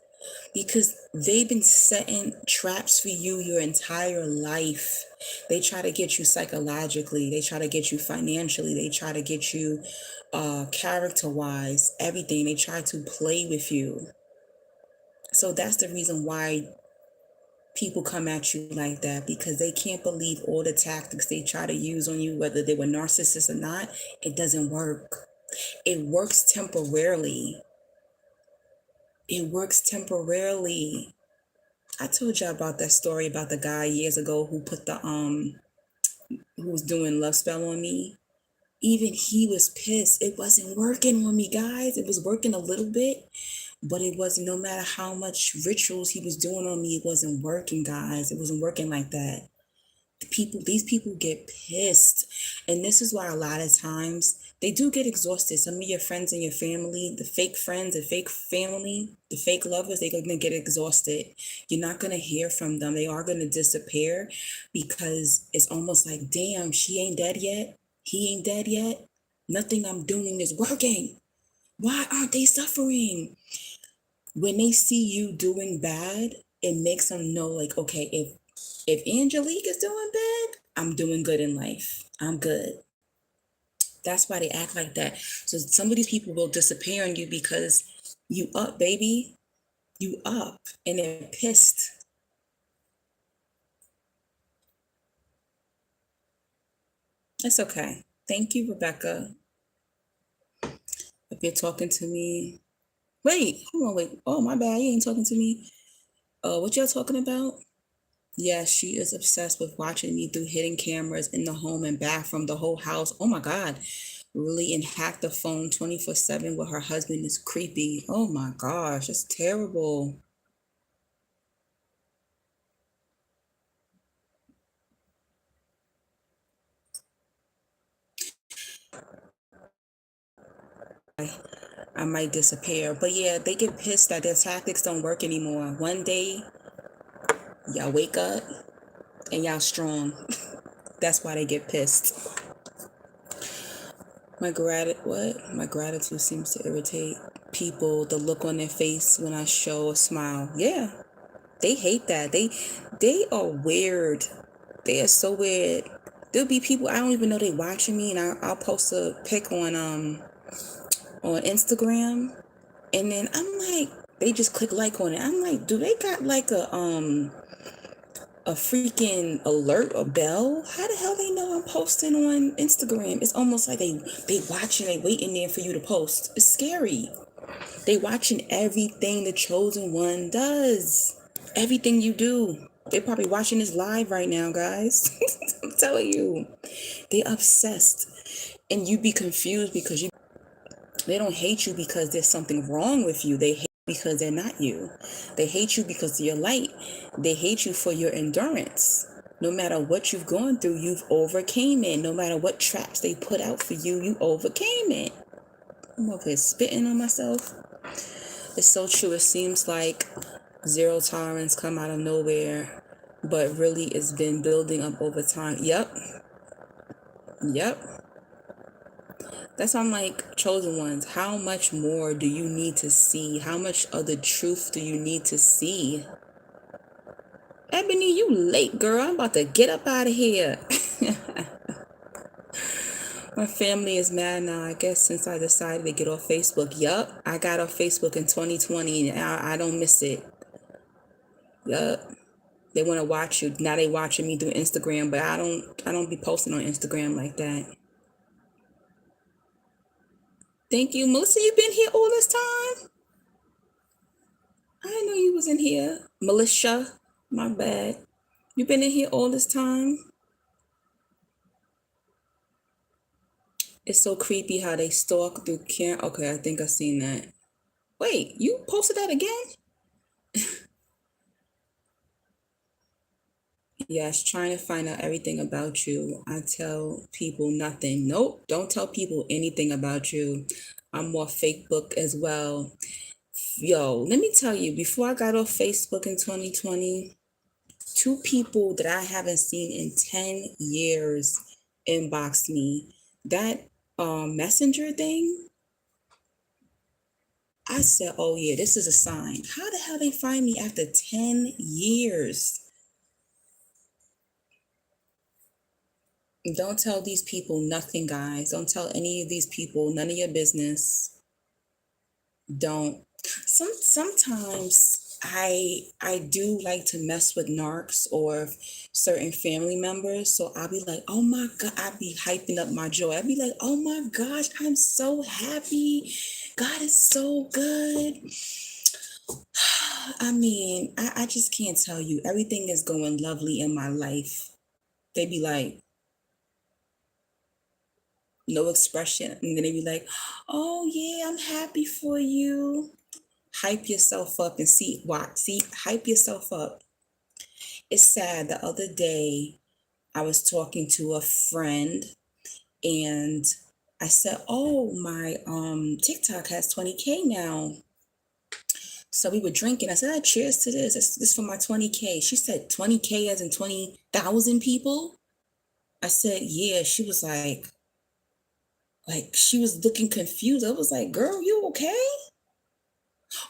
because they've been setting traps for you your entire life. They try to get you psychologically, they try to get you financially, they try to get you character wise, everything. They try to play with you. So that's the reason why people come at you like that, because they can't believe all the tactics they try to use on you, whether they were narcissists or not. It doesn't work. It works temporarily. It works temporarily. I told y'all about that story about the guy years ago who put the who was doing love spell on me. Even he was pissed. It wasn't working on me, guys. It was working a little bit, but it wasn't. No matter how much rituals he was doing on me, it wasn't working, guys. It wasn't working like that. These people get pissed, and this is why a lot of times they do get exhausted. Some of your friends and your family, the fake friends, the fake family, the fake lovers, they're gonna get exhausted. You're not gonna hear from them. They are gonna disappear, because it's almost like, damn, she ain't dead yet, he ain't dead yet, nothing I'm doing is working, why aren't they suffering? When they see you doing bad, it makes them know, like, okay, if Angelique is doing bad, I'm doing good in life. I'm good. That's why they act like that. So some of these people will disappear on you because you up, baby. You up. And they're pissed. That's okay. Thank you, Rebecca. If you're talking to me. Wait, hold on, wait. Oh, my bad. You ain't talking to me. What y'all talking about? Yeah, she is obsessed with watching me through hidden cameras in the home and bathroom, the whole house. Oh my God. Really, and hack the phone 24/7 with her husband is creepy. Oh my gosh, that's terrible. I might disappear. But yeah, they get pissed that their tactics don't work anymore. One day, y'all wake up and y'all strong. That's why they get pissed. My gratitude seems to irritate people, the look on their face when I show a smile. Yeah, they hate that. They are weird. They are so weird. There'll be people I don't even know they watching me, and I'll post a pic on Instagram, and then I'm like, they just click like on it. I'm like, do they got like a freaking alert or bell? How the hell they know I'm posting on Instagram? It's almost like they watching, they waiting there for you to post. It's scary. They watching everything the chosen one does. Everything you do. They're probably watching this live right now, guys. I'm telling you. They obsessed. And you be confused because they don't hate you because there's something wrong with you. They hate you because they're not you. They hate you because of your light. They hate you for your endurance. No matter what you've gone through, you've overcame it. No matter what traps they put out for you, you overcame it. I'm over here spitting on myself. It's so true. It seems like zero tolerance come out of nowhere, but really it's been building up over time. Yep. That's why I'm like, chosen ones, how much more do you need to see? How much of the truth do you need to see? Ebony, you late, girl. I'm about to get up out of here. My family is mad now, I guess, since I decided to get off Facebook. Yup, I got off Facebook in 2020 and I don't miss it. Yup. They want to watch you. Now they watching me through Instagram, but I don't be posting on Instagram like that. Thank you. Melissa, you been here all this time? I didn't know you was in here. Militia, my bad. You been in here all this time? It's so creepy how they stalk through Okay, I think I seen that. Wait, you posted that again? Yes, trying to find out everything about you. I tell people nothing. Nope, don't tell people anything about you. I'm more Facebook as well. Yo, let me tell you, before I got off Facebook in 2020, two people that I haven't seen in 10 years inboxed me. That messenger thing, I said, oh yeah, this is a sign. How the hell they find me after 10 years? Don't tell these people nothing, guys. Don't tell any of these people none of your business. Don't. Sometimes I do like to mess with narcs or certain family members. So I'll be like, oh my God, I'll be hyping up my joy. I'll be like, oh my gosh, I'm so happy. God is so good. I mean, I just can't tell you. Everything is going lovely in my life. They be like, no expression. And then they be like, oh yeah, I'm happy for you. Hype yourself up and see what. See, hype yourself up. It's sad. The other day, I was talking to a friend and I said, oh, my TikTok has 20K now. So we were drinking. I said, cheers to this. This is for my 20K. She said, 20K as in 20,000 people? I said, yeah. She was like, she was looking confused. I was like, girl, you okay?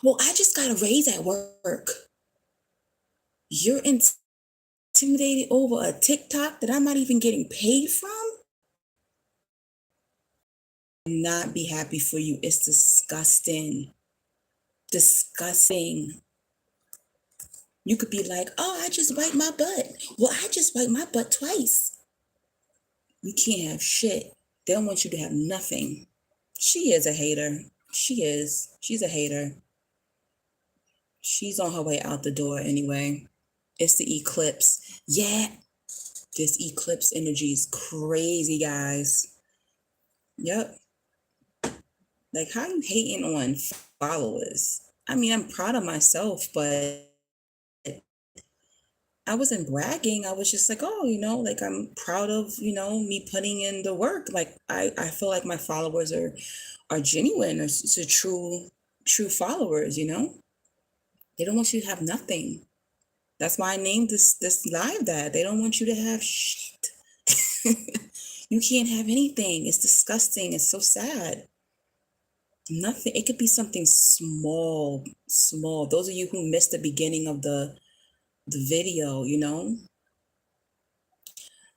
Well, I just got a raise at work. You're intimidated over a TikTok that I'm not even getting paid from? Not be happy for you. It's disgusting. Disgusting. You could be like, oh, I just wiped my butt. Well, I just wiped my butt twice. You can't have shit. They don't want you to have nothing. She is a hater. She is. She's a hater. She's on her way out the door anyway. It's the eclipse. Yeah. This eclipse energy is crazy, guys. Yep. Like, how you hating on followers? I mean, I'm proud of myself, but I wasn't bragging. I was just like, oh, like I'm proud of, me putting in the work. Like I feel like my followers are genuine, or it's a true followers, They don't want you to have nothing. That's why I named this live that. They don't want you to have shit. You can't have anything. It's disgusting. It's so sad. Nothing. It could be something small, small. Those of you who missed the beginning of the video,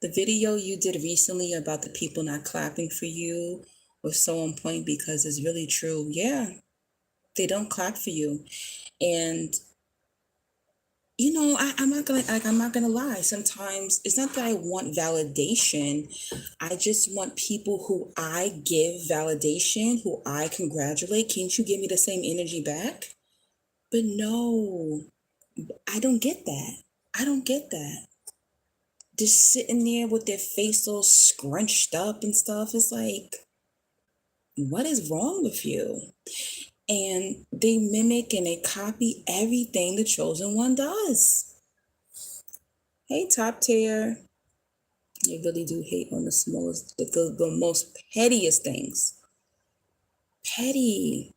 the video you did recently about the people not clapping for you was so on point because it's really true. Yeah, they don't clap for you. And I'm not gonna lie. Sometimes it's not that I want validation. I just want people who I give validation, who I congratulate. Can't you give me the same energy back? But no, I don't get that. I don't get that. Just sitting there with their face all scrunched up and stuff. It's like, what is wrong with you? And they mimic and they copy everything the chosen one does. Hey, top tier. You really do hate on the smallest, the most pettiest things. Petty.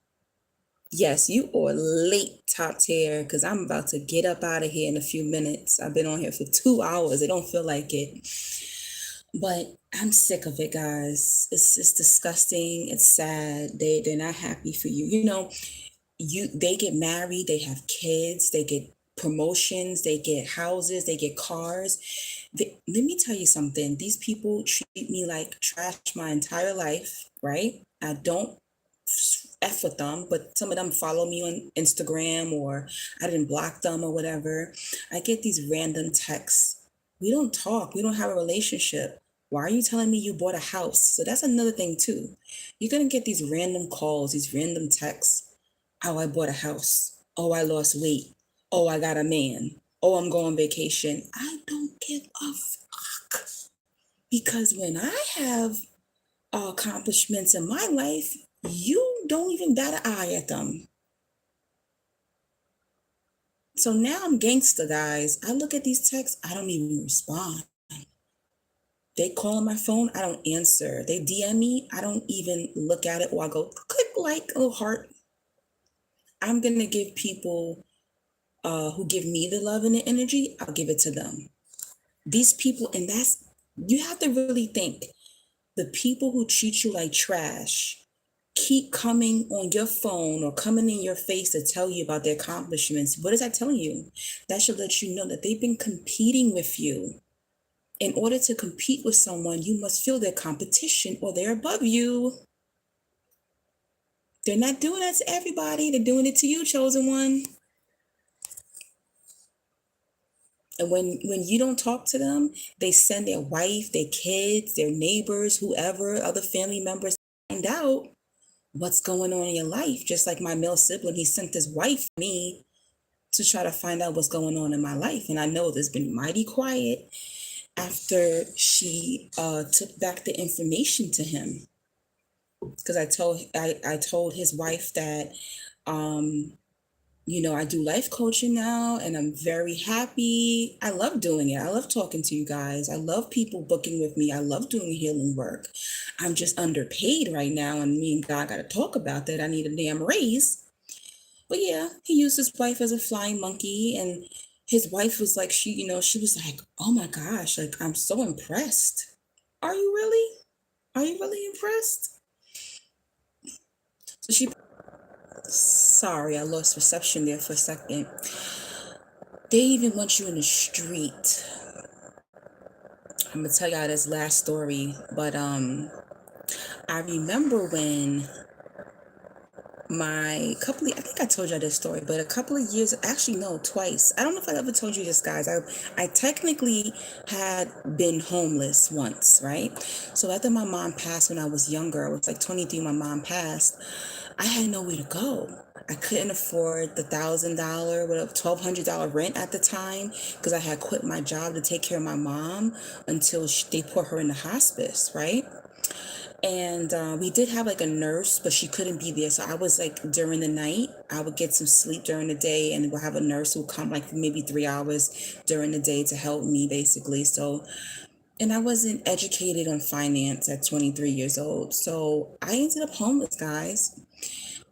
Yes, you are late, top tier, because I'm about to get up out of here in a few minutes. I've been on here for 2 hours. It don't feel like it. But I'm sick of it, guys. It's disgusting. It's sad. They're not happy for you. They get married, they have kids, they get promotions, they get houses, they get cars. Let me tell you something. These people treat me like trash my entire life, right? I don't F with them, but some of them follow me on Instagram or I didn't block them or whatever. I get these random texts. We don't talk, we don't have a relationship. Why are you telling me you bought a house? So that's another thing too. You're gonna get these random calls, these random texts. Oh, I bought a house. Oh, I lost weight. Oh, I got a man. Oh, I'm going on vacation. I don't give a fuck. Because when I have accomplishments in my life, you don't even bat an eye at them. So now I'm gangster, guys. I look at these texts, I don't even respond. They call on my phone, I don't answer. They DM me, I don't even look at it, or I go click like a little heart. I'm gonna give people who give me the love and the energy, I'll give it to them. These people, and you have to really think, the people who treat you like trash keep coming on your phone or coming in your face to tell you about their accomplishments, what is that telling you? That should let you know that they've been competing with you. In order to compete with someone, you must feel their competition or they're above you. They're not doing that to everybody. They're doing it to you, chosen one. And when you don't talk to them, they send their wife, their kids, their neighbors, whoever, other family members find out what's going on in your life. Just like my male sibling, he sent his wife me to try to find out what's going on in my life. And I know there's been mighty quiet after she took back the information to him. Because I told his wife that I do life coaching now and I'm very happy. I love doing it. I love talking to you guys. I love people booking with me. I love doing healing work. I'm just underpaid right now, and me and God got to talk about that. I need a damn raise. But yeah, he used his wife as a flying monkey, and his wife was like, she was like, oh my gosh, like, I'm so impressed. Are you really? Are you really impressed? So sorry, I lost reception there for a second. They even want you in the street. I'm gonna tell y'all this last story, but I remember when I think I told y'all this story, but a couple of years, actually no, twice. I don't know if I ever told you this, guys. I technically had been homeless once, right? So after my mom passed when I was younger, I was like 23, my mom passed, I had nowhere to go. I couldn't afford the $1,000, whatever, $1,200 rent at the time because I had quit my job to take care of my mom until they put her in the hospice, right? And we did have like a nurse, but she couldn't be there. So I was like, during the night, I would get some sleep during the day, and we'll have a nurse who would come like maybe 3 hours during the day to help me, basically. So, and I wasn't educated on finance at 23 years old. So I ended up homeless, guys.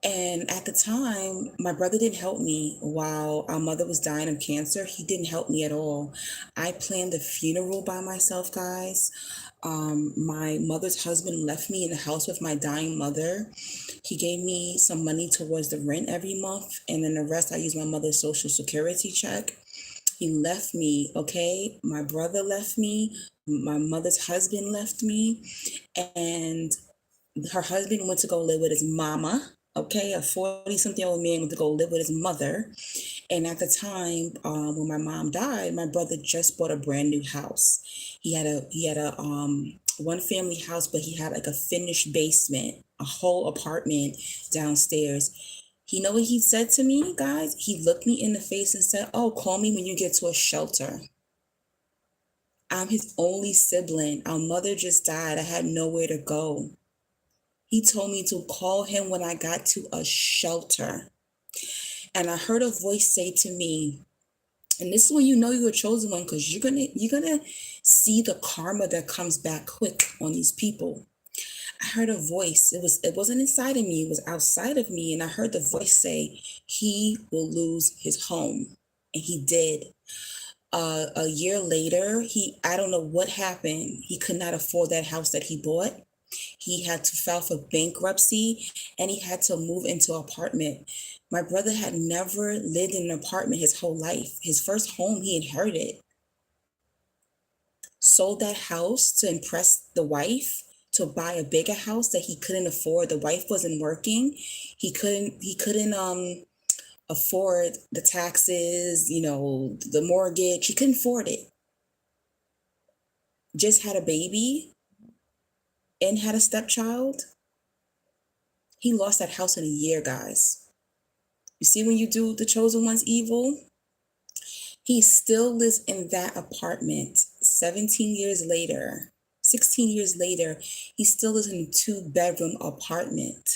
And at the time, my brother didn't help me while our mother was dying of cancer. He didn't help me at all. I planned the funeral by myself, guys. My mother's husband left me in the house with my dying mother. He gave me some money towards the rent every month, and then the rest I used my mother's social security check. He left me, okay? My brother left me. My mother's husband left me. And her husband went to go live with his mama. Okay, a 40-something old man went to go live with his mother. And at the time, when my mom died, my brother just bought a brand new house. He had a one family house, but he had like a finished basement, a whole apartment downstairs. You know what he said to me, guys? He looked me in the face and said, "Oh, call me when you get to a shelter." I'm his only sibling. Our mother just died. I had nowhere to go. He told me to call him when I got to a shelter. And I heard a voice say to me, and this is when you know you're a chosen one, because you're gonna see the karma that comes back quick on these people. I heard a voice. It wasn't inside of me, it was outside of me. And I heard the voice say, he will lose his home. And he did. A year later, I don't know what happened. He could not afford that house that he bought. He had to file for bankruptcy and he had to move into an apartment. My brother had never lived in an apartment his whole life. His first home he inherited. Sold that house to impress the wife, to buy a bigger house that he couldn't afford. The wife wasn't working. He couldn't afford the taxes, the mortgage. He couldn't afford it. Just had a baby and had a stepchild. He lost that house in a year, guys. You see, when you do the chosen one's evil, he still lives in that apartment 17 years later, 16 years later, he still lives in a 2-bedroom apartment.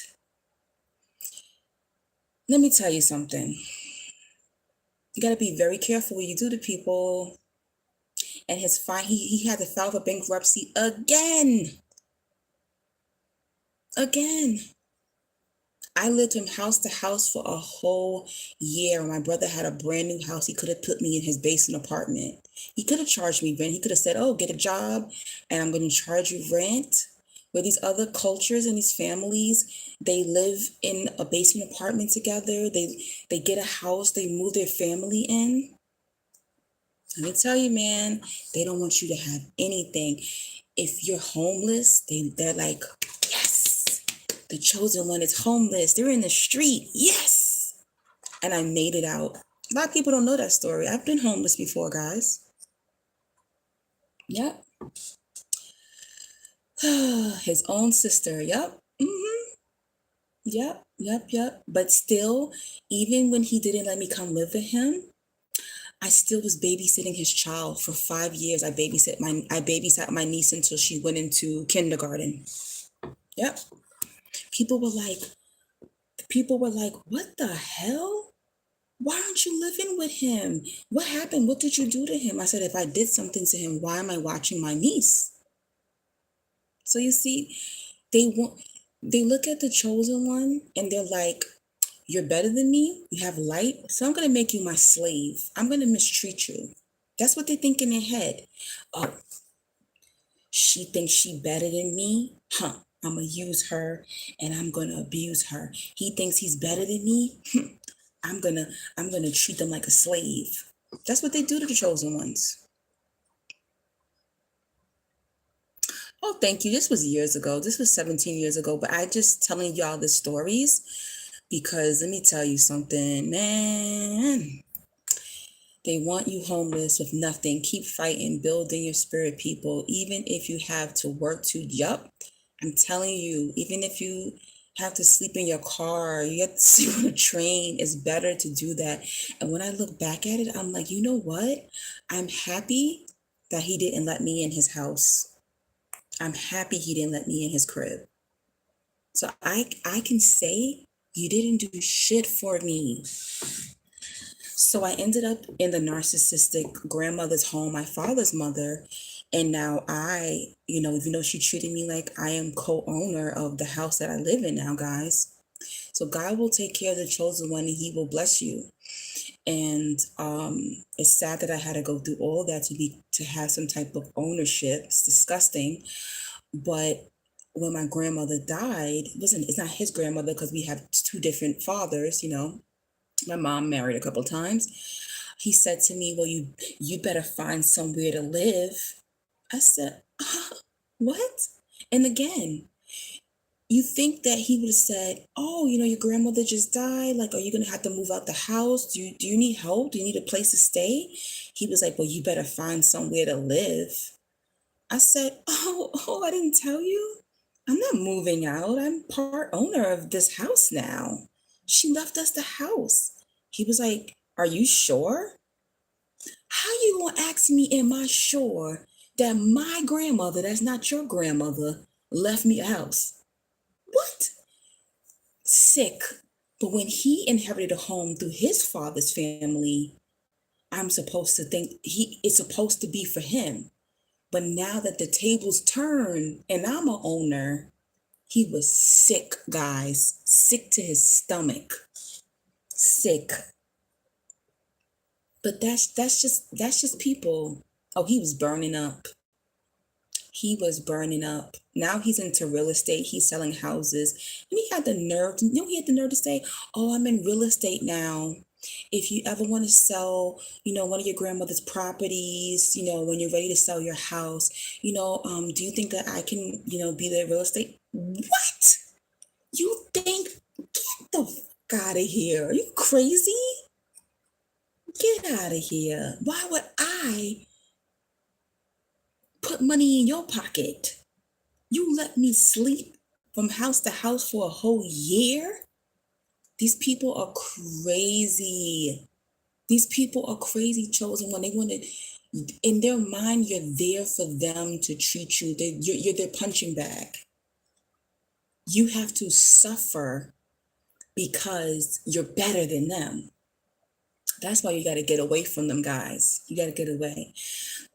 Let me tell you something. You got to be very careful what you do to people. And he had to file for bankruptcy again. Again. I lived from house to house for a whole year. My brother had a brand new house. He could have put me in his basement apartment. He could have charged me rent. He could have said, "Oh, get a job and I'm going to charge you rent." where these other cultures and these families, they live in a basement apartment together. They get a house, they move their family in. Let me tell you, man, they don't want you to have anything. If you're homeless, they're like, yes, the chosen one is homeless. They're in the street. Yes. And I made it out. A lot of people don't know that story. I've been homeless before, guys. Yep. His own sister. Yep. Yep. But still, even when he didn't let me come live with him, I still was babysitting his child for 5 years. I babysat my niece until she went into kindergarten. Yep. People were like, what the hell? Why aren't you living with him? What happened? What did you do to him? I said, if I did something to him, why am I watching my niece? So you see, they look at the chosen one and they're like, you're better than me. You have light. So I'm going to make you my slave. I'm going to mistreat you. That's what they think in their head. Oh, she thinks she better than me. Huh. I'm going to use her and I'm going to abuse her. He thinks he's better than me. I'm going to treat them like a slave. That's what they do to the chosen ones. Oh, thank you. This was years ago. This was 17 years ago, but I just telling y'all the stories because let me tell you something, man. They want you homeless with nothing. Keep fighting, building your spirit, people. Even if you have to work to, yup, I'm telling you, even if you have to sleep in your car, you have to sleep on a train, it's better to do that. And when I look back at it, I'm like, you know what? I'm happy that he didn't let me in his house. I'm happy he didn't let me in his crib. So I can say you didn't do shit for me. So I ended up in the narcissistic grandmother's home, my father's mother. And now even though she treated me like I am co-owner of the house that I live in now, guys. So God will take care of the chosen one and he will bless you. And it's sad that I had to go through all that to have some type of ownership. It's disgusting. But when my grandmother died, it's not his grandmother because we have two different fathers, My mom married a couple times. He said to me, well, you better find somewhere to live. I said, what? And again, you think that he would have said, oh, your grandmother just died. Like, are you going to have to move out the house? Do you need help? Do you need a place to stay? He was like, well, you better find somewhere to live. I said, I didn't tell you. I'm not moving out. I'm part owner of this house now. She left us the house. He was like, are you sure? How you gonna ask me, am I sure that my grandmother, that's not your grandmother, left me a house? What? Sick. But when he inherited a home through his father's family, I'm supposed to think it's supposed to be for him. But now that the tables turn and I'm a owner, he was sick, guys. Sick to his stomach. Sick. But that's just people. Oh, he was burning up. He was burning up. Now he's into real estate. He's selling houses. And he had the nerve, to say, oh, I'm in real estate now. If you ever want to sell, one of your grandmother's properties, when you're ready to sell your house, do you think that I can, be the real estate? What? You think? Get the fuck out of here. Are you crazy? Get out of here. Why would I put money in your pocket? You let me sleep from house to house for a whole year? These people are crazy. These people are crazy, chosen one. They want to, in their mind, you're there for them to treat you. You're their punching bag. You have to suffer because you're better than them. That's why you got to get away from them, guys. You got to get away.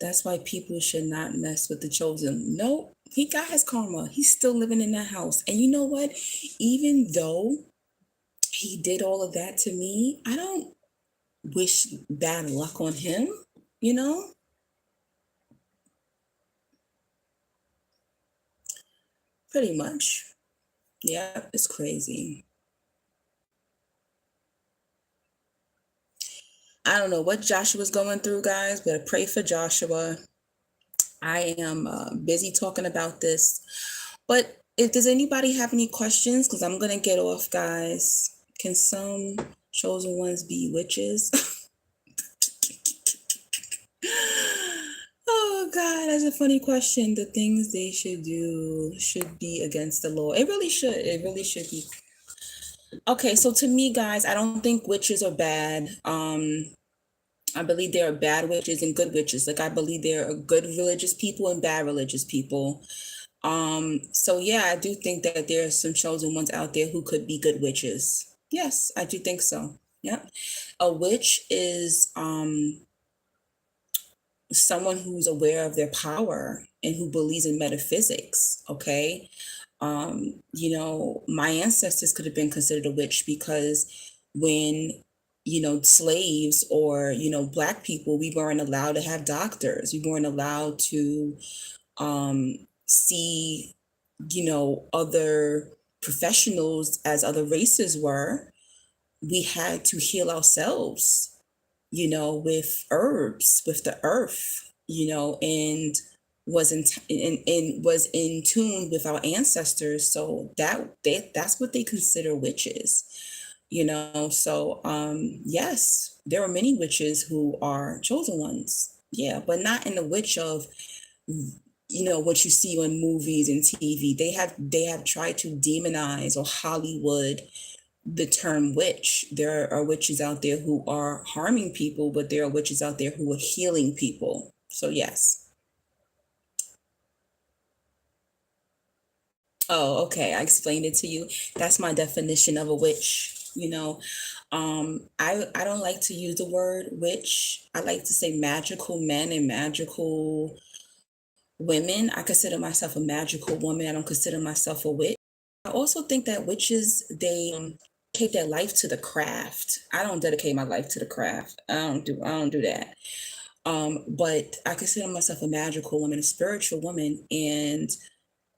That's why people should not mess with the chosen. No, he got his karma. He's still living in that house. And you know what? Even though he did all of that to me, I don't wish bad luck on him, you know? Pretty much. Yeah, it's crazy. I don't know what Joshua's going through, guys, but pray for Joshua. I am busy talking about this. But if does anybody have any questions? Because I'm gonna get off, guys. Can some chosen ones be witches? Oh God, that's a funny question. The things they should do should be against the law. It really should. It really should be. Okay, so to me, guys, I don't think witches are bad. I believe there are bad witches and good witches. Like I believe there are good religious people and bad religious people. So yeah, I do think that there are some chosen ones out there who could be good witches. Yes, I do think so. Yeah. A witch is someone who's aware of their power and who believes in metaphysics. Okay. My ancestors could have been considered a witch because when, slaves or, black people, we weren't allowed to have doctors. We weren't allowed to see, other professionals as other races were. We had to heal ourselves, with herbs, with the earth, and was in tune with our ancestors. So that's what they consider witches, So yes, there are many witches who are chosen ones. Yeah, but not in the witch of what you see on movies and TV. They have tried to demonize or Hollywood the term witch. There are witches out there who are harming people, but there are witches out there who are healing people. So yes. Oh, okay. I explained it to you. That's my definition of a witch. I don't like to use the word witch. I like to say magical men and magical women. I consider myself a magical woman. I don't consider myself a witch. I also think that witches, they take their life to the craft. I don't dedicate my life to the craft. I don't do that. But I consider myself a magical woman, a spiritual woman, and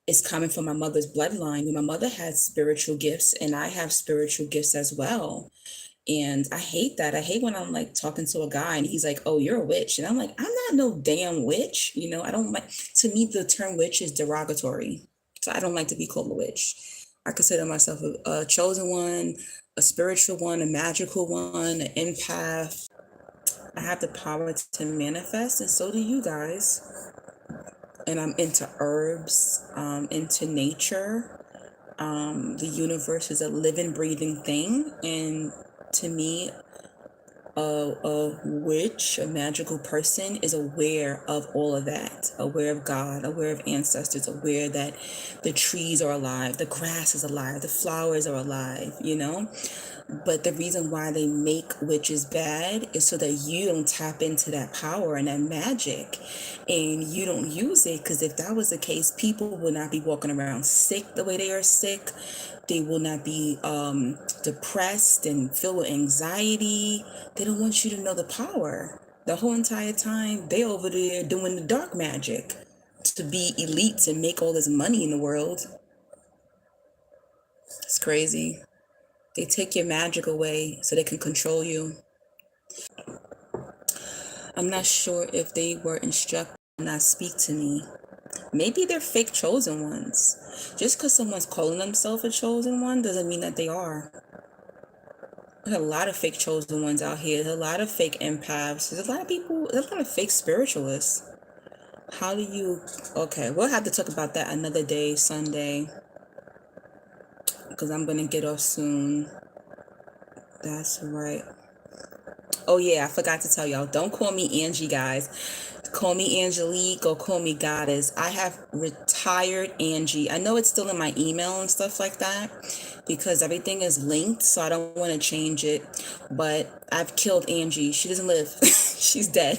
it's coming from my mother's bloodline. My mother had spiritual gifts, and I have spiritual gifts as well. And I hate that. I hate when I'm like talking to a guy and he's like, "Oh, you're a witch," and I'm like, "I'm not no damn witch." I don't like. To me, the term witch is derogatory, so I don't like to be called a witch. I consider myself a chosen one, a spiritual one, a magical one, an empath. I have the power to manifest, and so do you guys. And I'm into herbs, into nature. The universe is a living, breathing thing, and to me, a witch, a magical person, is aware of all of that, aware of God, aware of ancestors, aware that the trees are alive, the grass is alive, the flowers are alive. But the reason why they make witches bad is so that you don't tap into that power and that magic and you don't use it. Because if that was the case, people would not be walking around sick the way they are sick. They will not be depressed and filled with anxiety. They don't want you to know the power. The whole entire time, they over there doing the dark magic to be elites and make all this money in the world. It's crazy. They take your magic away so they can control you. I'm not sure if they were instructed to not speak to me. Maybe they're fake chosen ones. Just because someone's calling themselves a chosen one doesn't mean that they are. There's a lot of fake chosen ones out here. There's a lot of fake empaths. There's a lot of people, there's a lot of fake spiritualists. How do you, okay, we'll have to talk about that another day, Sunday, because I'm going to get off soon. That's right. Oh yeah, I forgot to tell y'all. Don't call me Angie, guys. Call me Angelique or call me Goddess. I have retired Angie. I know it's still in my email and stuff like that because everything is linked, so I don't want to change it. But I've killed Angie. She doesn't live. She's dead.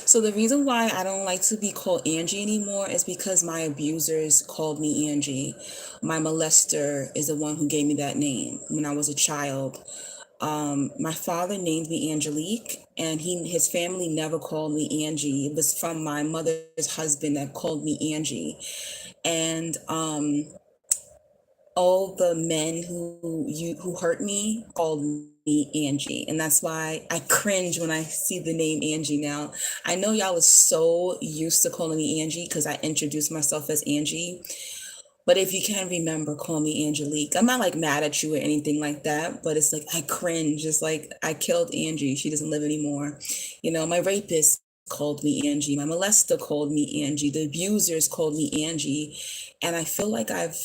So the reason why I don't like to be called Angie anymore is because my abusers called me Angie. My molester is the one who gave me that name when I was a child. My father named me Angelique, and his family never called me Angie. It was from my mother's husband that called me Angie. And all the men who hurt me called me Angie, and that's why I cringe when I see the name Angie now. I know y'all was so used to calling me Angie because I introduced myself as Angie, but if you can remember, call me Angelique. I'm not like mad at you or anything like that, but it's like I cringe. It's like I killed Angie. She doesn't live anymore. You know, my rapist called me Angie. My molester called me Angie. The abusers called me Angie. And I feel like I've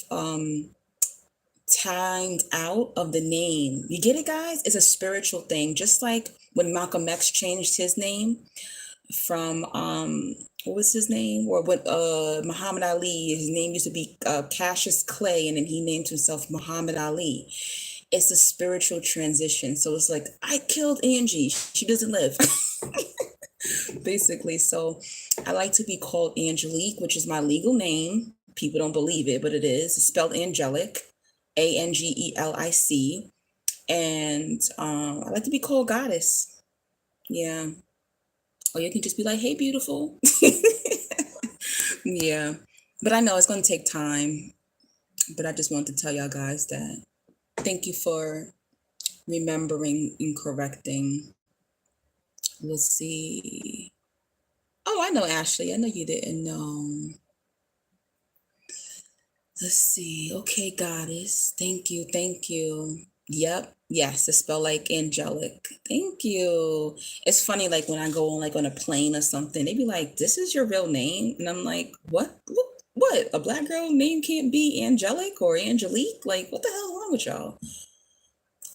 timed out of the name. You get it, guys? It's a spiritual thing. Just like when Malcolm X changed his name from what was his name? Or when Muhammad Ali, his name used to be Cassius Clay, and then he named himself Muhammad Ali. It's a spiritual transition. So it's like, I killed Angie. She doesn't live. Basically. So I like to be called Angelique, which is my legal name. People don't believe it, but it is. It's spelled angelic, Angelic. And I like to be called goddess. Yeah. Or you can just be like, hey, beautiful. Yeah. But I know it's going to take time. But I just want to tell y'all guys that thank you for remembering and correcting. Let's see. Oh, I know, Ashley. I know you didn't know. Let's see. Okay, goddess. Thank you. Thank you. Yep. Yes, it's spelled like angelic. Thank you. It's funny, like when I go on like on a plane or something, they be like, "This is your real name," and I'm like, "What? What? A black girl name can't be angelic or Angelique? Like, what the hell wrong with y'all?"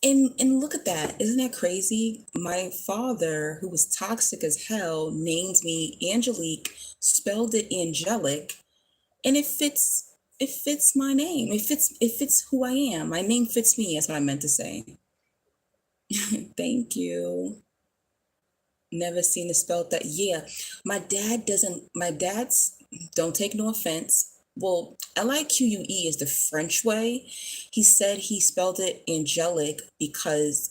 And look at that. Isn't that crazy? My father, who was toxic as hell, named me Angelique, spelled it angelic, and it fits my name. It fits who I am. My name fits me. That's what I meant to say. Thank you. Never seen it spelled that. Yeah, my dad doesn't. My dad's, don't take no offense. Well, Lique is the French way. He said he spelled it angelic because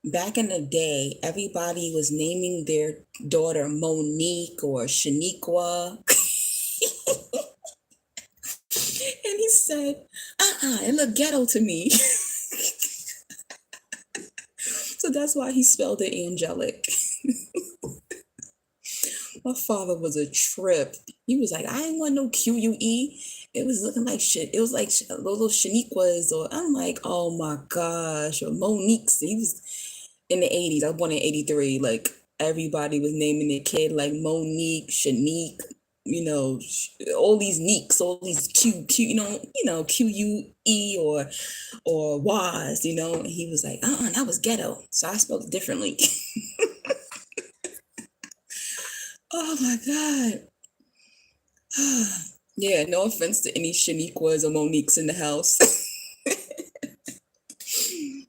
back in the day, everybody was naming their daughter Monique or Shaniqua. And he said, it looked ghetto to me. So that's why he spelled it angelic. My father was a trip. He was like, I ain't want no QUE. It was looking like shit. It was like little Shaniquas, or I'm like, oh my gosh, or Monique's. He was in the 80s. I was born in 83. Like everybody was naming their kid like Monique, Shanique, all these Neeks, all these QUE or was, and he was like, that was ghetto. So I spelled it differently. Oh my God. Yeah, no offense to any Shaniquas or Moniques in the house.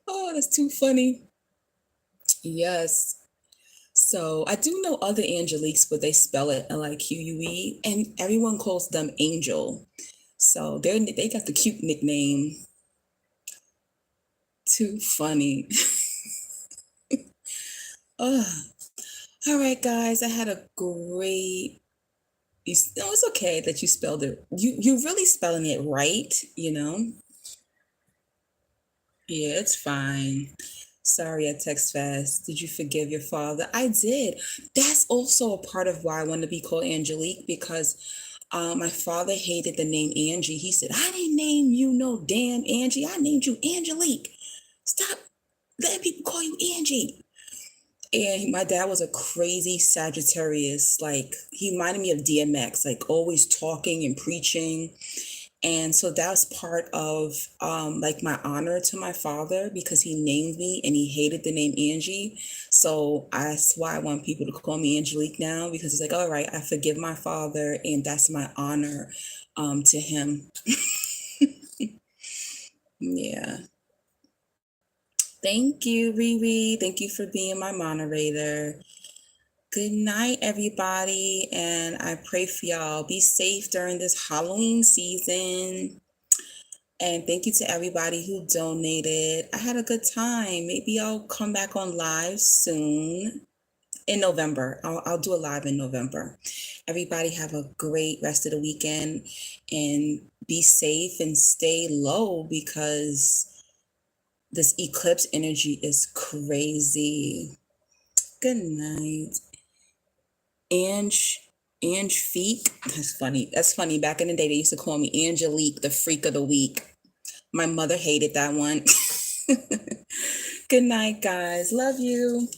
Oh, that's too funny. Yes. So I do know other Angeliques, but they spell it like QUE, and everyone calls them Angel. So they got the cute nickname. Too funny. Oh, all right, guys. I had a great. No, it's okay that you spelled it. You really spelling it right. Yeah, it's fine. Sorry, I text fast. Did you forgive your father? I did. That's also a part of why I want to be called Angelique, because my father hated the name Angie. He said, I didn't name you no damn Angie. I named you Angelique. Stop letting people call you Angie. And my dad was a crazy Sagittarius. Like, he reminded me of DMX, like always talking and preaching. And so that's part of like my honor to my father, because he named me and he hated the name Angie. So that's why I want people to call me Angelique now, because it's like, all right, I forgive my father and that's my honor to him. Yeah. Thank you, Riri. Thank you for being my moderator. Good night, everybody. And I pray for y'all. Be safe during this Halloween season. And thank you to everybody who donated. I had a good time. Maybe I'll come back on live soon in November. I'll do a live in November. Everybody have a great rest of the weekend and be safe and stay low because this eclipse energy is crazy. Good night. Ange Ange Feek. That's funny. That's funny. Back in the day, they used to call me Angelique, the freak of the week. My mother hated that one. Good night, guys. Love you.